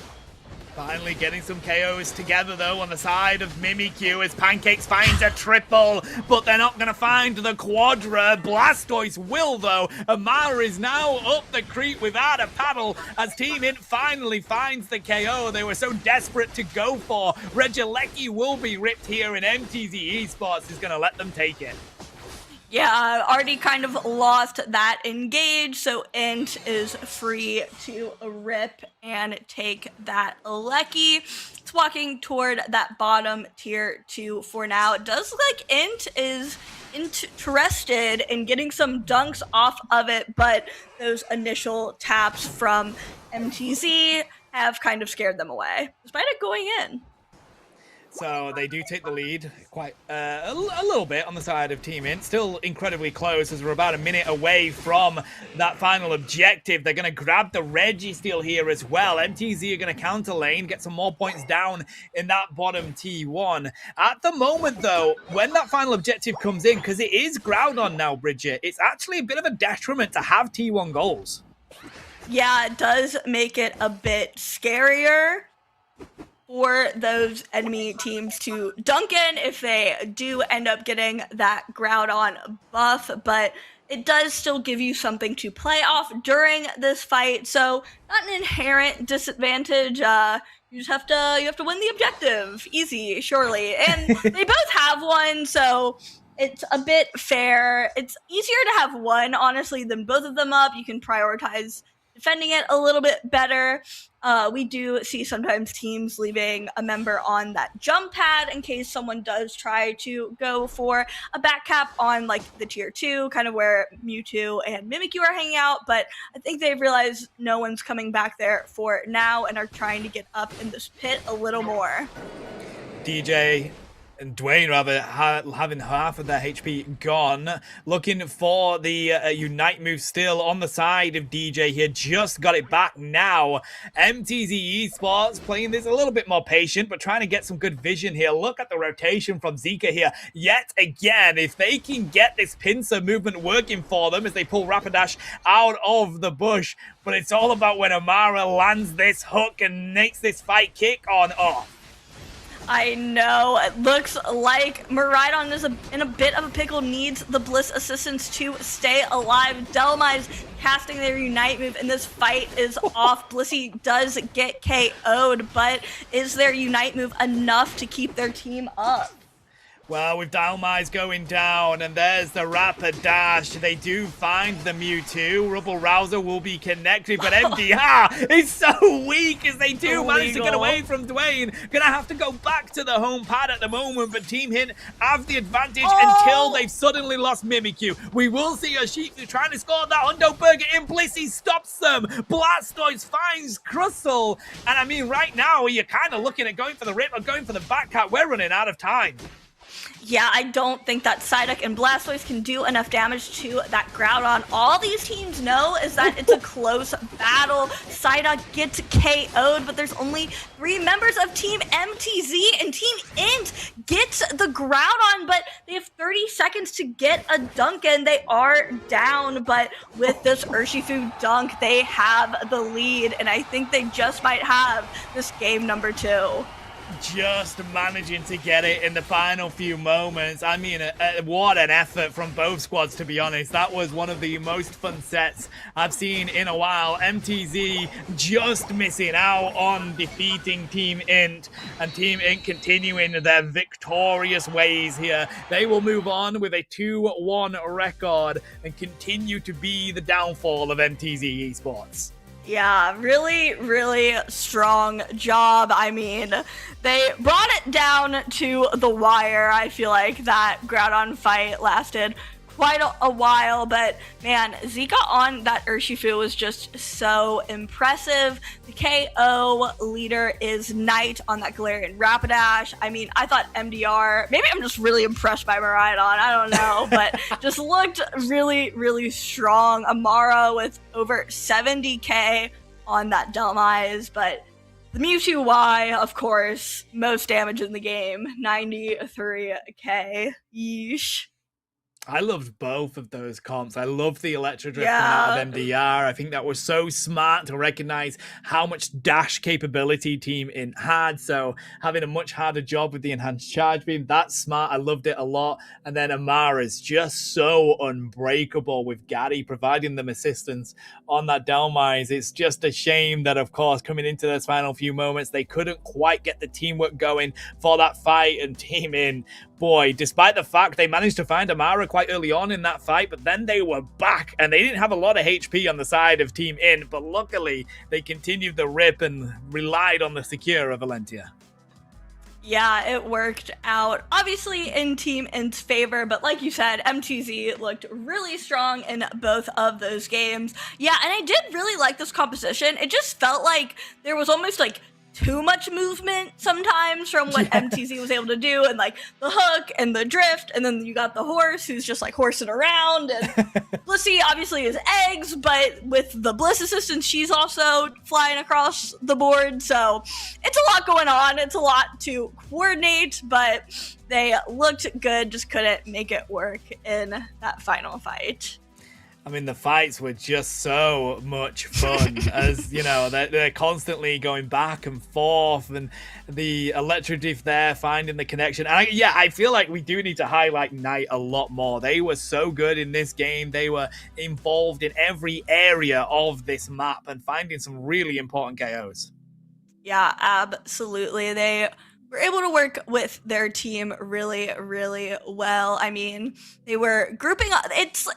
Finally getting some KOs together, though, on the side of Mimikyu as Pancakes finds a triple, but they're not going to find the quadra. Blastoise will, though. Amara is now up the creek without a paddle as Team Int finally finds the KO they were so desperate to go for. Regieleki will be ripped here, and MTZ Esports is going to let them take it. Yeah, already kind of lost that engage, so Int is free to rip and take that Lecky. It's walking toward that bottom tier 2 for now. It does look like Int is interested in getting some dunks off of it, but those initial taps from MTZ have kind of scared them away, despite it going in. So they do take the lead quite a little bit on the side of Team Int. Still incredibly close as we're about a minute away from that final objective. They're going to grab the Registeel here as well. MTZ are going to counter lane, get some more points down in that bottom T1. At the moment, though, when that final objective comes in, because it is Groudon now, Bridget, it's actually a bit of a detriment to have T1 goals. Yeah, it does make it a bit scarier for those enemy teams to dunk in if they do end up getting that Groudon buff, but it does still give you something to play off during this fight, so not an inherent disadvantage. You just have to win the objective, easy, surely, and they both have one, so it's a bit fair. It's easier to have one, honestly, than both of them up. You can prioritize defending it a little bit better. We do see sometimes teams leaving a member on that jump pad in case someone does try to go for a back cap on like the tier 2, kind of where Mewtwo and Mimikyu are hanging out, but I think they've realized no one's coming back there for now and are trying to get up in this pit a little more. DJ and Dwayne, rather, having half of their HP gone. Looking for the Unite move still on the side of DJ here. Just got it back now. MTZ Esports playing this a little bit more patient, but trying to get some good vision here. Look at the rotation from Zika here. Yet again, if they can get this pincer movement working for them as they pull Rapidash out of the bush. But it's all about when Amara lands this hook and makes this fight kick on off. I know, it looks like Miraidon is in a bit of a pickle, needs the Bliss assistance to stay alive. Delmise casting their Unite move, and this fight is off. Blissey does get KO'd, but is their Unite move enough to keep their team up? Well, with Dalmai's going down, and there's the Rapid Dash. They do find the Mewtwo. Rubble Rouser will be connected, but MDR is so weak as they do manage to get away from Dwayne. Gonna have to go back to the home pad at the moment, but Team Hint have the advantage until they've suddenly lost Mimikyu. We will see Yoshifu trying to score that Hundo Burger in. Blissey stops them. Blastoise finds Crustle. And I mean, right now, you're kind of looking at going for the rip or going for the back cat. We're running out of time. Yeah, I don't think that Psyduck and Blastoise can do enough damage to that Groudon. All these teams know is that it's a close battle. Psyduck gets KO'd, but there's only 3 members of Team MTZ, and Team Int gets the Groudon, but they have 30 seconds to get a dunk, and they are down. But with this Urshifu dunk, they have the lead, and I think they just might have this game number 2. Just managing to get it in the final few moments. I mean, what an effort from both squads, to be honest. That was one of the most fun sets I've seen in a while. MTZ just missing out on defeating Team Int, and Team Int continuing their victorious ways here. They will move on with a 2-1 record and continue to be the downfall of MTZ Esports. Yeah, really, really strong job. I mean, they brought it down to the wire. I feel like that Groudon fight lasted quite a while, but man, Zika on that Urshifu was just so impressive. The KO leader is Knight on that Galarian Rapidash. I mean, I thought MDR, maybe I'm just really impressed by Miraidon, I don't know, but just looked really, really strong. Amara with over 70k on that Dalmai's, but the Mewtwo Y, of course, most damage in the game, 93k. Yeesh. I loved both of those comps. I love the Electro Drift out of MDR. I think that was so smart to recognize how much dash capability Team Int had. So having a much harder job with the enhanced charge beam, that's smart. I loved it a lot. And then Amara's just so unbreakable with Gary providing them assistance on that Dalmai's. It's just a shame that, of course, coming into those final few moments, they couldn't quite get the teamwork going for that fight. And Team Int, boy, despite the fact they managed to find Amara quite early on in that fight, but then they were back and they didn't have a lot of HP on the side of Team Int, but luckily they continued the rip and relied on the secure of Valentia. Yeah, it worked out obviously in Team Int's favor, but like you said, MTZ looked really strong in both of those games. Yeah, and I did really like this composition. It just felt like there was almost like too much movement sometimes from what MTZ was able to do, and like the hook and the drift, and then you got the horse who's just like horsing around, and Blissey obviously is eggs, but with the Bliss assistance, she's also flying across the board, so it's a lot going on. It's a lot to coordinate, but they looked good, just couldn't make it work in that final fight. I mean, the fights were just so much fun, as, you know, they're constantly going back and forth, and the Electro Drift there, finding the connection. And I feel like we do need to highlight Knight a lot more. They were so good in this game. They were involved in every area of this map and finding some really important KOs. Yeah, absolutely. They were able to work with their team really, really well. I mean, they were grouping up. It's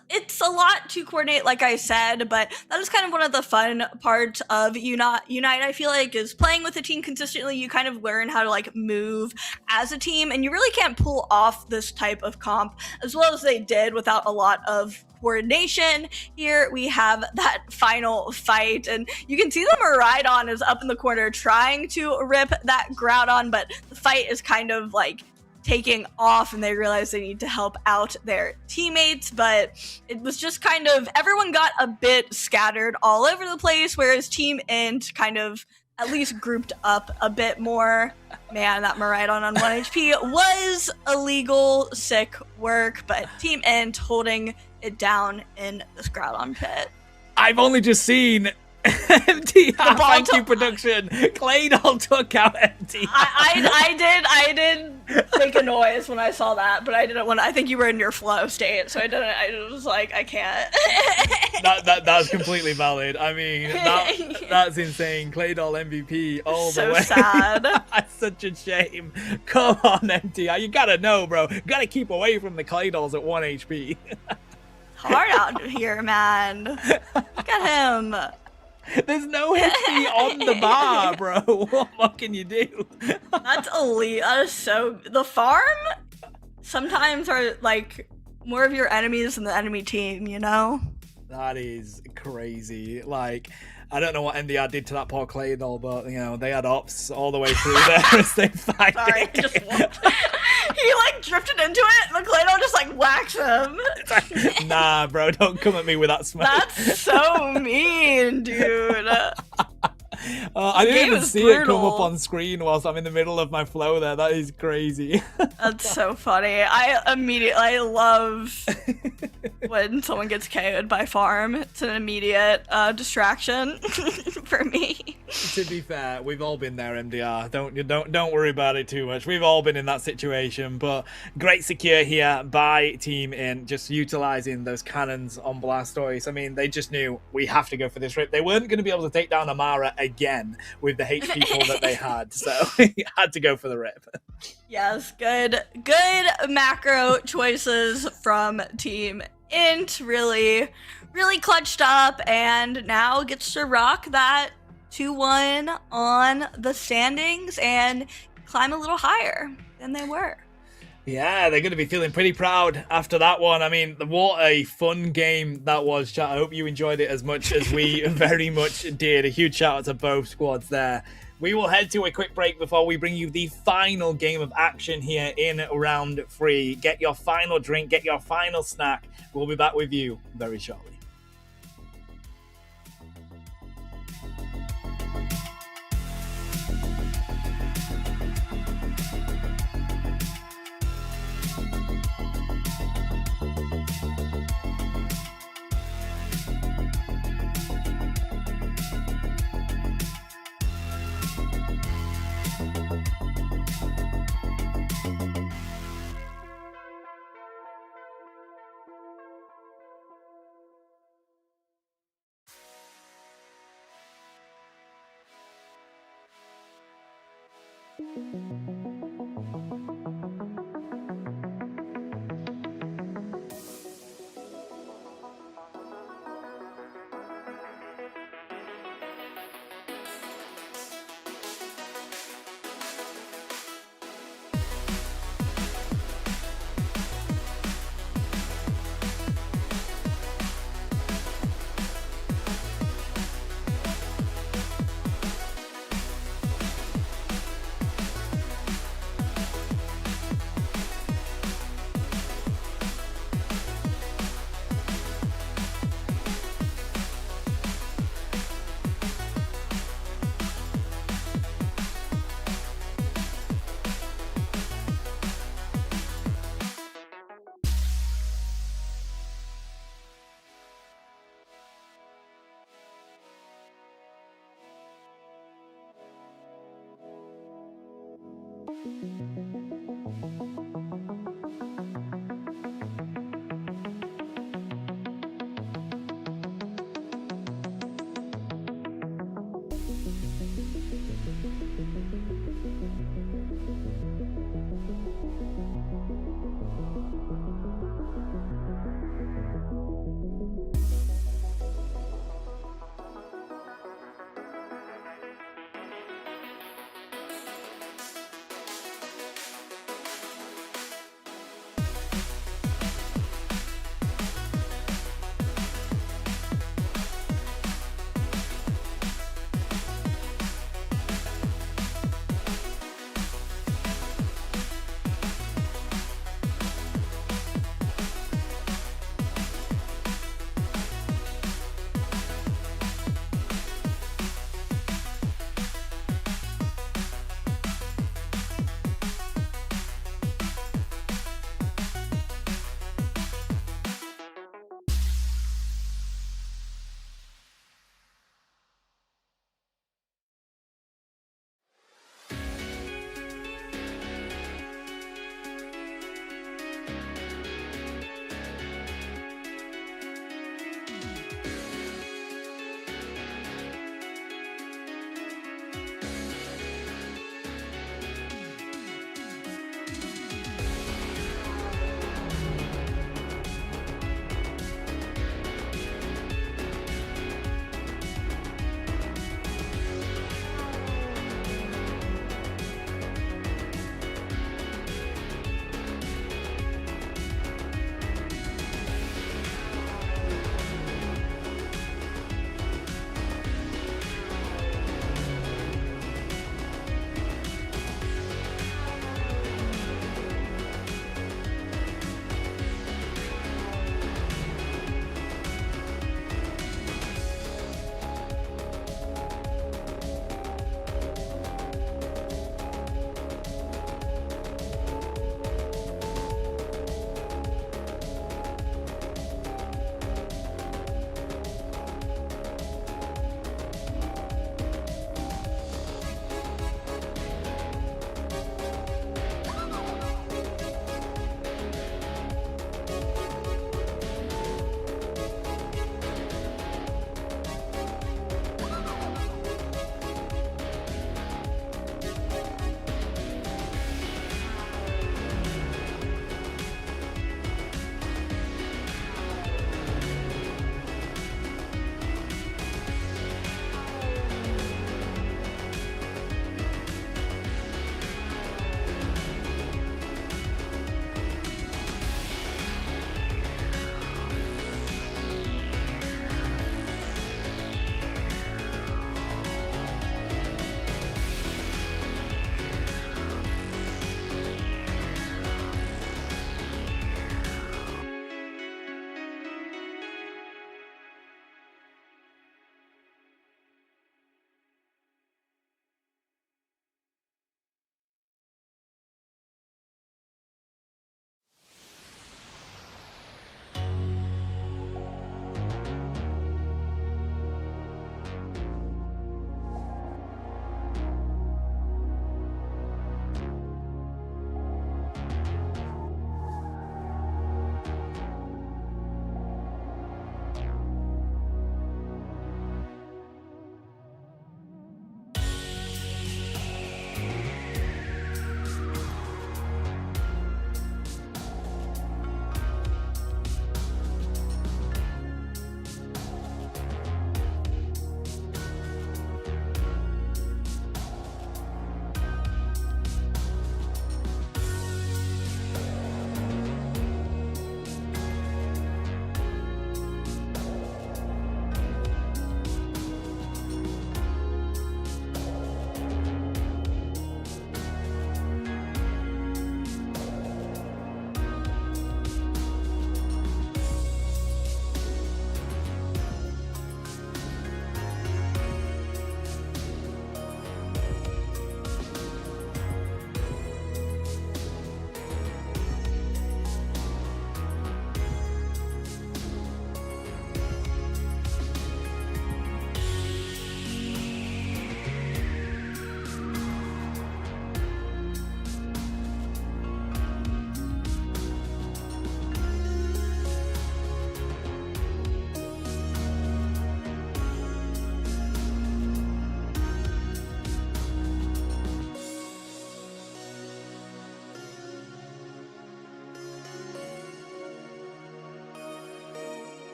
a lot to coordinate, like I said, but that is kind of one of the fun parts of Unite, I feel like, is playing with a team consistently. You kind of learn how to like move as a team, and you really can't pull off this type of comp as well as they did without a lot of coordination. Here we have that final fight, and you can see that Miraidon is up in the corner trying to rip that Groudon, but the fight is kind of like taking off, and they realize they need to help out their teammates. But it was just kind of, everyone got a bit scattered all over the place, whereas Team Int kind of at least grouped up a bit more. Man, that Miraidon on 1 HP was illegal, sick work, but Team Int holding it down in this Groudon pit. I've only just seen MTR, ball thank to- you, production. Claydol took out MTR. I did make a noise when I saw that, but I didn't want. I think you were in your flow state, so I didn't. I was like, I can't. That's completely valid. I mean, that's insane. Claydol MVP all the So way. sad. That's such a shame. Come on, MTR. You gotta know, bro. You gotta keep away from the Claydols at 1 HP. Hard out here, man. Look at him. There's no HP on the bar, bro. What more can you do? That's elite. That is so. The farm sometimes are like more of your enemies than the enemy team, you know? That is crazy. Like, I don't know what MDR did to that poor Claydol, but, you know, they had ops all the way through there as they fight. Sorry, I just he like drifted into it, and Claydol just like whacks him. Nah, bro, don't come at me with that smoke. That's so mean, dude. I didn't game even is see it come brutal. up on screen whilst I'm in the middle of my flow there. That is crazy. That's so funny. I love when someone gets KO'd by farm. It's an immediate distraction for me. To be fair, we've all been there, MDR. Don't worry about it too much. We've all been in that situation, but great secure here by Team In, just utilizing those cannons on Blastoise. I mean, they just knew we have to go for this rip. They weren't going to be able to take down Amara again with the HP pool that they had, so had to go for the rip. Yes, good macro choices from Team Int. Really clutched up, and now gets to rock that 2-1 on the standings and climb a little higher than they were. Yeah, they're going to be feeling pretty proud after that one. I mean, what a fun game that was, chat. I hope you enjoyed it as much as we very much did. A huge shout out to both squads there. We will head to a quick break before we bring you the final game of action here in round 3. Get your final drink, get your final snack. We'll be back with you very shortly.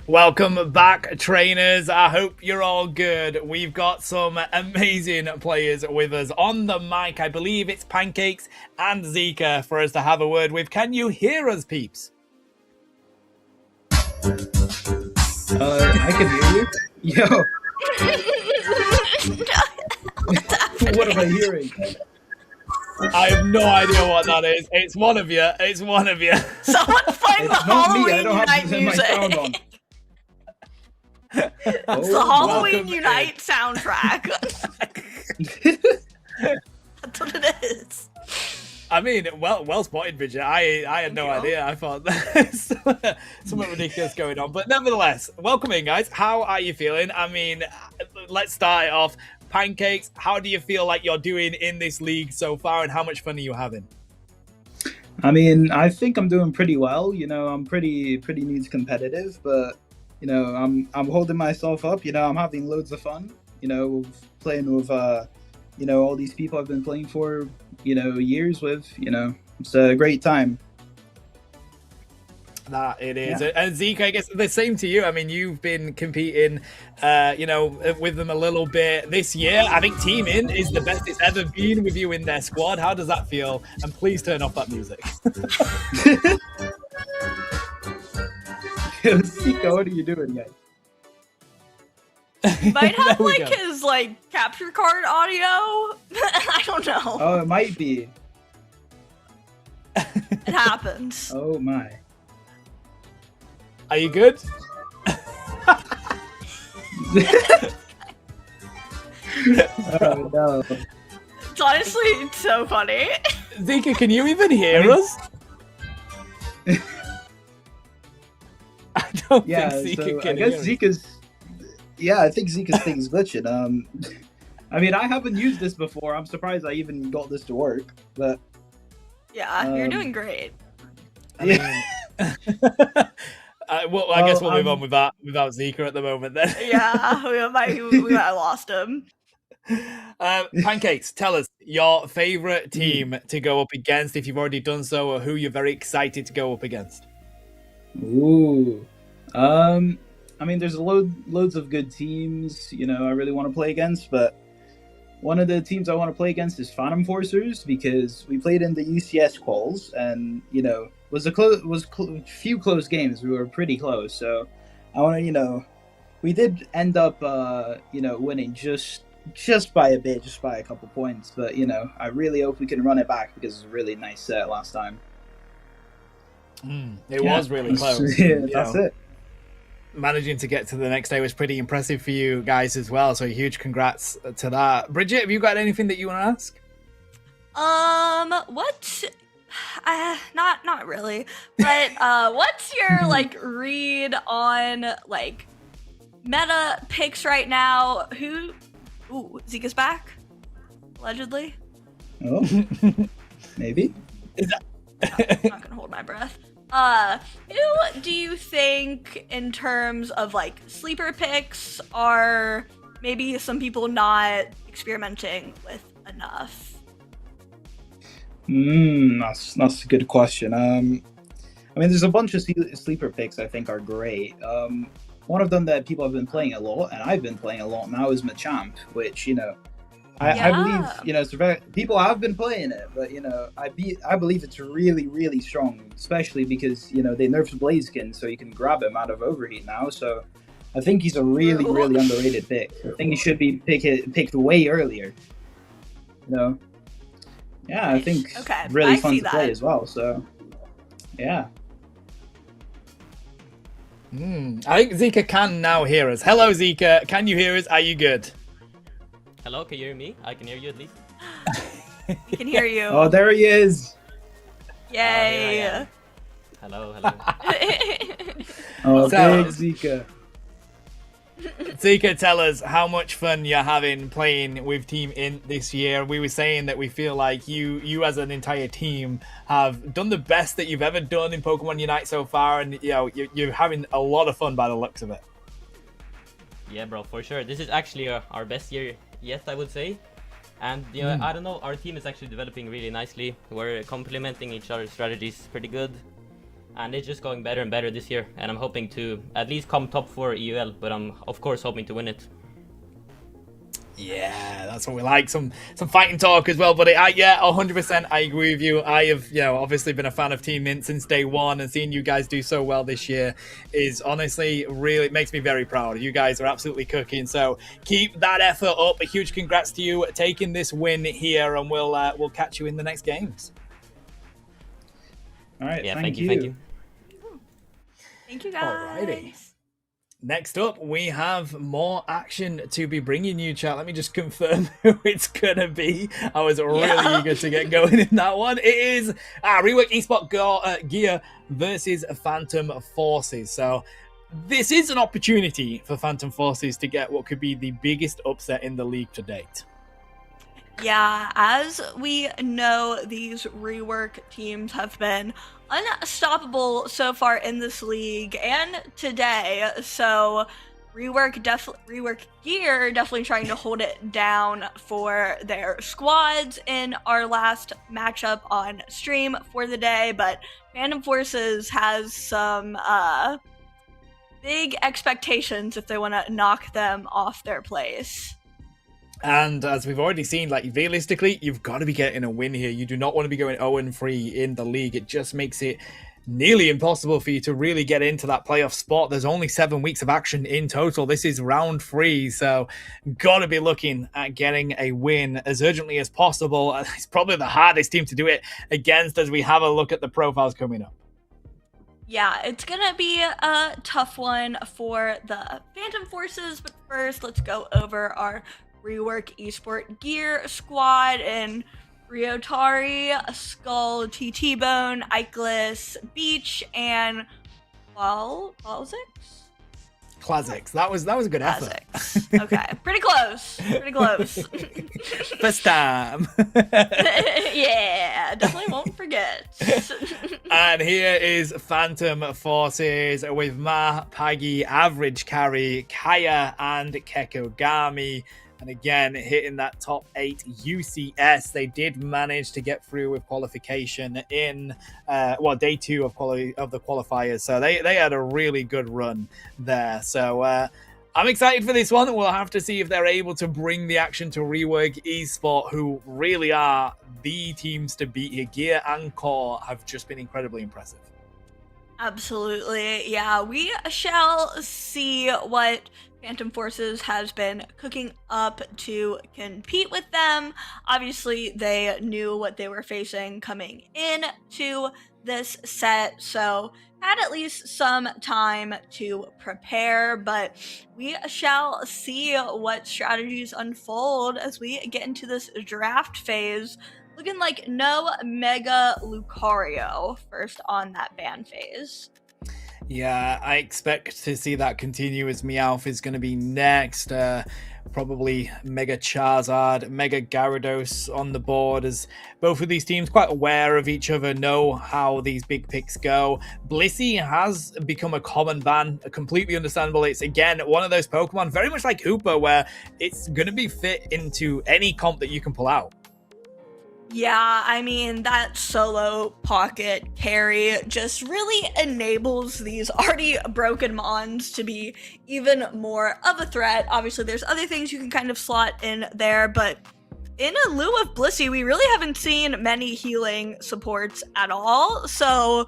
Welcome back, trainers. I hope you're all good. We've got some amazing players with us on the mic. I believe it's Pancakes and Zika for us to have a word with. Can you hear us, peeps? I can hear you. Yo, what am I hearing? I have no idea what that is. It's one of you. It's one of you. Someone's playing the It's not me. I Halloween don't have Unite to turn my sound on. music. It's the Halloween welcome Unite soundtrack. That's what it is. I mean, well spotted, Bridget. I had no idea. I thought there's something ridiculous going on. But nevertheless, welcome in, guys. How are you feeling? I mean, let's start it off. Pancakes, how do you feel like you're doing in this league so far, and how much fun are you having? I mean, I think I'm doing pretty well. You know, I'm pretty new to competitive, but you know, I'm holding myself up. You know, I'm having loads of fun. You know, playing with you know, all these people I've been playing for, you know, years with. You know, it's a great time. That it is. Yeah. And Zeke, I guess the same to you. I mean, you've been competing, you know, with them a little bit this year. I think Team In is the best it's ever been with you in their squad. How does that feel? And please turn off that music. Zika, what are you doing, guys? Might have There we like go. his like capture card audio. I don't know. Oh, it might be. It happens. Oh my. Are you good? Oh no. It's honestly so funny. Zeke, can you even hear I mean- us? I don't Yeah, think Zeke so I can guess hear us. Zika's. Yeah, I think Zika's thing is glitching. I mean, I haven't used this before. I'm surprised I even got this to work. But Yeah, you're Um, doing great. yeah, Well, I guess Well, we'll move on without Zeke at the moment then. Yeah, we might have lost him. Pancakes, tell us your favorite team to go up against, if you've already done so, or who you're very excited to go up against. ooh. I mean, there's loads of good teams. You know, I really want to play against, but one of the teams I want to play against is Phantom Forcers because we played in the UCS quals, and you know, few close games. We were pretty close, so I want to, you know, we did end up, you know, winning just by a bit, just by a couple points. But you know, I really hope we can run it back because it was a really nice set last time. It Yeah, was really close. Yeah, You that's know, it. managing to get to the next day was pretty impressive for you guys as well. So huge congrats to that. Bridget, have you got anything that you want to ask? What? Not really. But what's your like read on like meta picks right now? Who? Ooh, Zika's back, allegedly. Oh, maybe. I'm not gonna hold my breath. Who do you think, in terms of like sleeper picks, are maybe some people not experimenting with enough? That's a good question. I mean, there's a bunch of sleeper picks I think are great. One of them that people have been playing a lot, and I've been playing a lot now, is Machamp, which, you know, I believe, you know, people have been playing it, but you know, I believe it's really strong, especially because, you know, they nerfed Blaziken, so you can grab him out of overheat now. So I think he's a really underrated pick. I think he should be picked way earlier. You know, yeah, I think Okay, really I fun see to play that. as well. So yeah. I think Zika can now hear us. Hello, Zika. Can you hear us? Are you good? Hello, can you hear me? I can hear you at least. I can hear you. Oh, there he is. Yay! yeah. Hello, hello. Oh, So- big Zika. Zika, tell us how much fun you're having playing with Team Int this year. We were saying that we feel like you as an entire team have done the best that you've ever done in Pokemon Unite so far, and you know you're having a lot of fun by the looks of it. Yeah, bro, for sure. This is actually our best year yet, I would say. And you know, I don't know, our team is actually developing really nicely. We're complementing each other's strategies pretty good. and it's just going better and better this year. And I'm hoping to at least come top 4 EUL, but I'm of course hoping to win it. Yeah, that's what we like. Some fighting talk as well, buddy. Yeah, 100%. I agree with you. I have, obviously been a fan of Team Mint since day one, and seeing you guys do so well this year is honestly really makes me very proud. You guys are absolutely cooking. So keep that effort up. A huge congrats to you taking this win here, and we'll catch you in the next games. All right. Yeah, thank thank you. Thank you, guys. Alrighty. Next up, we have more action to be bringing you, chat. Let me just confirm who it's going to be. I was really eager to get going in that one. It is Rework Esport Gear versus Phantom Forces. So this is an opportunity for Phantom Forces to get what could be the biggest upset in the league to date. Yeah, as we know, these Rework teams have been unstoppable so far in this league and today. So Rework Gear definitely trying to hold it down for their squads in our last matchup on stream for the day. But Phantom Forces has some big expectations if they want to knock them off their place. And as we've already seen, like, realistically, you've got to be getting a win here. You do not want to be going 0-3 in the league. It just makes it nearly impossible for you to really get into that playoff spot. There's only 7 weeks of action in total. This is round 3, so got to be looking at getting a win as urgently as possible. It's probably the hardest team to do it against as we have a look at the profiles coming up. Yeah, it's gonna be a tough one for the Phantom Forces, but first let's go over our Rework Esport Gear squad and Ryotari, Skull, TT Bone, Ikelis, Beach, and Balzix? Classics. That was a good effort. Okay, pretty close. First time. Yeah, definitely won't forget. And here is Phantom Forces with Ma, Paggy, Average Carry, Kaya, and Kekogami. And again, hitting that top 8 UCS. They did manage to get through with qualification in, day 2 of the qualifiers. So they had a really good run there. So I'm excited for this one. We'll have to see if they're able to bring the action to Rework Esport, who really are the teams to beat here. Gear and Core have just been incredibly impressive. Absolutely. Yeah, we shall see what Phantom Forces has been cooking up to compete with them. Obviously, they knew what they were facing coming into this set, so had at least some time to prepare, but we shall see what strategies unfold as we get into this draft phase. Looking like no Mega Lucario first on that ban phase. Yeah, I expect to see that continue as Meowth is going to be next. Probably Mega Charizard, Mega Gyarados on the board, as both of these teams quite aware of each other, know how these big picks go. Blissey has become a common ban, completely understandable. It's, again, one of those Pokemon, very much like Hooper, where it's going to be fit into any comp that you can pull out. Yeah, I mean, that solo pocket carry just really enables these already broken mons to be even more of a threat. Obviously, there's other things you can kind of slot in there, but in lieu of Blissey, we really haven't seen many healing supports at all, so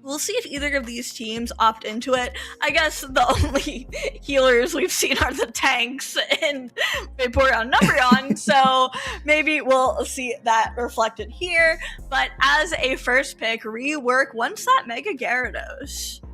we'll see if either of these teams opt into it. I guess the only healers we've seen are the tanks in Vaporeon and Umbreon, so maybe we'll see that reflected here. But as a first pick, Rework wants that Mega Gyarados.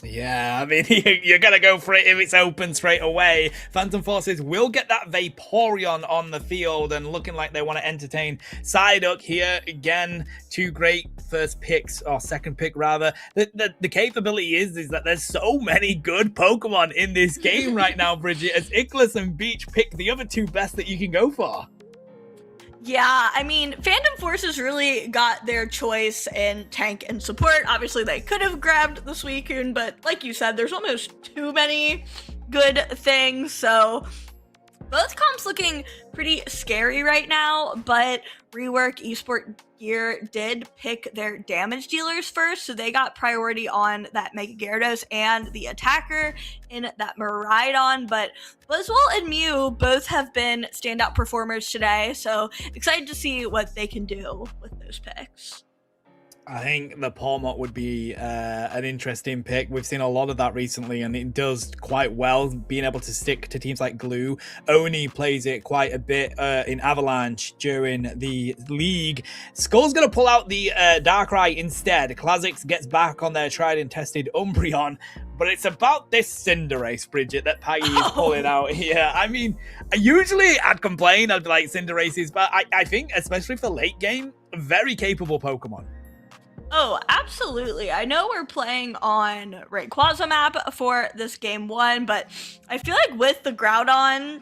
Yeah, I mean, you're going to go for it if it's open straight away. Phantom Forces will get that Vaporeon on the field and looking like they want to entertain Psyduck here. Again, 2 great first picks, or second pick rather. The capability is that there's so many good Pokemon in this game right now, Bridget, as Ikelis and Beach pick the other 2 best that you can go for. Yeah, I mean, Phantom Forces really got their choice in tank and support. Obviously, they could have grabbed the Suicune, but like you said, there's almost too many good things, so Both comps looking pretty scary right now, but Rework Esport Gear did pick their damage dealers first, so they got priority on that Mega Gyarados and the attacker in that Miraidon, but Buzzwole and Mew both have been standout performers today, so excited to see what they can do with those picks. I think the Palmot would be an interesting pick. We've seen a lot of that recently, and it does quite well, being able to stick to teams like Ghatlue. Oni plays it quite a bit in Avalanche during the league. Skull's going to pull out the Darkrai instead. Kha'Zix gets back on their tried and tested Umbreon, but it's about this Cinderace, Bridget, that Paggy is pulling out here. I mean, usually I'd complain, I'd be like Cinderaces, but I think, especially for late game, a very capable Pokemon. Oh, absolutely. I know we're playing on Rayquaza map for this game 1, but I feel like with the Groudon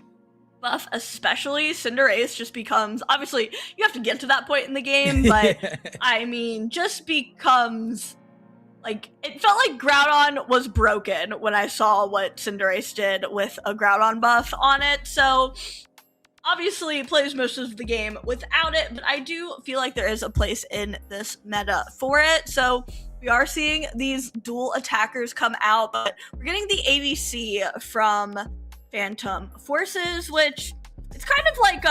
buff especially, Cinderace just becomes, obviously you have to get to that point in the game, but I mean, just becomes, like, it felt like Groudon was broken when I saw what Cinderace did with a Groudon buff on it, so obviously plays most of the game without it, but I do feel like there is a place in this meta for it. So we are seeing these dual attackers come out, but we're getting the ABC from Phantom Forces, which it's kind of like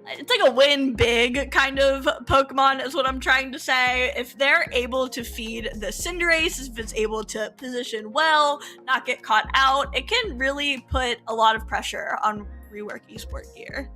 it's like a win big kind of Pokemon is what I'm trying to say. If they're able to feed the Cinderace, if it's able to position well, not get caught out, it can really put a lot of pressure on Rework Esport Gear.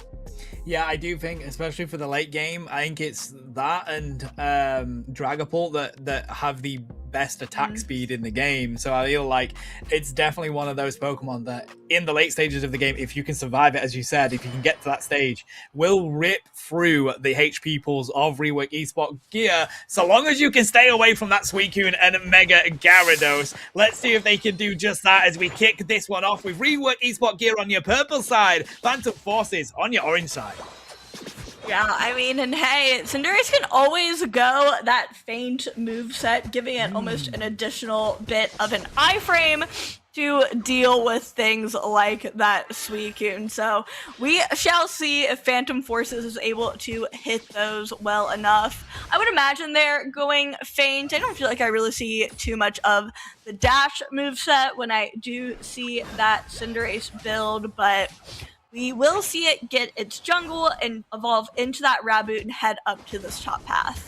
Yeah, I do think, especially for the late game, I think it's that and Dragapult that have the best attack speed in the game. So I feel like it's definitely one of those Pokemon that in the late stages of the game, if you can survive it, as you said, if you can get to that stage, will rip through the HP pools of Rework Esport Gear, so long as you can stay away from that Suicune and Mega Gyarados. Let's see if they can do just that as we kick this one off with Rework Esport Gear on your purple side, Phantom Forces on your orange side. Yeah, I mean, and hey, Cinderace can always go that feint moveset, giving it almost an additional bit of an iframe to deal with things like that Suicune. So we shall see if Phantom Forces is able to hit those well enough. I would imagine they're going feint. I don't feel like I really see too much of the dash moveset when I do see that Cinderace build, but we will see it get its jungle and evolve into that Raboot and head up to this top path.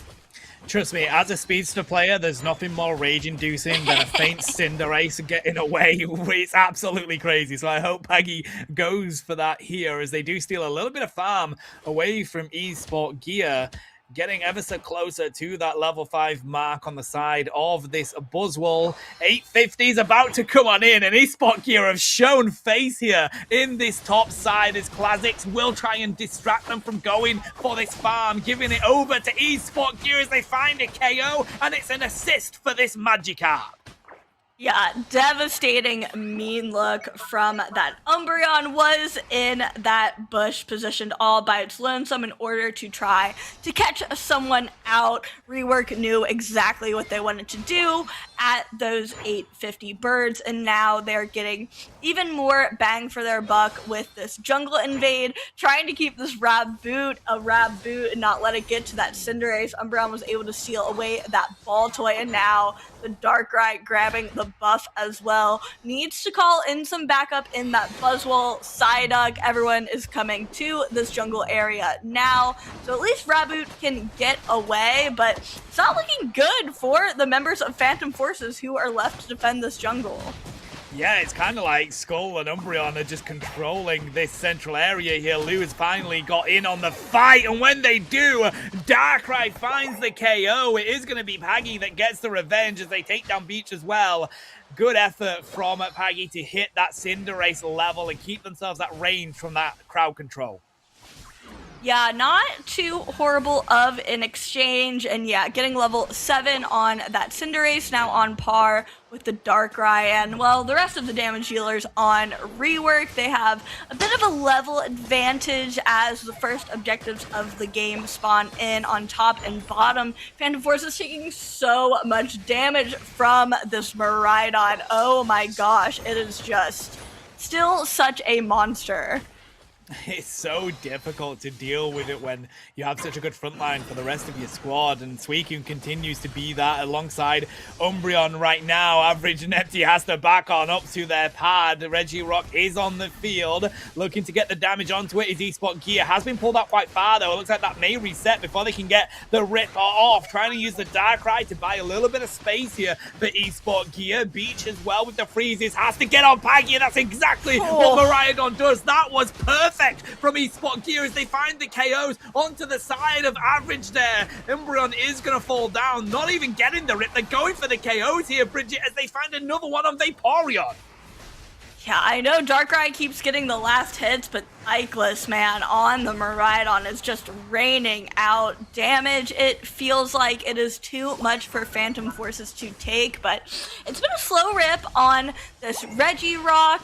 Trust me, as a speedster player, there's nothing more rage-inducing than a faint Cinderace getting away. It's absolutely crazy. So I hope Paggy goes for that here, as they do steal a little bit of farm away from Esport Gear, getting ever so closer to that level 5 mark on the side of this Buzzwole. 850 is about to come on in, and Esport Gear have shown face here in this top side as Kha'Zix will try and distract them from going for this farm, giving it over to Esport Gear as they find a KO, and it's an assist for this Magikarp. Yeah, devastating mean look from that Umbreon. Was in that bush positioned all by its lonesome in order to try to catch someone out. Rework knew exactly what they wanted to do at those 850 birds, and now they're getting even more bang for their buck with this jungle invade, trying to keep this Raboot a Raboot and not let it get to that Cinderace. Umbreon was able to steal away that ball toy, and now the Darkrai grabbing the buff as well. Needs to call in some backup in that Buzzwole. Psyduck, everyone is coming to this jungle area now, so at least Raboot can get away, but it's not looking good for the members of Phantom Forces who are left to defend this jungle. Yeah, it's kind of like Skull and Umbreon are just controlling this central area here. Lou has finally got in on the fight, and when they do, Darkrai finds the KO. It is going to be Paggy that gets the revenge as they take down Beach as well. Good effort from Paggy to hit that Cinderace level and keep themselves at range from that crowd control. Yeah, not too horrible of an exchange, and yeah, getting level 7 on that Cinderace, now on par with the Darkrai, and well, the rest of the damage dealers on Rework, they have a bit of a level advantage as the first objectives of the game spawn in on top and bottom. Phantom Force is taking so much damage from this Miraidon. Oh my gosh, it is just still such a monster. It's so difficult to deal with it when you have such a good front line for the rest of your squad, and Suicune continues to be that alongside Umbreon right now. Average and Empty has to back on up to their pad. Regirock is on the field, looking to get the damage onto it. His eSport gear has been pulled out quite far though. It looks like that may reset before they can get the rip off. Trying to use the Darkrai to buy a little bit of space here for eSport gear. Beach as well with the freezes has to get on Paggy, and that's exactly what Miraidon does. That was perfect from eSport gear as they find the KOs onto the side of Average there. Umbreon is going to fall down, not even getting the rip. They're going for the KOs here, Bridget, as they find another one on Vaporeon. Yeah, I know Darkrai keeps getting the last hits, but Cyclist, man, on the Miraidon is just raining out damage. It feels like it is too much for Phantom Forces to take, but it's been a slow rip on this Regirock.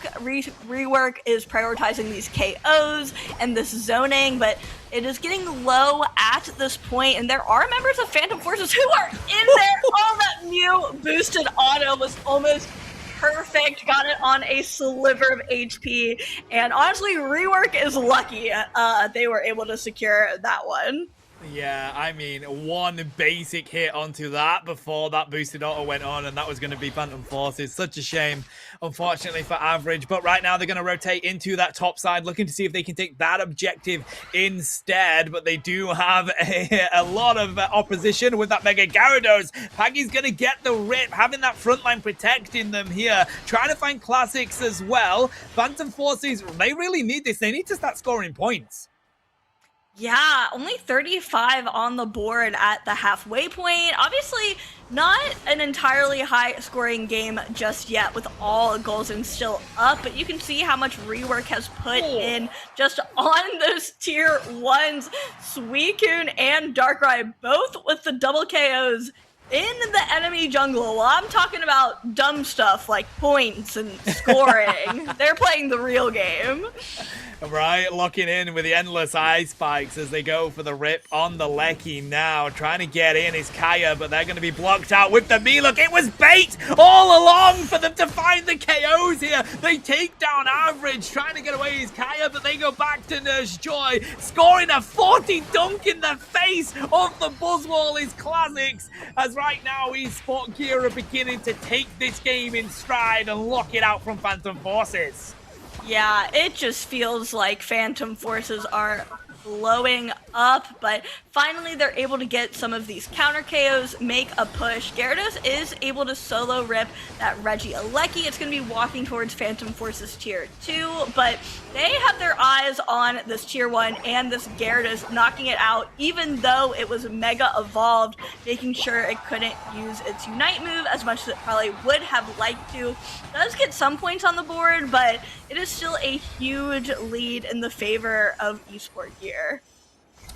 Rework is prioritizing these KOs and this zoning, but it is getting low at this point, and there are members of Phantom Forces who are in there. All that Mew boosted auto was almost perfect, got it on a sliver of HP, and honestly, Rework is lucky they were able to secure that one. Yeah, I mean, one basic hit onto that before that boosted auto went on, and that was going to be Phantom Forces. Such a shame, unfortunately, for Average. But right now, they're going to rotate into that top side, looking to see if they can take that objective instead. But they do have a lot of opposition with that Mega Gyarados. Paggy's going to get the rip, having that front line protecting them here. Trying to find classics as well. Phantom Forces, they really need this. They need to start scoring points. Yeah, only 35 on the board at the halfway point. Obviously, not an entirely high-scoring game just yet with all goals and still up, but you can see how much Rework has put in just on those tier 1s. Suicune and Darkrai both with the double KOs in the enemy jungle. Well, I'm talking about dumb stuff like points and scoring. They're playing the real game. Right, locking in with the endless ice spikes as they go for the rip on the Lecky now. Trying to get in is Kaya, but they're going to be blocked out with the Milook. It was bait all along for them to find the KOs here. They take down Average, trying to get away is Kaya, but they go back to Nurse Joy, scoring a 40 dunk in the face of the Buzzwall is Classics, as right now eSport gear are beginning to take this game in stride and lock it out from Phantom Forces. Yeah, it just feels like Phantom Forces are blowing up, but finally they're able to get some of these counter KOs, make a push. Gyarados is able to solo rip that Regieleki. It's going to be walking towards Phantom Forces tier 2, but they have their eyes on this tier 1 and this Gyarados, knocking it out even though it was mega evolved, making sure it couldn't use its Unite move as much as it probably would have liked to. Does get some points on the board, but it is still a huge lead in the favor of eSport gear.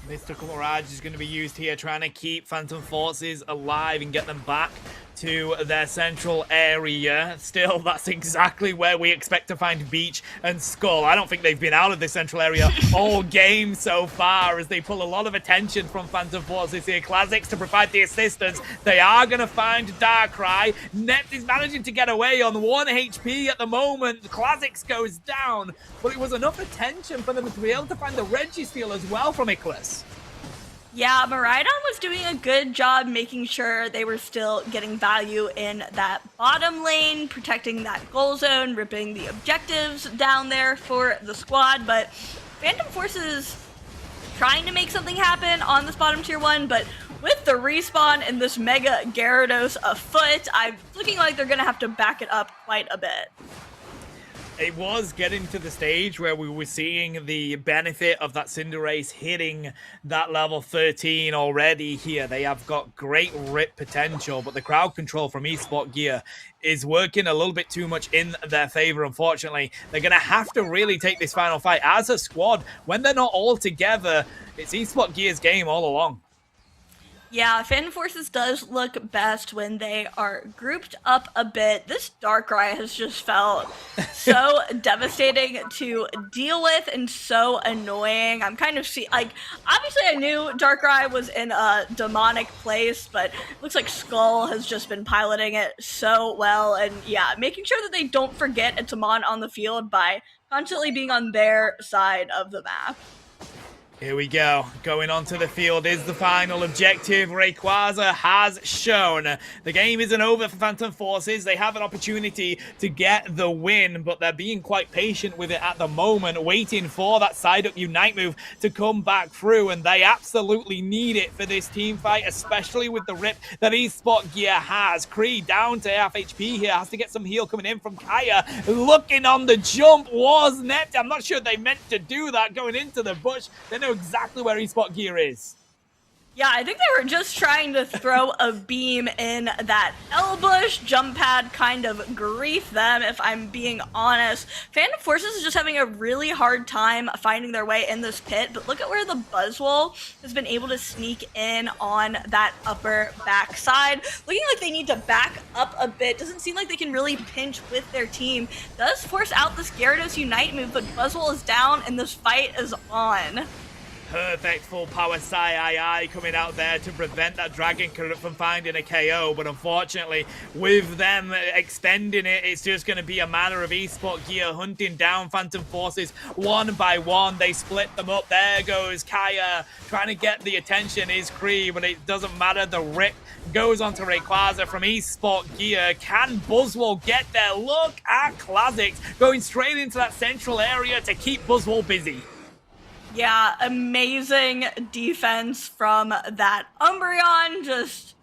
Mystical Mirage is going to be used here, trying to keep Phantom Forces alive and get them back to their central area. Still, that's exactly where we expect to find Beach and Skull. I don't think they've been out of the central area all game so far, as they pull a lot of attention from Phantom Forces here. Classics to provide the assistance. They are going to find Darkrai. Net is managing to get away on 1 HP at the moment. Classics goes down, but it was enough attention for them to be able to find the Registeel as well from Ickless. Yeah, Miraidon was doing a good job making sure they were still getting value in that bottom lane, protecting that goal zone, ripping the objectives down there for the squad, but Phantom Forces trying to make something happen on this bottom tier 1, but with the respawn and this Mega Gyarados afoot, I'm looking like they're going to have to back it up quite a bit. It was getting to the stage where we were seeing the benefit of that Cinderace hitting that level 13 already here. They have got great rip potential, but the crowd control from eSport gear is working a little bit too much in their favor, unfortunately. They're going to have to really take this final fight as a squad. When they're not all together, it's eSport gear's game all along. Yeah, Phantom Forces does look best when they are grouped up a bit. This Darkrai has just felt so devastating to deal with and so annoying. I'm kind of obviously I knew Darkrai was in a demonic place, but it looks like Skull has just been piloting it so well. And yeah, making sure that they don't forget a Tamon on the field by constantly being on their side of the map. Here we go. Going onto the field is the final objective. Rayquaza has shown. The game isn't over for Phantom Forces. They have an opportunity to get the win, but they're being quite patient with it at the moment, waiting for that side-up Unite move to come back through, and they absolutely need it for this team fight, especially with the rip that eSport Gear has. Kree down to half HP here, has to get some heal coming in from Kaya. Looking on the jump was net. I'm not sure they meant to do that going into the bush. They know exactly where eSport Gear is. Yeah, I think they were just trying to throw a beam in that L-Bush. Jump pad kind of grief them, if I'm being honest. Phantom Forces is just having a really hard time finding their way in this pit, but look at where the Buzzwole has been able to sneak in on that upper backside. Looking like they need to back up a bit. Doesn't seem like they can really pinch with their team. Does force out this Gyarados Unite move, but Buzzwole is down and this fight is on. Perfect full power Sai coming out there to prevent that Dragon Current from finding a KO, but unfortunately with them extending it, it's just going to be a matter of eSport Gear hunting down Phantom Forces one by one. They split them up. There goes Kaya trying to get the attention is Kree, but it doesn't matter. The rip goes onto Rayquaza from eSport Gear. Can Buzzwole get there? Look at Classics going straight into that central area to keep Buzzwole busy. Yeah, amazing defense from that Umbreon, just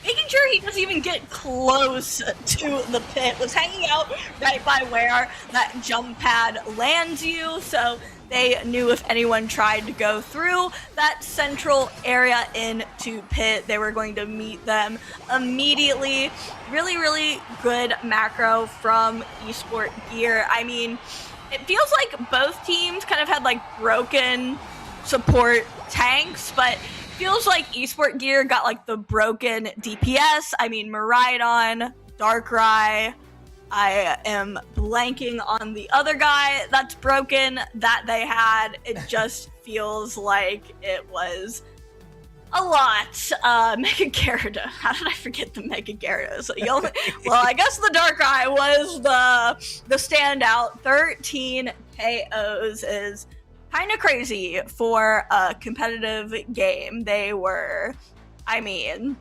making sure he doesn't even get close to the pit. Was hanging out right by where that jump pad lands you, so they knew if anyone tried to go through that central area into pit, they were going to meet them immediately. Really, really good macro from eSport Gear. I mean, it feels like both teams kind of had like broken support tanks, but feels like eSport Gear got like the broken DPS. I mean, Miraidon, Darkrai. I am blanking on the other guy that's broken that they had. It just feels like it was a lot. Mega Gyarados. How did I forget the Mega Gyarados? Well, I guess the Darkrai was the standout. 13 KOs is kind of crazy for a competitive game. They were, I mean,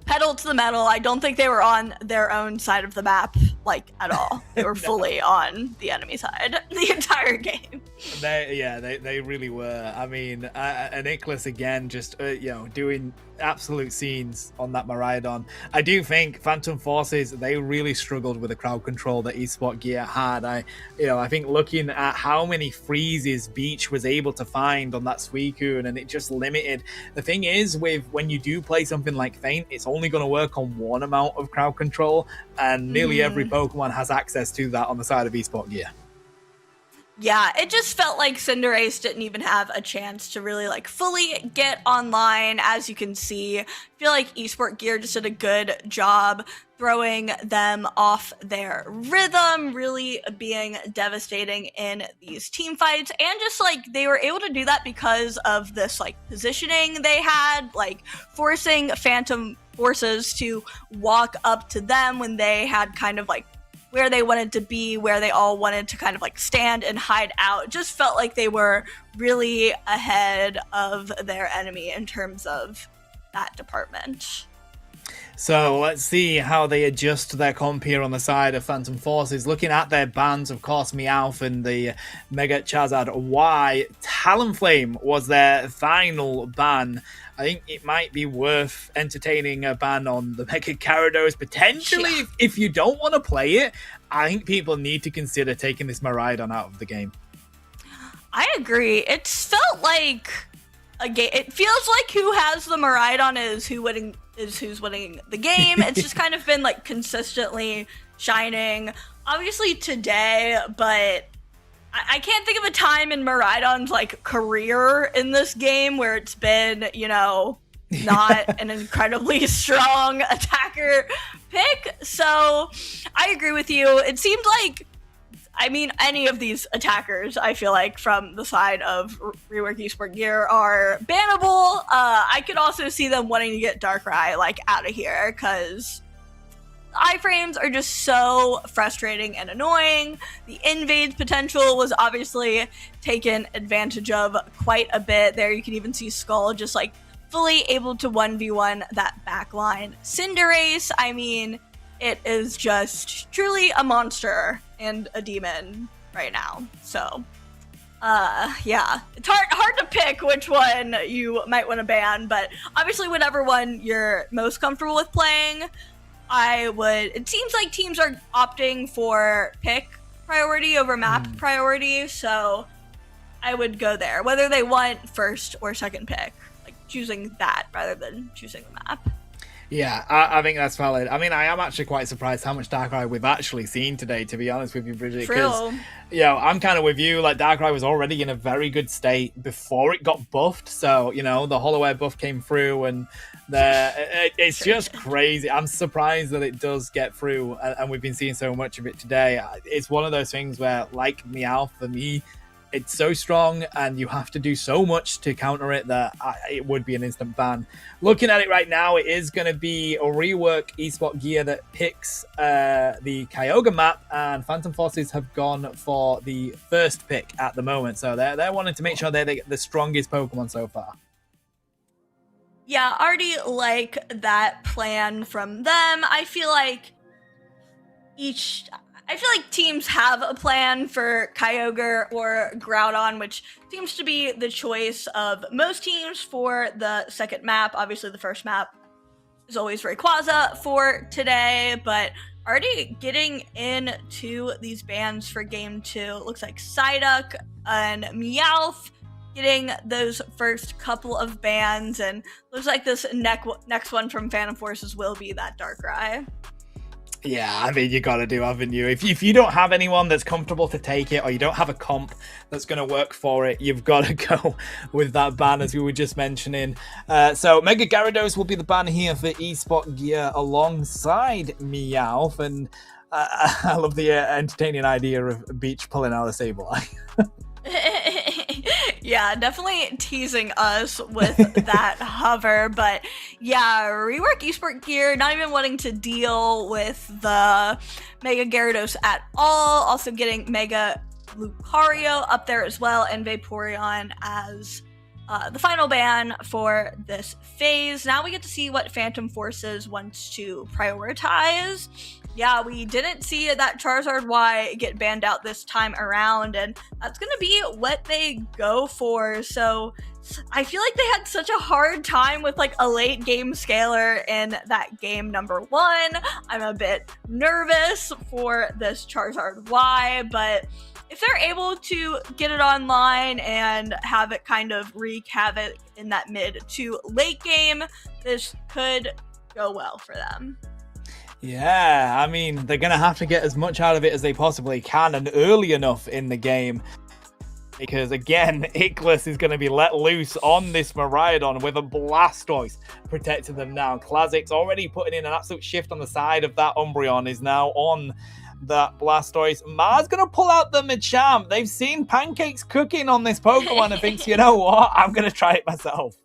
pedal to the metal. I don't think they were on their own side of the map, like, at all. They were fully on the enemy side the entire game. They really were. I mean, Nicholas again, just doing absolute scenes on that Miraidon. I do think Phantom Forces, they really struggled with the crowd control that eSport Gear had. I think looking at how many freezes Beach was able to find on that Suicune, and it just limited. The thing is, when you do play something like Feint, it's only going to work on one amount of crowd control, and nearly every Pokemon has access to that on the side of eSport Gear. Yeah, it just felt like Cinderace didn't even have a chance to really like fully get online. As you can see, I feel like eSport Gear just did a good job throwing them off their rhythm, really being devastating in these team fights. And just like they were able to do that because of this like positioning they had, like forcing Phantom Forces to walk up to them when they had kind of like where they wanted to be, where they all wanted to kind of like stand and hide out. It just felt like they were really ahead of their enemy in terms of that department. So let's see how they adjust their comp here on the side of Phantom Forces. Looking at their bans, of course, Meowth and the Mega Charizard Y. Talonflame was their final ban. I think it might be worth entertaining a ban on the Mega Gyarados potentially. Yeah. If you don't want to play it, I think people need to consider taking this Miraidon out of the game. I agree. It's felt like a game. It feels like who has the Miraidon is who's winning the game. It's just kind of been like consistently shining. Obviously today, but I can't think of a time in Miraidon's like career in this game where it's been, not an incredibly strong attacker pick. So I agree with you. It seemed like, I mean, any of these attackers, I feel like, from the side of Rework Esport Gear are bannable. I could also see them wanting to get Darkrai, like, out of here, because iframes are just so frustrating and annoying. The invade potential was obviously taken advantage of quite a bit. There you can even see Skull just, like, fully able to 1v1 that backline Cinderace. I mean, it is just truly a monster and a demon right now. So, yeah, it's hard to pick which one you might want to ban, but obviously whatever one you're most comfortable with playing, it seems like teams are opting for pick priority over map priority, so I would go there, whether they want first or second pick, like choosing that rather than choosing the map. Yeah, I think that's valid. I mean, I am actually quite surprised how much Darkrai we've actually seen today, to be honest with you, Bridget. True. I'm kind of with you. Like, Darkrai was already in a very good state before it got buffed. So, the Hollow buff came through, and it's just crazy. I'm surprised that it does get through, and we've been seeing so much of it today. It's one of those things where, like Meowth, for me, it's so strong, and you have to do so much to counter it that it would be an instant ban. Looking at it right now, it is going to be a Rework Esport Gear that picks the Kyogre map, and Phantom Forces have gone for the first pick at the moment. So they're wanting to make sure they get the strongest Pokemon so far. Yeah, I already like that plan from them. I feel like teams have a plan for Kyogre or Groudon, which seems to be the choice of most teams for the second map. Obviously, the first map is always Rayquaza for today, but already getting into these bans for Game 2. Looks like Psyduck and Meowth getting those first couple of bans, and looks like this next one from Phantom Forces will be that Darkrai. Yeah, I mean, you got to do, haven't you? If you don't have anyone that's comfortable to take it, or you don't have a comp that's going to work for it, you've got to go with that ban, as we were just mentioning. So Mega Gyarados will be the ban here for Esport Gear alongside Meowth, and I love the entertaining idea of Beach pulling out a Sableye. Yeah, definitely teasing us with that hover, but yeah, Rework Esport Gear not even wanting to deal with the Mega Gyarados at all, also getting Mega Lucario up there as well, and Vaporeon as the final ban for this phase. Now we get to see what Phantom Forces wants to prioritize. Yeah, we didn't see that Charizard Y get banned out this time around, and that's going to be what they go for. So I feel like they had such a hard time with like a late game scaler in that game number 1. I'm a bit nervous for this Charizard Y, but if they're able to get it online and have it kind of wreak havoc in that mid to late game, this could go well for them. Yeah, I mean, they're going to have to get as much out of it as they possibly can, and early enough in the game. Because, again, Ickless is going to be let loose on this Miraidon with a Blastoise protecting them now. Classic's already putting in an absolute shift on the side of that Umbreon, is now on that Blastoise. Mar's going to pull out the Machamp. They've seen pancakes cooking on this Pokemon and thinks, you know what, I'm going to try it myself.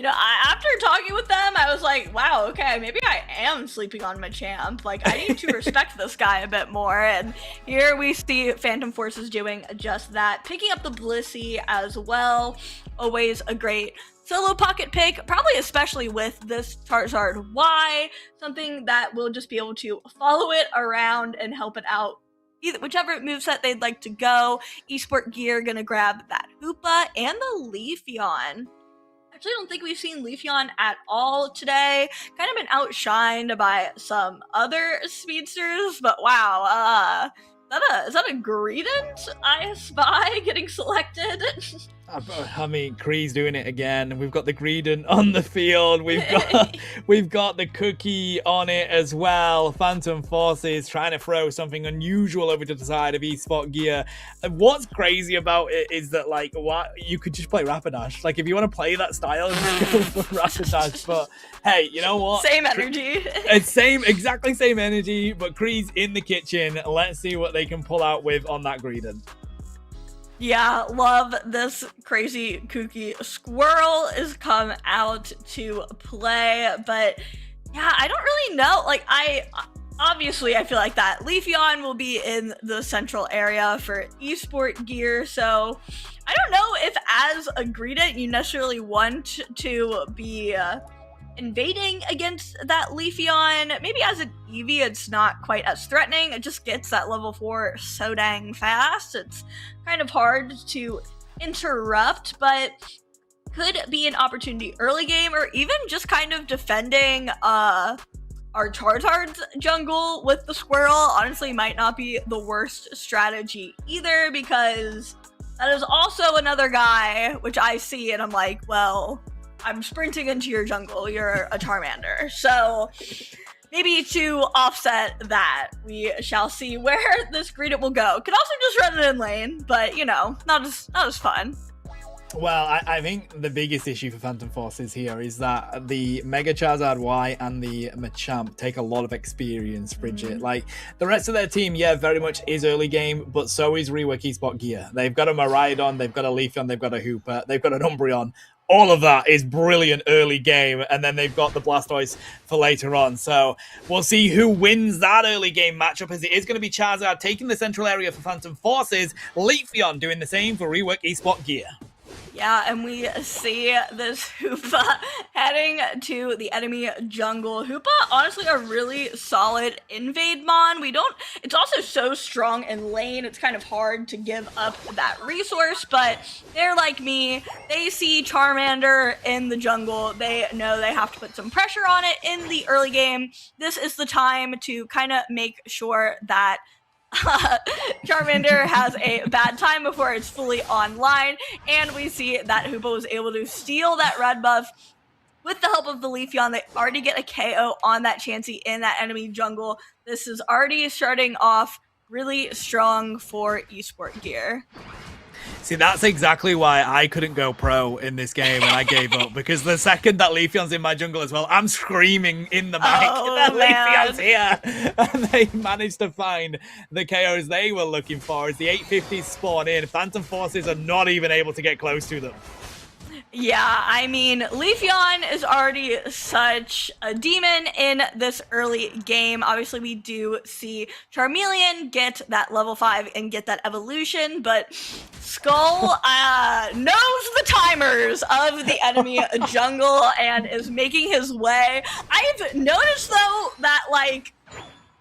After talking with them, I was like, wow, okay, maybe I am sleeping on Machamp. Like, I need to respect this guy a bit more. And here we see Phantom Forces doing just that. Picking up the Blissey as well. Always a great solo pocket pick, probably especially with this Charizard Y. Something that will just be able to follow it around and help it out. Whichever moveset they'd like to go. Esport Gear gonna grab that Hoopa and the Leafeon. Actually, I don't think we've seen Leafeon at all today. Kind of been outshined by some other speedsters, but wow, is that a Greedent I spy getting selected? I mean, Kree's doing it again. We've got the Greedent on the field. We've got the Cookie on it as well. Phantom Forces trying to throw something unusual over to the side of eSport Gear. And what's crazy about it is that, like, what you could just play Rapidash. Like, if you want to play that style, just go for Rapidash. But hey, you know what? Same energy. It's exactly same energy. But Kree's in the kitchen. Let's see what they can pull out with on that Greedent. Yeah, love this crazy kooky squirrel is come out to play, but yeah, I don't really know. Like, I feel like that Leafeon will be in the central area for eSport Gear, so I don't know if as a Greedent you necessarily want to be invading against that Leafeon. Maybe as an Eevee, it's not quite as threatening. It just gets that level 4 so dang fast. It's kind of hard to interrupt, but could be an opportunity early game, or even just kind of defending our Charizard's jungle with the squirrel. Honestly, might not be the worst strategy either, because that is also another guy which I see and I'm like, well, I'm sprinting into your jungle, you're a Charmander. So maybe to offset that, we shall see where this Greedent will go. Could also just run it in lane, but you know, not as fun. Well, I think the biggest issue for Phantom Forces here is that the Mega Charizard Y and the Machamp take a lot of experience, Bridget. Like, the rest of their team, yeah, very much is early game, but so is Rework Esports Gear. They've got a Miraidon, they've got a Leafeon, they've got a Hooper, they've got an Umbreon. All of that is brilliant early game, and then they've got the Blastoise for later on. So we'll see who wins that early game matchup, as it is going to be Charizard taking the central area for Phantom Forces, Leafeon doing the same for Rework Esports Gear. Yeah, and we see this Hoopa heading to the enemy jungle. Hoopa, honestly, a really solid invade mon. It's also so strong in lane, it's kind of hard to give up that resource, but they're like me. They see Charmander in the jungle. They know they have to put some pressure on it in the early game. This is the time to kind of make sure that Charmander has a bad time before it's fully online, and we see that Hoopa was able to steal that red buff with the help of the Leafeon. They already get a KO on that Chansey in that enemy jungle. This is already starting off really strong for eSport Gear. See, that's exactly why I couldn't go pro in this game and I gave up, because the second that Leafeon's in my jungle as well, I'm screaming in the mic that Leafeon's here. And they managed to find the KOs they were looking for as the 850s spawn in. Phantom Forces are not even able to get close to them. Yeah, I mean, Leafeon is already such a demon in this early game. Obviously, we do see Charmeleon get that level 5 and get that evolution, but Skull knows the timers of the enemy jungle and is making his way. I've noticed, though, that, like,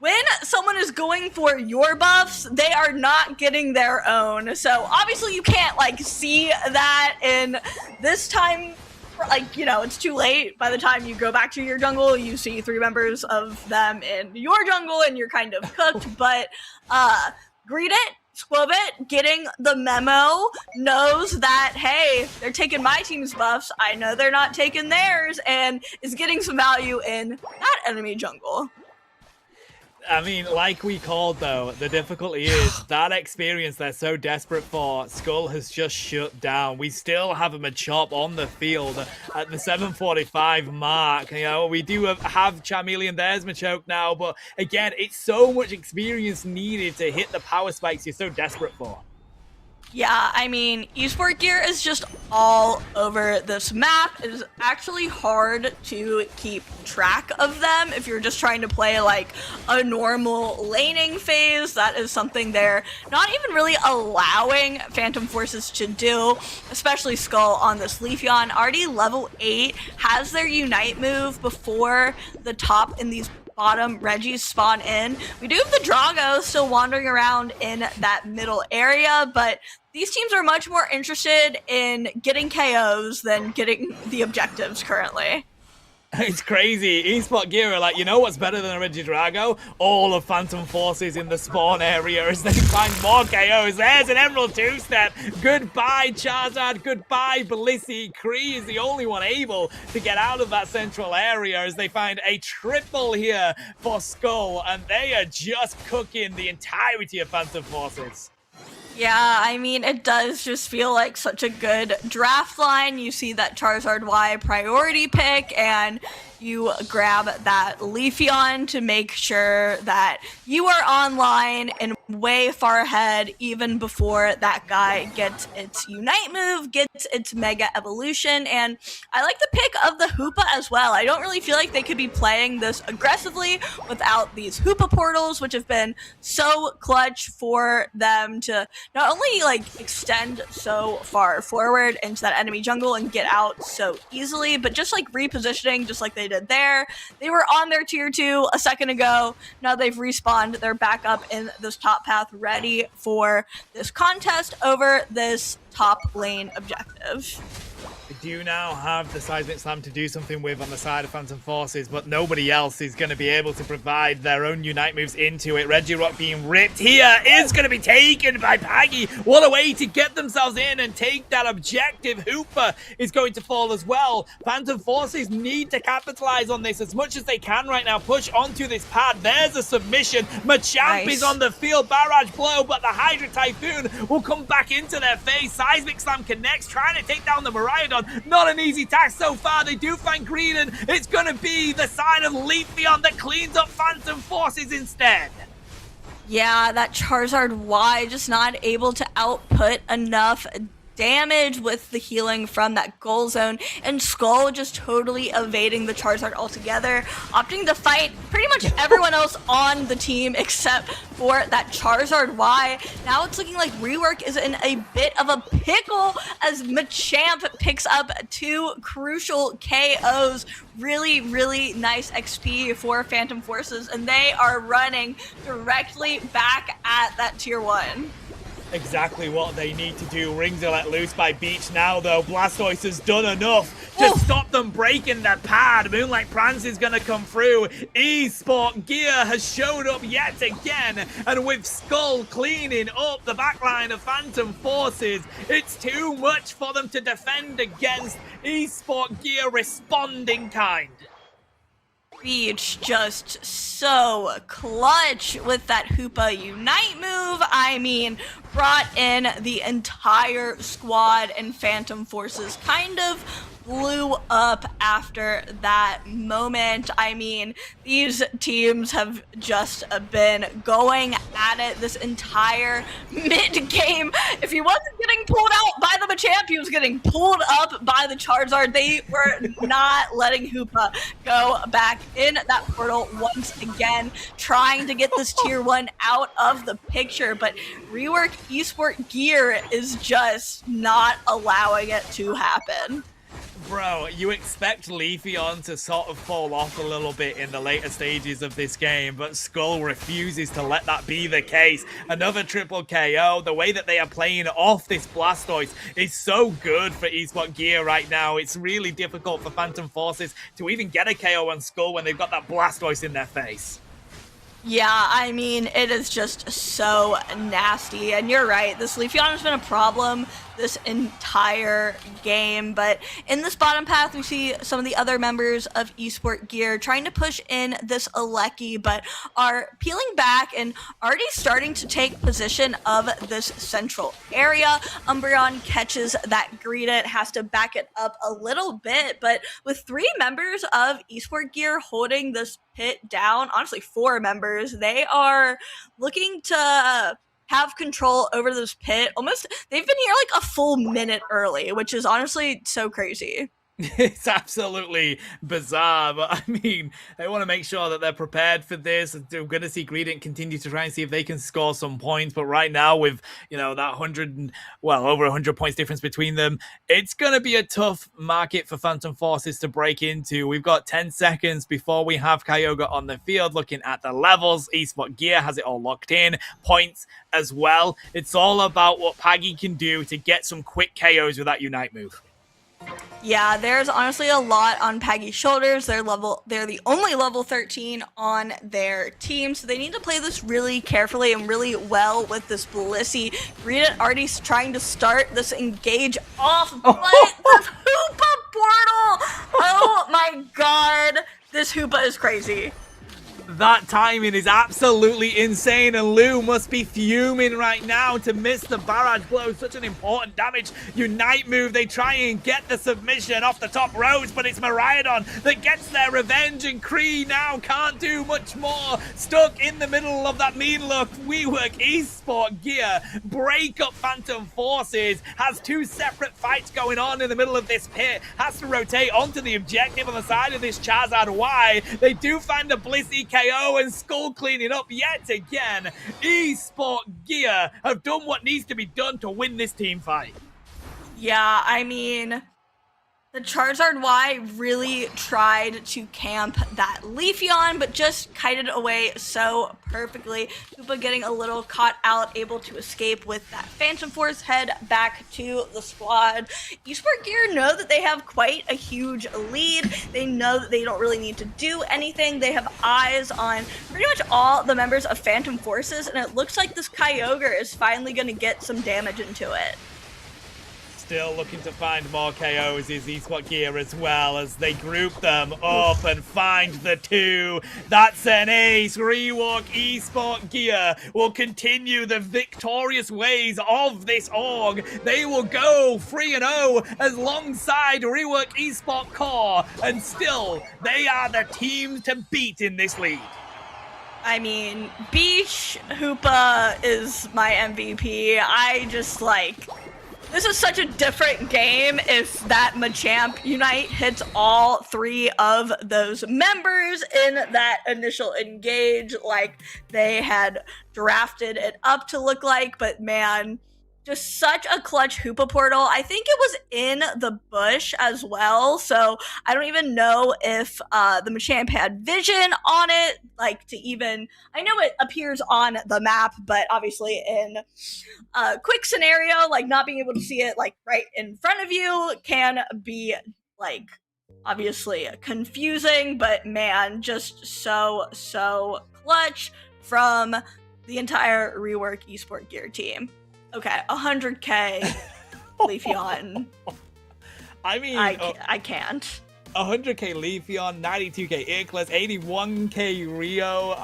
when someone is going for your buffs, they are not getting their own. So obviously you can't like see that in this time. Like, you know, it's too late. By the time you go back to your jungle, you see 3 members of them in your jungle and you're kind of cooked. But Greedent, Squovit, getting the memo, knows that, hey, they're taking my team's buffs. I know they're not taking theirs, and is getting some value in that enemy jungle. I mean, like we called, though, the difficulty is that experience they're so desperate for, Skull has just shut down. We still have a Machop on the field at the 745 mark. You know, we do have Charmeleon, there's Machoke now, but again, it's so much experience needed to hit the power spikes you're so desperate for. Yeah, I mean, eSport Gear is just all over this map. It is actually hard to keep track of them if you're just trying to play like a normal laning phase. That is something they're not even really allowing Phantom Forces to do, especially Skull on this Leafeon. Already level 8, has their Unite move before the top in these bottom Regis spawn in. We do have the Drago still wandering around in that middle area, but these teams are much more interested in getting KOs than getting the objectives currently. It's crazy. Esport Gear are like, you know what's better than a Regidrago? All of Phantom Forces in the spawn area as they find more KOs. There's an Emerald two-step. Goodbye, Charizard. Goodbye, Blissey. Kree is the only one able to get out of that central area as they find a triple here for Skull, and they are just cooking the entirety of Phantom Forces. Yeah, I mean, it does just feel like such a good draft line. You see that Charizard Y priority pick, and you grab that Leafeon to make sure that you are online and way far ahead even before that guy gets its Unite move, gets its Mega Evolution. And I like the pick of the Hoopa as well. I don't really feel like they could be playing this aggressively without these Hoopa portals, which have been so clutch for them to not only like extend so far forward into that enemy jungle and get out so easily, but just like repositioning just like they did there. They were on their tier 2 a second ago. Now they've respawned. They're back up in this top path ready for this contest over this top lane objective. We do now have the Seismic Slam to do something with on the side of Phantom Forces, but nobody else is going to be able to provide their own Unite moves into it. Regirock being ripped here is going to be taken by Paggy. What a way to get themselves in and take that objective. Hooper is going to fall as well. Phantom Forces need to capitalize on this as much as they can right now. Push onto this pad. There's a submission. Machamp is on the field. Barrage blow, but the Hydra Typhoon will come back into their face. Seismic Slam connects, trying to take down the Miraidon. Not an easy task so far. They do find green, and it's going to be the side of Leafeon that cleans up Phantom Forces instead. Yeah, that Charizard Y just not able to output enough damage with the healing from that goal zone, and Skull just totally evading the Charizard altogether, opting to fight pretty much everyone else on the team except for that Charizard Y. Now it's looking like Rework is in a bit of a pickle as Machamp picks up 2 crucial KOs. Really, really nice XP for Phantom Forces, and they are running directly back at that tier 1. Exactly what they need to do. Rings are let loose by Beach now, though. Blastoise has done enough to stop them breaking the pad. Moonlight Prance is going to come through. Esport Gear has showed up yet again, and with Skull cleaning up the backline of Phantom Forces, it's too much for them to defend against. Esport Gear responding kind. Beach just so clutch with that Hoopa Unite move. I mean, brought in the entire squad, and Phantom Forces kind of blew up after that moment. I mean, these teams have just been going at it this entire mid-game. If he wasn't getting pulled out by the Machamp, he was getting pulled up by the Charizard. They were not letting Hoopa go back in that portal once again, trying to get this tier 1 out of the picture, but Rework Esport Gear is just not allowing it to happen. Bro, you expect Leafeon to sort of fall off a little bit in the later stages of this game, but Skull refuses to let that be the case. Another triple KO. The way that they are playing off this Blastoise is so good for Esport Gear right now. It's really difficult for Phantom Forces to even get a KO on Skull when they've got that Blastoise in their face. Yeah, I mean, it is just so nasty, and you're right, this Leafeon has been a problem this entire game, but in this bottom path, we see some of the other members of Esport Gear trying to push in this Alecki, but are peeling back and already starting to take position of this central area. Umbreon catches that Greedent, has to back it up a little bit, but with 3 members of Esport Gear holding this pit down, honestly 4 members, they are looking to have control over this pit. Almost, they've been here like a full minute early, which is honestly so crazy. It's absolutely bizarre, but I mean, they want to make sure that they're prepared for this. We're going to see Greedent continue to try and see if they can score some points, but right now with, you know, that over 100 points difference between them, it's going to be a tough market for Phantom Forces to break into. We've got 10 seconds before we have Kyogre on the field. Looking at the levels, Esport Gear has it all locked in, points as well. It's all about what Paggy can do to get some quick KOs with that Unite move. Yeah, there's honestly a lot on Peggy's shoulders. They're the only level 13 on their team, so they need to play this really carefully and really well with this Blissey. Rita already trying to start this engage off, but the Hoopa portal! Oh my god, this Hoopa is crazy. That timing is absolutely insane, and Lou must be fuming right now to miss the barrage blow. Such an important damage. Unite move, they try and get the submission off the top rows, but it's Miraidon that gets their revenge, and Kree now can't do much more. Stuck in the middle of that mean look, WeWork Esport Gear break up Phantom Forces, has two separate fights going on in the middle of this pit, has to rotate onto the objective on the side of this Charizard Y. They do find the Blissey KO, and Skull cleaning up yet again. Esport Gear have done what needs to be done to win this team fight. Yeah, I mean, the Charizard Y really tried to camp that Leafeon, but just kited away so perfectly. Hoopa getting a little caught out, able to escape with that Phantom Force, head back to the squad. Esport Gear know that they have quite a huge lead. They know that they don't really need to do anything. They have eyes on pretty much all the members of Phantom Forces, and it looks like this Kyogre is finally going to get some damage into it. Still looking to find more KOs is Esport Gear as well, as they group them up and find the two. That's an ace. Rework Esport Gear will continue the victorious ways of this org. They will go 3-0 alongside Rework Esport Core, and still they are the team to beat in this league. I mean, Beach Hoopa is my MVP. I just this is such a different game if that Machamp Unite hits all three of those members in that initial engage like they had drafted it up to look like. But man, just such a clutch Hoopa portal. I think it was in the bush as well, so I don't even know if the Machamp had vision on it, I know it appears on the map, but obviously in a quick scenario, not being able to see it right in front of you can be obviously confusing, but man, just so clutch from the entire Rework Esport Gear team. Okay, 100k Leafeon. I mean, I can't. 100k Leafeon, 92k Ickless, 81k Rio.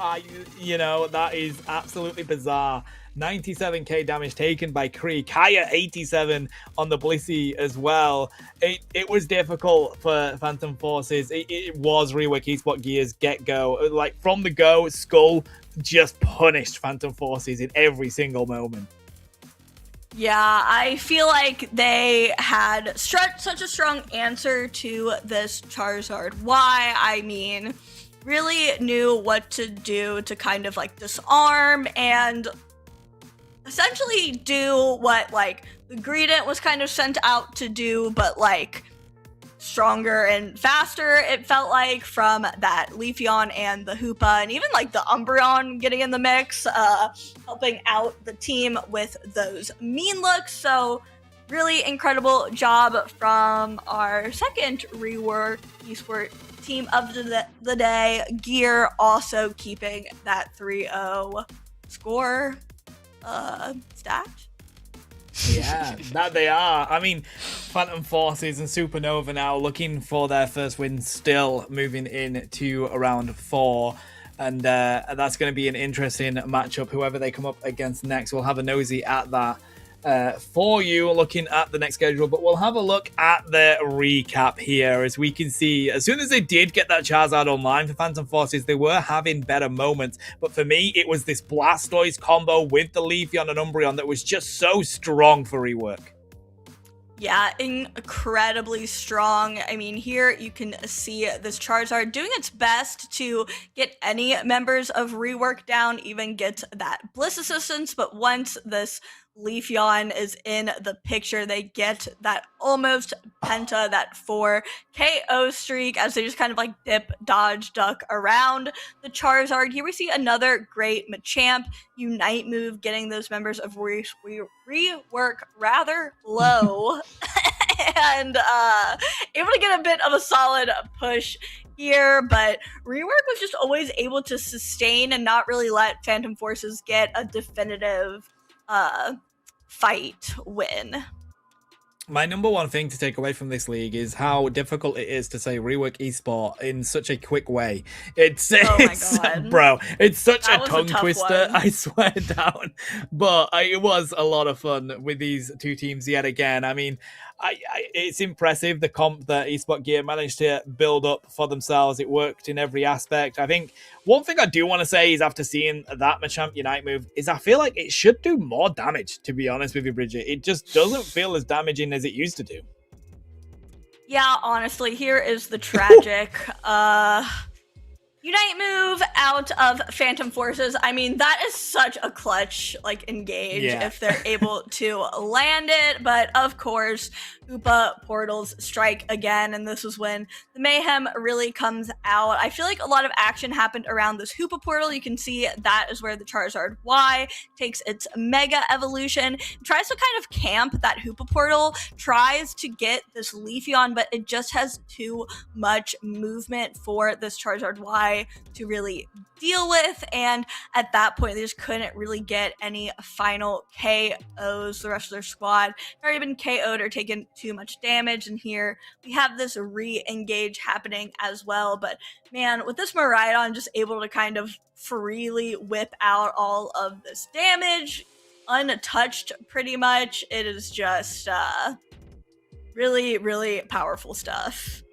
That is absolutely bizarre. 97k damage taken by Kree. Kaya 87 on the Blissey as well. It was difficult for Phantom Forces. It was Rework Esport Gear's get-go. From the go, Skull just punished Phantom Forces in every single moment. Yeah, I feel like they had such a strong answer to this Charizard. Why? I mean, really knew what to do to kind of disarm and essentially do what the Greedent was kind of sent out to do, but stronger and faster, it felt like, from that Leafeon and the Hoopa, and even the Umbreon getting in the mix, helping out the team with those mean looks. So really incredible job from our second Rework Esport team of the day. Gear also keeping that 3-0 score stacked. Yeah, that they are. I mean, Phantom Forces and Supernova now looking for their first win, still moving into round 4. And that's going to be an interesting matchup. Whoever they come up against next, we'll have a nosy at that for you, looking at the next schedule. But we'll have a look at the recap here, as we can see, as soon as they did get that Charizard online for Phantom Forces, they were having better moments. But for me, it was this Blastoise combo with the Leafeon and Umbreon that was just so strong for Rework. Yeah, incredibly strong. I mean, here you can see this Charizard doing its best to get any members of Rework down, even get that Bliss assistance, but once this Leafeon is in the picture, they get that almost penta, that 4 KO streak, as they just kind of dip, dodge, duck around the Charizard. Here we see another great Machamp Unite move, getting those members of Rework rather low. and able to get a bit of a solid push here, but Rework was just always able to sustain and not really let Phantom Forces get a definitive fight win. My number one thing to take away from this league is how difficult it is to say Rework Esport in such a quick way. It's bro, it's such a tongue twister, I swear down. But it was a lot of fun with these two teams yet again. I mean, it's impressive the comp that Esport Gear managed to build up for themselves. It worked in every aspect. I think one thing I do want to say is after seeing that Machamp Unite move is I feel like it should do more damage, to be honest with you, Bridget. It just doesn't feel as damaging as it used to do. Yeah, honestly, here is the tragic Unite move out of Phantom Forces. I mean, that is such a clutch, engage if they're able to land it. But of course, Hoopa portals strike again, and this is when the mayhem really comes out. I feel like a lot of action happened around this Hoopa portal. You can see that is where the Charizard Y takes its Mega Evolution, tries to kind of camp that Hoopa portal, tries to get this Leafeon, but it just has too much movement for this Charizard Y to really deal with, and at that point they just couldn't really get any final KOs. The rest of their squad had already been KO'd or taken too much damage, and here we have this re-engage happening as well. But man, with this Miraidon just able to kind of freely whip out all of this damage untouched pretty much, it is just really, really powerful stuff.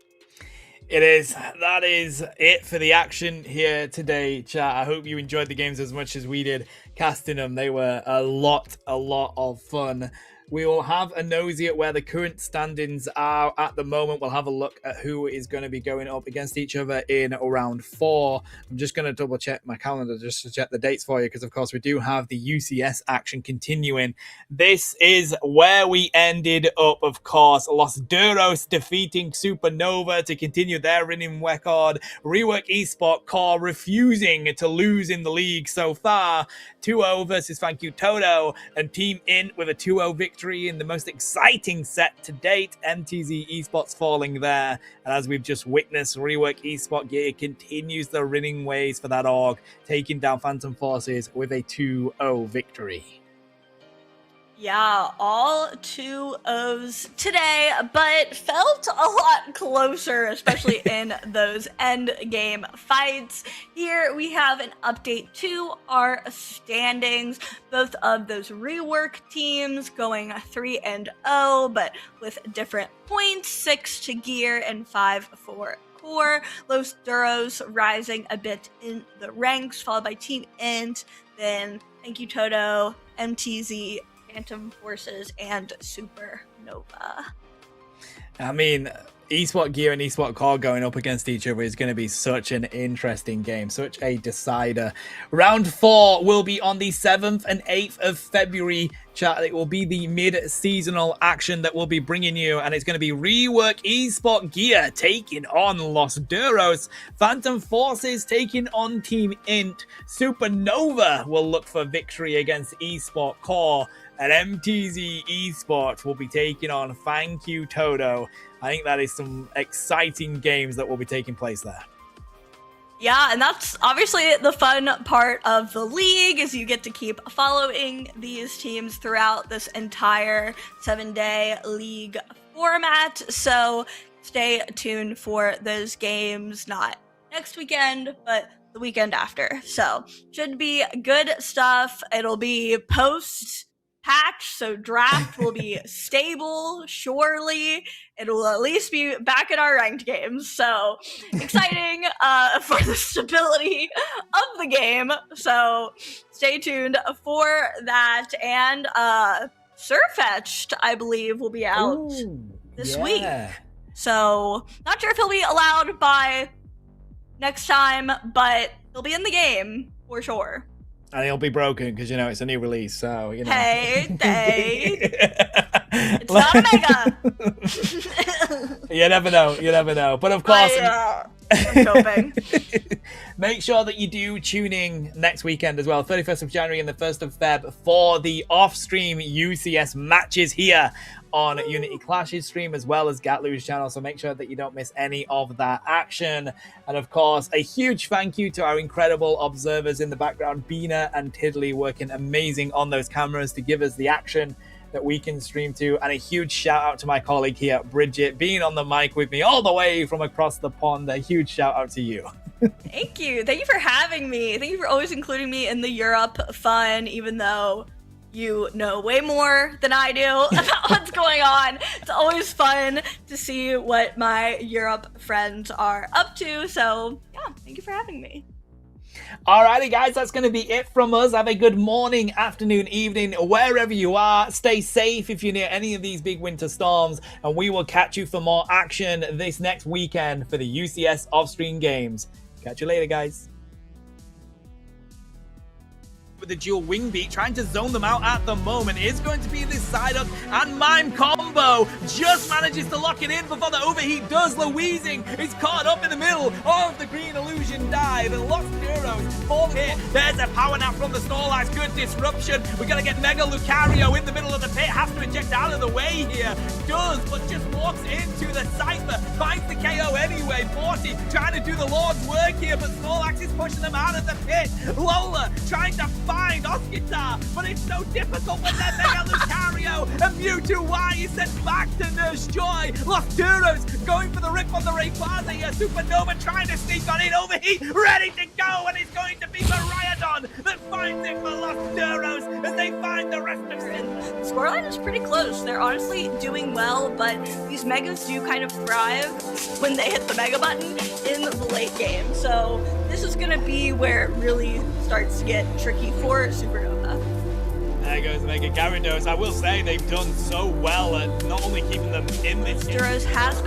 It is. That is it for the action here today, chat. I hope you enjoyed the games as much as we did casting them. They were a lot of fun. We will have a nosy at where the current standings are at the moment. We'll have a look at who is going to be going up against each other in round 4. I'm just going to double check my calendar just to check the dates for you, because of course we do have the UCS action continuing. This is where we ended up, of course. Los Duros defeating Supernova to continue their winning record. Rework Esport Core refusing to lose in the league so far. 2-0 versus Thank You Toto, and Team Int with a 2-0 victory in the most exciting set to date. MTZ Esports falling there, and as we've just witnessed, Rework Esport Gear continues the winning ways for that org, taking down Phantom Forces with a 2-0 victory. Yeah, all 2-0s today, but felt a lot closer, especially in those end game fights. Here we have an update to our standings. Both of those rework teams going 3-0, but with different points, 6 to Gear and 5 for Core. Los Duros rising a bit in the ranks, followed by Team Int, then Thank You Toto, MTZ, Phantom Forces, and Supernova. I mean, Esport Gear and Esport Core going up against each other is going to be such an interesting game, such a decider. Round 4 will be on the 7th and 8th of February. Chat, it will be the mid-seasonal action that we'll be bringing you, and it's going to be Rework Esport Gear taking on Los Duros, Phantom Forces taking on Team Int, Supernova will look for victory against Esport Core, and MTZ Esports will be taking on Thank You Toto. I think that is some exciting games that will be taking place there. Yeah, and that's obviously the fun part of the league, is you get to keep following these teams throughout this entire 7-day league format. So stay tuned for those games, not next weekend, but the weekend after. So should be good stuff. It'll be post patch, so draft will be stable, surely. It'll at least be back in our ranked games, so exciting for the stability of the game. So stay tuned for that. And Surfetched, I believe, will be out this week. So not sure if he'll be allowed by next time, but he'll be in the game for sure. And he'll be broken because, it's a new release, so, Hey, it's not a mega. You never know. But of course, I'm coping. Make sure that you do tune in next weekend as well, 31st of January and the 1st of Feb, for the off-stream UCS matches here on Unity Clashes stream, as well as Ghatlue's channel, so make sure that you don't miss any of that action. And of course, a huge thank you to our incredible observers in the background, Bina and Tiddly, working amazing on those cameras to give us the action that we can stream to. And a huge shout out to my colleague here, Bridget, being on the mic with me all the way from across the pond. A huge shout out to you. Thank you. Thank you for having me. Thank you for always including me in the Europe fun, even though you know way more than I do about what's going on. It's always fun to see what my Europe friends are up to. So yeah, thank you for having me. Alrighty guys, that's going to be it from us. Have a good morning, afternoon, evening, wherever you are. Stay safe if you're near any of these big winter storms, and we will catch you for more action this next weekend for the UCS off-stream games. Catch you later, guys. With the dual wing beat, trying to zone them out at the moment is going to be this side up, and Mime combo just manages to lock it in before the overheat does. Louising is caught up in the middle of the green illusion dive and lost Heroes for hit. There's a power nap from the Snorlax, good disruption. We're gonna get Mega Lucario in the middle of the pit, has to eject out of the way here, does, but just walks into the Cypher, finds the KO anyway. 40 trying to do the Lord's work here, but Snorlax is pushing them out of the pit. Lola trying to find Oscitar, but it's so difficult with that Mega Lucario, and Mewtwo Y is sent back to Nurse Joy. Lost Heroes going for the rip on the Rayquaza here. Supernova trying to sneak on in, overheat, ready to go, and it's going to be Miraidon that finds it for Lost Heroes as they find the rest of it. The scoreline is pretty close. They're honestly doing well, but these Megas do kind of thrive when they hit the Mega button in the late game. So this is going to be where it really starts to get tricky for Supernova. There goes Mega Gyarados. I will say they've done so well at not only keeping them in this game. Duros has